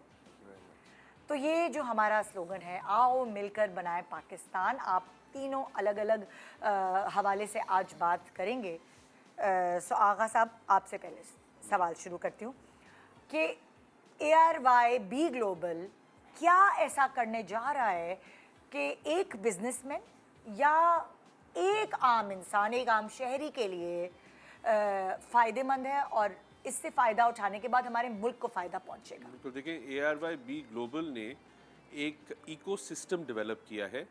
तो ये जो हमारा स्लोगन है, आओ मिलकर बनाएं पाकिस्तान, आप तीनों अलग अलग हवाले से आज बात करेंगे। सो आगा साहब, आपसे पहले सवाल शुरू करती हूँ कि ARY बी ग्लोबल क्या ऐसा करने जा रहा है कि एक बिजनेसमैन या एक आम इंसान, एक आम शहरी के लिए फ़ायदेमंद है और इससे फ़ायदा उठाने के बाद हमारे मुल्क को फ़ायदा पहुंचेगा। बिल्कुल, देखिए ARY बी ग्लोबल ने एक इकोसिस्टम डेवलप किया है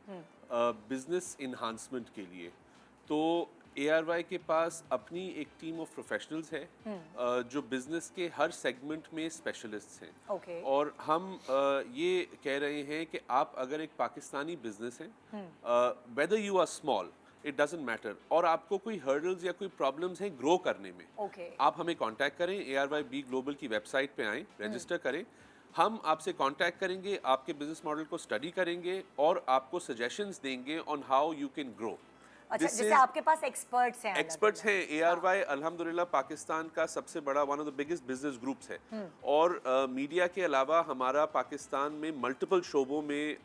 बिजनेस इन्हांसमेंट के लिए। तो ARY के पास अपनी एक टीम ऑफ प्रोफेशनल्स है जो बिजनेस के हर सेगमेंट में स्पेशलिस्ट्स हैं। Okay. और हम ये कह रहे हैं कि आप अगर एक पाकिस्तानी बिजनेस हैं, whether you are small, it doesn't matter, और आपको कोई हर्डल्स या कोई प्रॉब्लम्स हैं ग्रो करने में, Okay. आप हमें कांटेक्ट करें। ARY बी ग्लोबल की वेबसाइट पे आएँ, रजिस्टर करें, हम आपसे कांटेक्ट करेंगे, आपके बिजनेस मॉडल को स्टडी करेंगे और आपको सजेशंस देंगे on how you can grow. अच्छा, जैसे आपके पास एक्सपर्ट्स हैं? एक्सपर्ट्स हैं। ARY अल्हम्दुलिल्लाह पाकिस्तान का सबसे बड़ा, one of the biggest business groups है। और मीडिया के अलावा हमारा पाकिस्तान में मल्टीपल शोबों में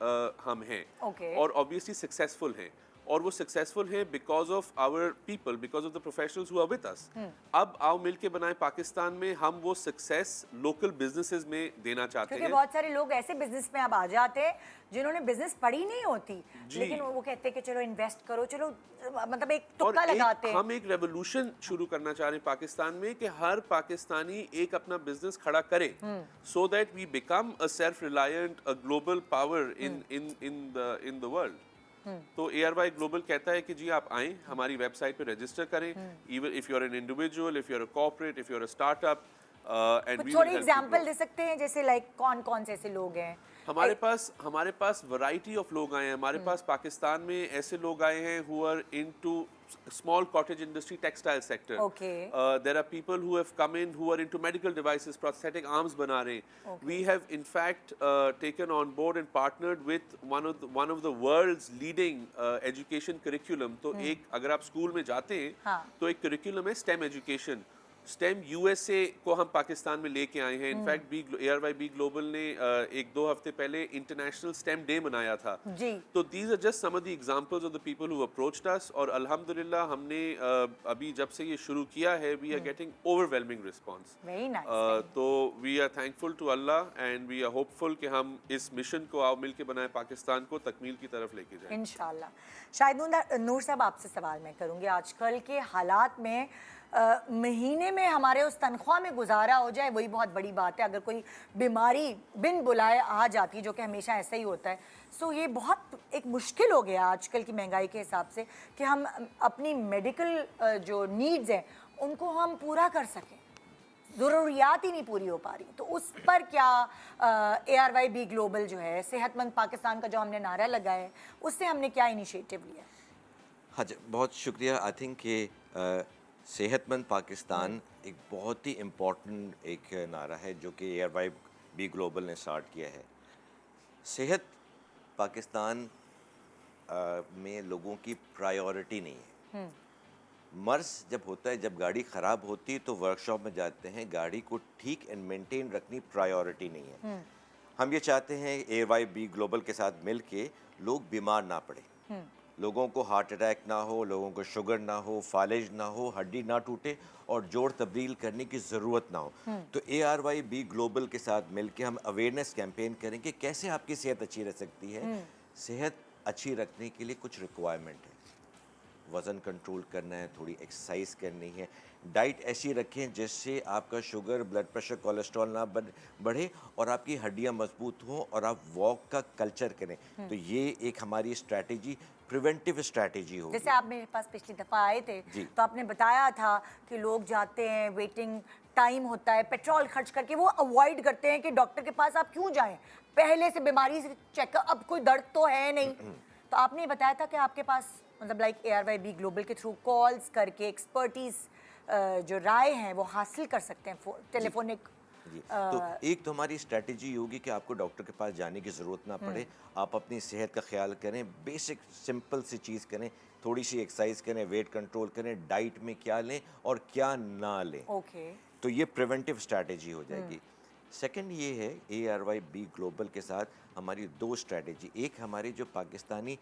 हम हैं। Okay. और ऑब्वियसली सक्सेसफुल हैं, और वो सक्सेसफुल हैं because of our people, because of the professionals who are with us. अब आओ मिलके बनाए पाकिस्तान में हम वो सक्सेस लोकल बिजनेसेस में देना चाहते क्योंकि हैं। बहुत सारे लोग ऐसे बिजनेस में अब आ जाते हैं जिन्होंने बिजनेस पढ़ी नहीं होती, लेकिन वो कहते हैं कि चलो इन्वेस्ट करो, चलो मतलब एक और तुक्का लगाते हैं। हम एक रेवोल्यूशन शुरू करना चाह रहे हैं पाकिस्तान में कि हर पाकिस्तानी एक अपना बिजनेस खड़ा करे, so that we become a self reliant, a global power in the world. तो ARY ग्लोबल कहता है कि जी आप आएं, हमारी वेबसाइट पे रजिस्टर करें, even if you are an individual, if you are a corporate, if you are a startup, and we थोड़ी एग्जांपल दे सकते हैं, जैसे लाइक कौन कौन से ऐसे लोग हैं? हमारे पास वैरायटी ऑफ लोग आए हैं। हमारे पास पाकिस्तान में ऐसे लोग आए हैं who are into small cottage industry, textile sector. Okay. There are people who have come in who are into medical devices, prosthetic arms बना रहे हैं. We have in fact taken on board and partnered with one of the world's leading education curriculum. तो एक अगर आप school में जाते हैं तो एक curriculum है STEM education. स्टेम यूएसए को हम पाकिस्तान में लेके आए हैं। इनफैक्ट ARYB ग्लोबल ने 1-2 हफ्ते पहले इंटरनेशनल स्टेम डे मनाया था। जी। तो these are just some of the examples of the people who approached us, और अल्हम्दुलिल्लाह हमने अभी जब से ये शुरू किया है we are getting overwhelming response. Very nice. तो we are thankful to Allah and we are hopeful कि हम इस मिशन को आओ मिलके बनाए पाकिस्तान को तकमील की तरफ लेके जाएं इंशाल्लाह। शाहिद नूर साहब, आपसे सवाल मैं करूँगी, आजकल के हालात में महीने में हमारे उस तनख्वाह में गुजारा हो जाए वही बहुत बड़ी बात है। अगर कोई बीमारी बिन बुलाए आ जाती, जो कि हमेशा ऐसा ही होता है, सो ये बहुत एक मुश्किल हो गया आजकल की महंगाई के हिसाब से कि हम अपनी मेडिकल जो नीड्स हैं उनको हम पूरा कर सकें। ज़रूरियात ही नहीं पूरी हो पा रही। तो उस पर क्या ARYB ग्लोबल जो है, सेहतमंद पाकिस्तान का जो हमने नारा लगाया है, उससे हमने क्या इनिशिएटिव लिया? हाँ जी, बहुत शुक्रिया। आई थिंक कि सेहतमंद पाकिस्तान एक बहुत ही इम्पोर्टेंट एक नारा है जो कि ARYB ग्लोबल ने स्टार्ट किया है। सेहत पाकिस्तान में लोगों की प्रायोरिटी नहीं है। मर्ज जब होता है, जब गाड़ी ख़राब होती है तो वर्कशॉप में जाते हैं, गाड़ी को ठीक एंड मेंटेन रखनी प्रायोरिटी नहीं है। हम ये चाहते हैं ARYB ग्लोबल के साथ मिल के लोग बीमार ना पड़े, लोगों को हार्ट अटैक ना हो, लोगों को शुगर ना हो, फालिज ना हो, हड्डी ना टूटे और जोड़ तब्दील करने की ज़रूरत ना हो। तो ARYB ग्लोबल के साथ मिल के हम अवेयरनेस कैंपेन करें कि कैसे आपकी सेहत अच्छी रह सकती है। सेहत अच्छी रखने के लिए कुछ रिक्वायरमेंट है, वज़न कंट्रोल करना है, थोड़ी एक्सरसाइज करनी है, डाइट ऐसी रखें जिससे आपका शुगर, ब्लड प्रेशर, कोलेस्ट्रॉल ना बढ़े और आपकी हड्डियां मजबूत हों और आप वॉक का कल्चर करें। तो ये एक हमारी स्ट्रैटेजी, प्रिवेंटिव स्ट्रैटेजी होगी। जैसे आप मेरे पास पिछली दफ़ा आए थे तो आपने बताया था कि लोग जाते हैं, वेटिंग टाइम होता है, पेट्रोल खर्च करके वो अवॉइड करते हैं कि डॉक्टर के पास आप क्यों जाएं, पहले से बीमारी से चेकअप, अब कोई दर्द तो है नहीं। तो आपने बताया था कि आपके पास मतलब लाइक ARYB ग्लोबल के थ्रू कॉल्स करके एक्सपर्टीज जो राय हैं वो हासिल कर सकते हैं टेलीफोनिक। जी, तो एक तो हमारी स्ट्रैटेजी होगी कि आपको डॉक्टर के पास जाने की ज़रूरत ना पड़े, आप अपनी सेहत का ख्याल करें, बेसिक सिंपल सी चीज़ करें, थोड़ी सी एक्सरसाइज करें, वेट कंट्रोल करें, डाइट में क्या लें और क्या ना लें। ओके। तो ये प्रिवेंटिव स्ट्रैटेजी हो जाएगी। सेकंड ये है ARYB ग्लोबल के साथ हमारी 2 स्ट्रैटेजी, एक हमारे जो पाकिस्तानी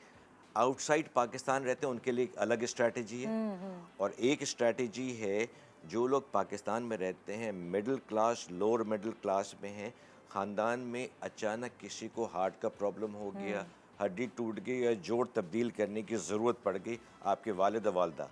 आउटसाइड पाकिस्तान रहते हैं उनके लिए एक अलग स्ट्रैटेजी है, और एक स्ट्रैटेजी है जो लोग पाकिस्तान में रहते हैं, middle class, lower middle class में हैं, ख़ानदान में अचानक किसी को हार्ट का प्रॉब्लम हो गया, हड्डी टूट गई या जोड़ तब्दील करने की ज़रूरत पड़ गई, आपके वालिद वालदा,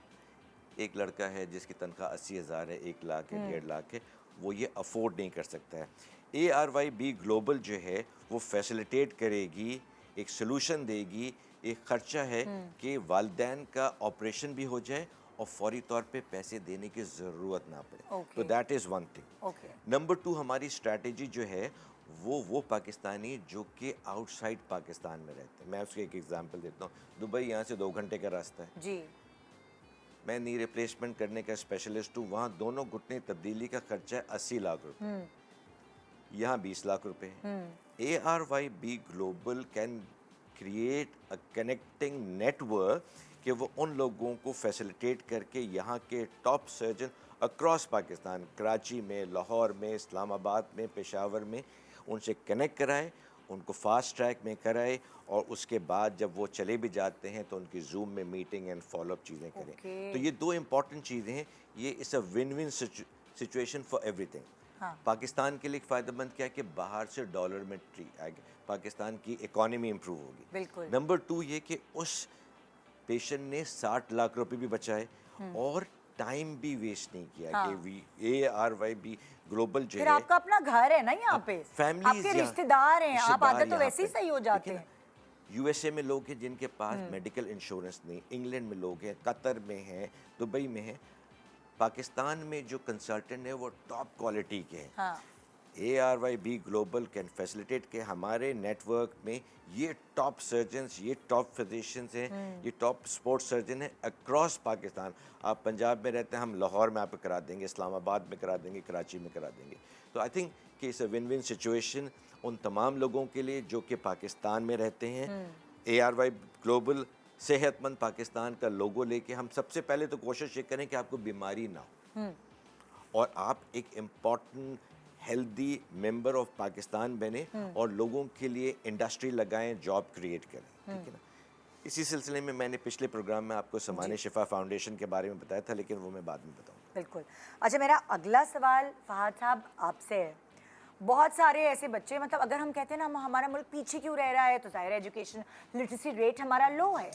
एक लड़का है जिसकी तनख्वाह 80,000 है, 1 लाख है, 1.5 लाख है, वो ये अफोर्ड नहीं कर सकता है। ARYB ग्लोबल जो है वो फैसिलिटेट करेगी, एक सोल्यूशन देगी, एक ख़र्चा है कि वालिदैन का ऑपरेशन भी हो जाए और फौरी तौर पे पैसे देने की ज़रूरत ना पड़े। तो that is one thing. Number 2 हमारी स्ट्रैटेजी जो है वो पाकिस्तानी जो कि आउटसाइड पाकिस्तान में रहते हैं। मैं उसके एक एग्जांपल देता हूँ। दुबई यहाँ से 2 घंटे का रास्ता है जी। मैं नी रिप्लेसमेंट करने का स्पेशलिस्ट हूँ, वहाँ दोनों घुटने तब्दीली का खर्चा है 80 लाख रुपए, यहाँ 20 लाख रुपए है। ARYB global can create a connecting network कि वो उन लोगों को फैसिलिटेट करके यहाँ के top surgeon across Pakistan, Karachi में, लाहौर में, इस्लामाबाद में, पेशावर में, उनसे कनेक्ट कराए, उनको फास्ट ट्रैक में कराए, और उसके बाद जब वो चले भी जाते हैं तो उनकी जूम में मीटिंग एंड फॉलोअप चीज़ें करें। तो ये 2 इम्पॉर्टेंट चीज़ें हैं। ये इस a win win situation for everything. Pakistan के लिए फ़ायदेमंद क्या है कि बाहर से डॉलर में आएगी, पाकिस्तान की इकॉनमी इम्प्रूव होगी। नंबर 2 ये कि उस पेशेंट ने 60 लाख रुपए भी बचाए और टाइम भी वेस्ट नहीं किया कि ARYB ग्लोबल जो है, आपका अपना घर है ना यहाँ पे, फैमिली, आपके रिश्तेदार हैं, आप आते तो वैसे ही सही हो जाते हैं। USA में लोग हैं जिनके पास मेडिकल इंश्योरेंस नहीं, इंग्लैंड में लोग हैं, कतर में हैं, दुबई में हैं। पाकिस्तान में जो कंसल्टेंट है वो टॉप क्वालिटी के हैं। ARYB ग्लोबल कैन फैसिलिटेट के हमारे नेटवर्क में ये टॉप सर्जन्स, ये टॉप फिजिशियंस हैं, ये टॉप स्पोर्ट्स सर्जन हैं अक्रॉस पाकिस्तान। आप पंजाब में रहते हैं, हम लाहौर में आपको करा देंगे, इस्लामाबाद में करा देंगे, कराची में करा देंगे। तो आई थिंक कि it's a win win situation उन तमाम लोगों के लिए जो कि पाकिस्तान में रहते हैं। ARYB ग्लोबल सेहतमंद पाकिस्तान का लोगो लेके हम सबसे पहले तो कोशिश ये करें कि आपको बीमारी ना हो, और आप एक important healthy member of Pakistan बने और लोगों के लिए इंडस्ट्री लगाएं, जॉब क्रिएट करें, ठीक है ना। इसी सिलसिले में मैंने पिछले प्रोग्राम में आपको समाने शिफा फाउंडेशन के बारे में बताया था, लेकिन वो मैं बाद में बताऊंगा। बिल्कुल। अच्छा, मेरा अगला सवाल फहद साहब आपसे है। बहुत सारे ऐसे बच्चे, मतलब अगर हम कहते हैं ना हमारा मुल्क पीछे क्यों रह रहा है, तो ज़ाहिर है एजुकेशन लिटरेसी रेट हमारा लो है।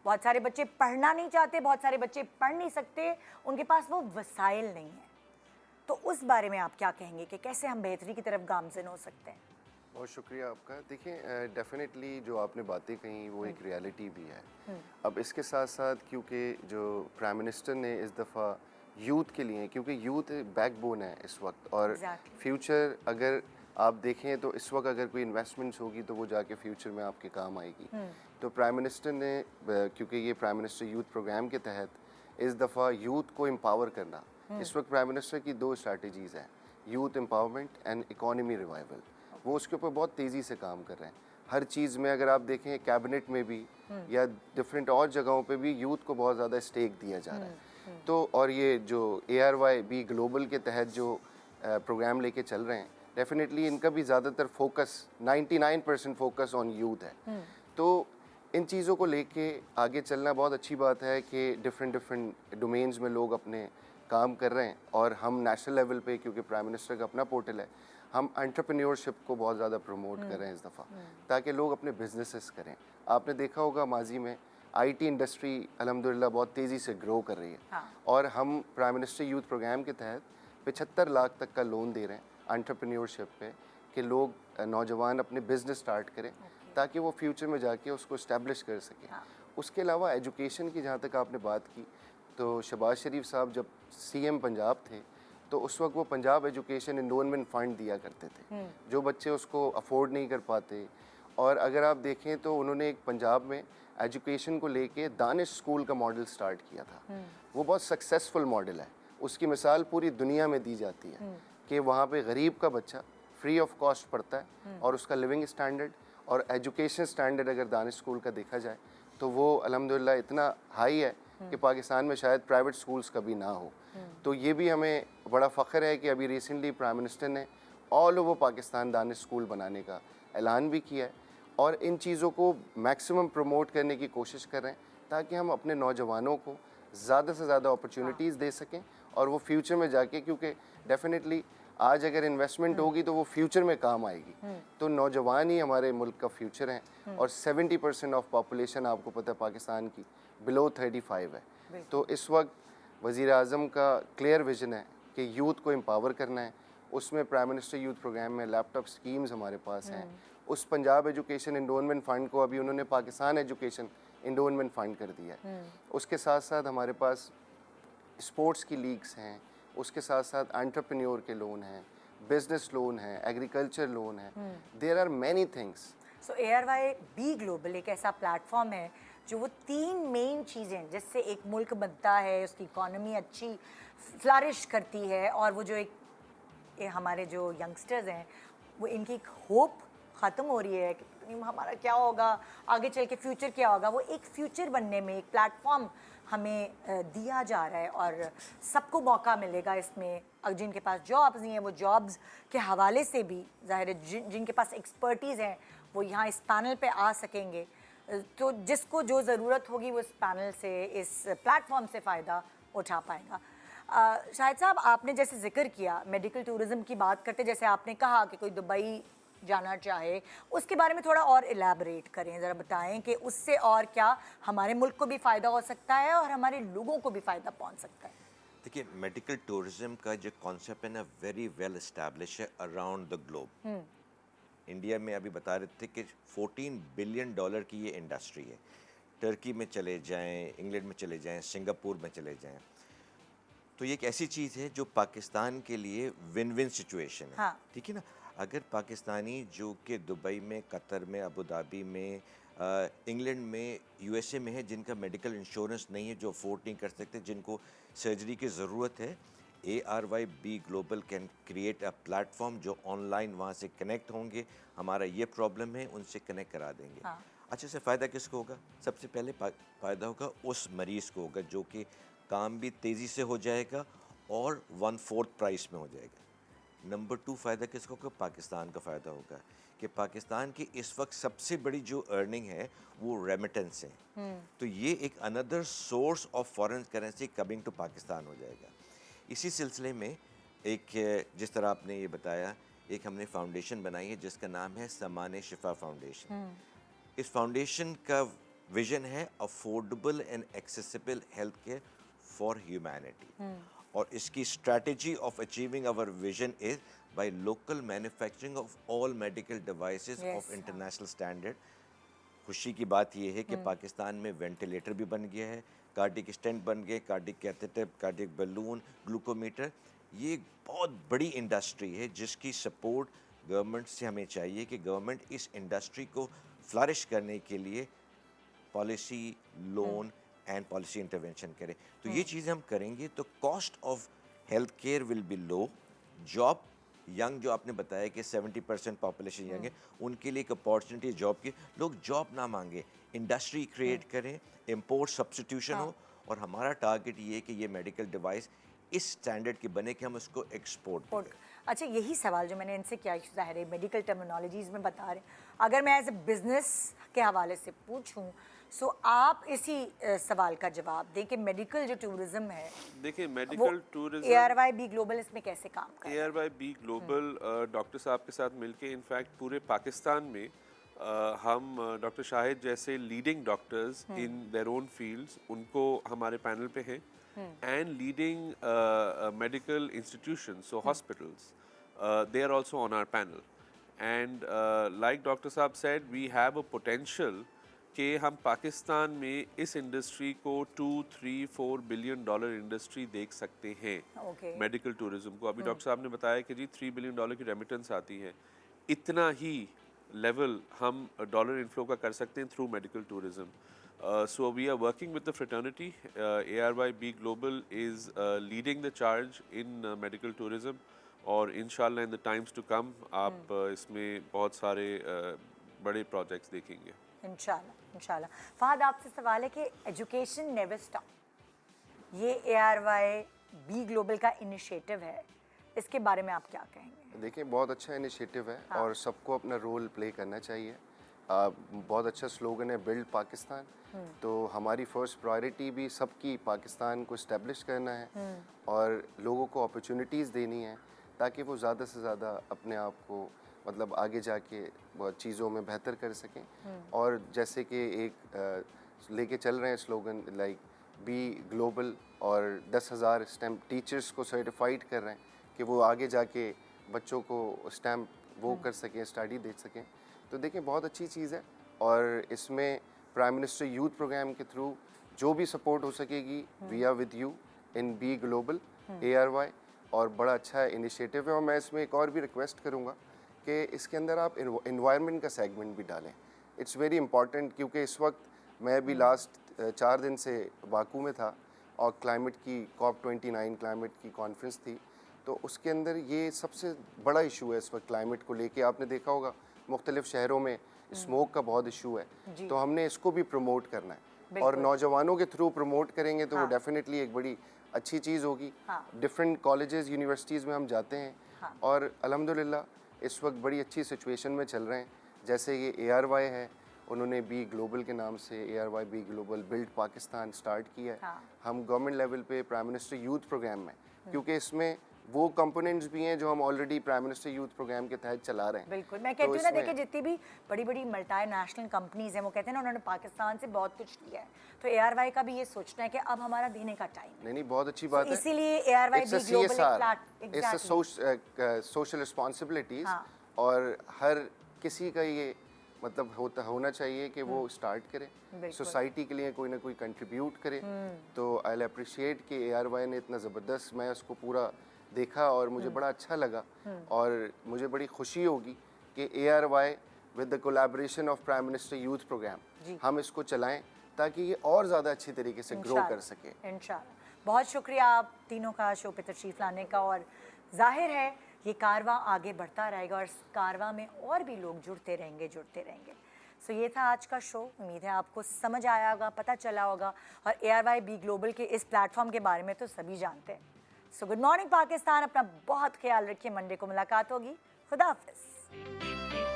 बहुत सारे बच्चे पढ़ना नहीं चाहते, बहुत सारे बच्चे पढ़ नहीं सकते, उनके पास वो वसाइल नहीं है। तो उस बारे में आप क्या कहेंगे कि कैसे हम बेहतरी की तरफ गामज़न हो सकते हैं? बहुत शुक्रिया आपका। देखिए, डेफिनेटली जो आपने बातें कही वो एक रियलिटी भी है। अब इसके साथ साथ क्योंकि जो प्राइम मिनिस्टर ने इस दफ़ा यूथ के लिए, क्योंकि यूथ बैकबोन है इस वक्त, और फ्यूचर अगर आप देखें तो इस वक्त अगर कोई इन्वेस्टमेंट्स होगी तो वो जाके फ्यूचर में आपके काम आएगी। तो प्राइम मिनिस्टर ने, क्योंकि ये प्राइम मिनिस्टर यूथ प्रोग्राम के तहत इस दफ़ा यूथ को एम्पावर करना, इस वक्त प्राइम मिनिस्टर की 2 स्ट्रैटेजीज़ हैं, youth empowerment and economy revival. वो उसके ऊपर बहुत तेज़ी से काम कर रहे हैं। हर चीज़ में अगर आप देखें, कैबिनेट में भी या डिफरेंट और जगहों पे भी यूथ को बहुत ज़्यादा स्टेक दिया जा रहा है। तो और ये जो ARYB ग्लोबल के तहत जो प्रोग्राम लेके चल रहे हैं, डेफिनेटली इनका भी ज़्यादातर फोकस 99% फोकस ऑन यूथ है। तो इन चीज़ों को लेके आगे चलना बहुत अच्छी बात है कि डिफरेंट डोमेन्स में लोग अपने काम कर रहे हैं। और हम नेशनल लेवल पे, क्योंकि प्राइम मिनिस्टर का अपना पोर्टल है, हम एंटरप्रेन्योरशिप को बहुत ज़्यादा प्रमोट कर रहे हैं इस दफ़ा, ताकि लोग अपने बिजनेसेस करें। आपने देखा होगा माजी में IT इंडस्ट्री अल्हम्दुलिल्लाह बहुत तेज़ी से ग्रो कर रही है। और हम प्राइम मिनिस्टर यूथ प्रोग्राम के तहत 75 लाख तक का लोन दे रहे हैं एंटरप्रेन्योरशिप पे, कि लोग नौजवान अपने बिजनेस स्टार्ट करें ताकि वो फ्यूचर में जाके उसको इस्टेब्लिश कर सकें। उसके अलावा एजुकेशन की जहाँ तक आपने बात की, तो शहबाज शरीफ साहब जब CM पंजाब थे तो उस वक्त वो पंजाब एजुकेशन एंडोनमेंट फ़ंड दिया करते थे, जो बच्चे उसको अफोर्ड नहीं कर पाते। और अगर आप देखें तो उन्होंने एक पंजाब में एजुकेशन को लेके दानिश स्कूल का मॉडल स्टार्ट किया था। वो बहुत सक्सेसफुल मॉडल है, उसकी मिसाल पूरी दुनिया में दी जाती है कि वहाँ पे गरीब का बच्चा फ्री ऑफ कॉस्ट पढ़ता है और उसका लिविंग स्टैंडर्ड और एजुकेशन स्टैंडर्ड अगर दानिश स्कूल का देखा जाए तो वो अल्हम्दुलिल्लाह इतना हाई है कि पाकिस्तान में शायद प्राइवेट स्कूल्स कभी ना हो। तो ये भी हमें बड़ा फ़ख्र है कि अभी रिसेंटली प्राइम मिनिस्टर ने all over Pakistan Danish school बनाने का ऐलान भी किया है, और इन चीज़ों को मैक्सिमम प्रमोट करने की कोशिश कर रहे हैं ताकि हम अपने नौजवानों को ज़्यादा से ज़्यादा अपॉर्चुनिटीज़ दे सकें और वो फ्यूचर में जाके, क्योंकि डेफिनेटली आज अगर इन्वेस्टमेंट होगी तो वो फ्यूचर में काम आएगी। तो नौजवान ही हमारे मुल्क का फ्यूचर हैं, और 70% ऑफ पॉपुलेशन आपको पता है पाकिस्तान की बिलो 35 है। तो इस वक्त वज़ीर आज़म का क्लियर विजन है कि यूथ को एम्पावर करना है। उसमें प्राइम मिनिस्टर यूथ प्रोग्राम में लैपटॉप स्कीम्स हमारे पास हैं। उस पंजाब एजुकेशन एंडोनमेंट फ़ंड को अभी उन्होंने पाकिस्तान एजुकेशन एंडोनमेंट फ़ंड कर दिया है। उसके साथ साथ हमारे पास स्पोर्ट्स की लीग्स हैं, उसके साथ साथ एंटरप्रेन्योर के लोन हैं, बिजनेस लोन है, एग्रीकल्चर लोन है। There are many things. So ARYB global एक ऐसा प्लेटफॉर्म है जो वो 3 मेन चीज़ें जिससे एक मुल्क बनता है, उसकी इकॉनमी अच्छी फ्लरिश करती है, और वो जो ये हमारे जो यंगस्टर्स हैं वो इनकी एक होप ख़त्म हो रही है कि पता नहीं हमारा क्या होगा आगे चल के, फ्यूचर क्या होगा। वो एक फ्यूचर बनने में एक प्लेटफॉर्म हमें दिया जा रहा है और सबको मौका मिलेगा इसमें। जिनके पास जॉब्स नहीं है वो जॉब्स के हवाले से भी ज़ाहिर है जिनके पास एक्सपर्टीज़ हैं वो यहाँ इस पैनल पे आ सकेंगे। तो जिसको जो ज़रूरत होगी वो इस पैनल से, इस प्लेटफॉर्म से फ़ायदा उठा पाएगा। शाहिद साहब, आपने जैसे जिक्र किया मेडिकल टूरिज़म की बात करते, जैसे आपने कहा कि कोई दुबई जाना चाहे, उसके बारे में थोड़ा और इलेबरेट करें, ज़रा बताएं कि उससे और क्या हमारे मुल्क को भी फ़ायदा हो सकता है और हमारे लोगों को भी फ़ायदा पहुंच सकता है। देखिए, मेडिकल टूरिज्म का जो कॉन्सेप्ट है ना, वेरी वेल एस्टैब्लिश है अराउंड द ग्लोब। इंडिया में अभी बता रहे थे कि $14 बिलियन की ये इंडस्ट्री है। टर्की में चले जाएं, इंग्लैंड में चले जाएं, सिंगापुर में चले जाएं, तो ये एक ऐसी चीज़ है जो पाकिस्तान के लिए विन विन सिचुएशन है। ठीक है ना। अगर पाकिस्तानी जो कि दुबई में, कतर में, अबू धाबी में, इंग्लैंड में, USA में है, जिनका मेडिकल इंश्योरेंस नहीं है, जो अफोर्ड नहीं कर सकते, जिनको सर्जरी की ज़रूरत है, ARYB global can create a platform जो ऑनलाइन वहाँ से कनेक्ट होंगे, हमारा ये प्रॉब्लम है, उनसे कनेक्ट करा देंगे। अच्छा, से फ़ायदा किसको होगा? सबसे पहले फ़ायदा होगा उस मरीज़ को होगा जो कि काम भी तेज़ी से हो जाएगा और 1/4 प्राइस में हो जाएगा। नंबर 2 फ़ायदा किसको होगा? पाकिस्तान का फ़ायदा होगा कि पाकिस्तान की इस वक्त सबसे बड़ी जो अर्निंग है वो रेमिटेंस है। तो ये एक another source of foreign currency coming to Pakistan हो जाएगा। इसी सिलसिले में एक जिस तरह आपने ये बताया, एक हमने फाउंडेशन बनाई है जिसका नाम है समान शिफा फाउंडेशन। इस फाउंडेशन का विजन है affordable and accessible health care for humanity, और इसकी strategy of achieving our vision is by local manufacturing of all medical devices of international standard. खुशी की बात यह है कि पाकिस्तान में वेंटिलेटर भी बन गया है, कार्डिक स्टेंट बन गए, cardiac catheter, cardiac balloon, glucometer. ये एक बहुत बड़ी इंडस्ट्री है जिसकी सपोर्ट गवर्नमेंट से हमें चाहिए कि गवर्नमेंट इस इंडस्ट्री को फ्लरिश करने के लिए policy, loan and policy intervention करे। तो ये चीज़ें हम करेंगे तो cost of health care will be low. Job young, जो आपने बताया कि 70% पॉपुलेशन यंग है, उनके लिए एक अपॉर्चुनिटी जॉब की। लोग जॉब ना मांगे, इंडस्ट्री क्रिएट करें, इम्पोर्ट सब्स्टिट्यूशन हो, और हमारा टारगेट ये है कि ये मेडिकल डिवाइस इस स्टैंडर्ड की बने कि हम उसको एक्सपोर्ट करें। अच्छा, यही सवाल जो मैंने इनसे किया, ज़ाहिर है मेडिकल टर्मिनोलॉजीज़ में बता रहे हैं, अगर मैं एज ए बिजनेस के हवाले से पूछूं, सो आप इसी सवाल का जवाब दें कि मेडिकल जो टूरिज्म है, देखिए मेडिकल टूरिज्म ARYB ग्लोबल इसमें कैसे काम कर रहा है? ARYB ग्लोबल डॉक्टर साहब के साथ मिलके इनफैक्ट पूरे पाकिस्तान में हम डॉक्टर शाहिद जैसे leading doctors in their own fields उनको हमारे पैनल पे हैं, and leading medical institutions, so hospitals, they are also on our panel. And like Dr. Saab said, we have a potential कि हम पाकिस्तान में इस इंडस्ट्री को 2-3-4 बिलियन डॉलर इंडस्ट्री देख सकते हैं मेडिकल टूरिज्म को। अभी डॉक्टर साहब ने बताया कि जी 3 बिलियन डॉलर की रेमिटेंस आती है, इतना ही लेवल हम डॉलर इनफ्लो का कर सकते हैं through medical tourism. So we are working with the fraternity. ARYB Global is leading the charge in medical tourism, और इंशाल्लाह in the times to come आप इसमें बहुत सारे बड़े प्रोजेक्ट्स देखेंगे इंशाल्लाह। फहद, आपसे सवाल है कि एजुकेशन नेवर स्टॉप, ये ARYB ग्लोबल का इनिशिएटिव है, इसके बारे में आप क्या कहेंगे? देखिए, बहुत अच्छा इनिशिएटिव है और सबको अपना रोल प्ले करना चाहिए। बहुत अच्छा स्लोगन है, बिल्ड पाकिस्तान। तो हमारी फर्स्ट प्रायोरिटी भी सबकी पाकिस्तान को इस्टेब्लिश करना है और लोगों को अपॉर्चुनिटीज़ देनी है ताकि वो ज़्यादा से ज़्यादा अपने आप को मतलब आगे जाके बहुत चीज़ों में बेहतर कर सकें। और जैसे कि एक लेके चल रहे हैं स्लोगन लाइक बी ग्लोबल, और 10,000 स्टैम्प टीचर्स को सर्टिफाइड कर रहे हैं कि वो आगे जाके बच्चों को स्टैम्प वो कर सकें, स्टडी दे सकें। तो देखिए, बहुत अच्छी चीज़ है, और इसमें प्राइम मिनिस्टर यूथ प्रोग्राम के थ्रू जो भी सपोर्ट हो सकेगी, we are with you in B global ARY, और बड़ा अच्छा इनिशिएटिव है। और मैं इसमें एक और भी रिक्वेस्ट करूँगा कि इसके अंदर आप इन्वायरमेंट का सेगमेंट भी डालें। इट्स वेरी इंपॉर्टेंट, क्योंकि इस वक्त मैं भी लास्ट 4 दिन से बाकू में था और क्लाइमेट की COP29 क्लाइमेट की कॉन्फ्रेंस थी, तो उसके अंदर ये सबसे बड़ा इशू है इस वक्त क्लाइमेट को लेके। आपने देखा होगा मुख्तलिफ शहरों में स्मोक का बहुत इशू है, तो हमने इसको भी प्रमोट करना है, और नौजवानों के थ्रू प्रमोट करेंगे तो वो डेफिनेटली एक बड़ी अच्छी चीज़ होगी। डिफरेंट कॉलेजेस, यूनिवर्सिटीज़ में हम जाते हैं और अल्हम्दुलिल्लाह इस वक्त बड़ी अच्छी सिचुएशन में चल रहे हैं। जैसे ये ARY है, उन्होंने बी ग्लोबल के नाम से ARYB global build Pakistan start किया है। हम गवर्नमेंट लेवल पे प्राइम मिनिस्टर यूथ प्रोग्राम में, क्योंकि इसमें वो कंपोनेंट्स भी हैं जो हम already prime minister youth programme के तहत चला रहे हैं। बिल्कुल, मैं कहती हूँ ना, देखिए जितनी भी बड़ी बड़ी मल्टीनेशनल कंपनीज हैं, वो कहते हैं ना उन्होंने पाकिस्तान से बहुत कुछ लिया है, तो ARY का भी ये सोचना है कि अब हमारा देने का टाइम है। नहीं, बहुत अच्छी बात है। इसीलिए ARYB ग्लोबल एक सोशल रिस्पॉन्सिबिलिटीज, और हर किसी का ये मतलब होना चाहिए कि वो स्टार्ट करे, सोसाइटी के लिए कोई ना कोई कंट्रीब्यूट करे। तो आई अप्रिशिएट कि ARY ने इतना ज़बरदस्त, मैं उसको पूरा देखा और मुझे बड़ा अच्छा लगा, और मुझे बड़ी खुशी होगी कि ARY with the collaboration of prime minister youth programme हम इसको चलाएं ताकि ये और ज़्यादा अच्छी तरीके से ग्रो कर सके। इंशाल्लाह। बहुत शुक्रिया आप तीनों का शो पे तशरीफ़ लाने का, और जाहिर है ये कारवां आगे बढ़ता रहेगा और इस कारवां में और भी लोग जुड़ते रहेंगे। सो ये था आज का शो। उम्मीद है आपको समझ आया होगा, पता चला होगा, और ARYB ग्लोबल के इस प्लेटफॉर्म के बारे में तो सभी जानते हैं, सो गुड मॉर्निंग पाकिस्तान, अपना बहुत ख्याल रखिए। मंडे को मुलाकात होगी। खुदा हाफिज।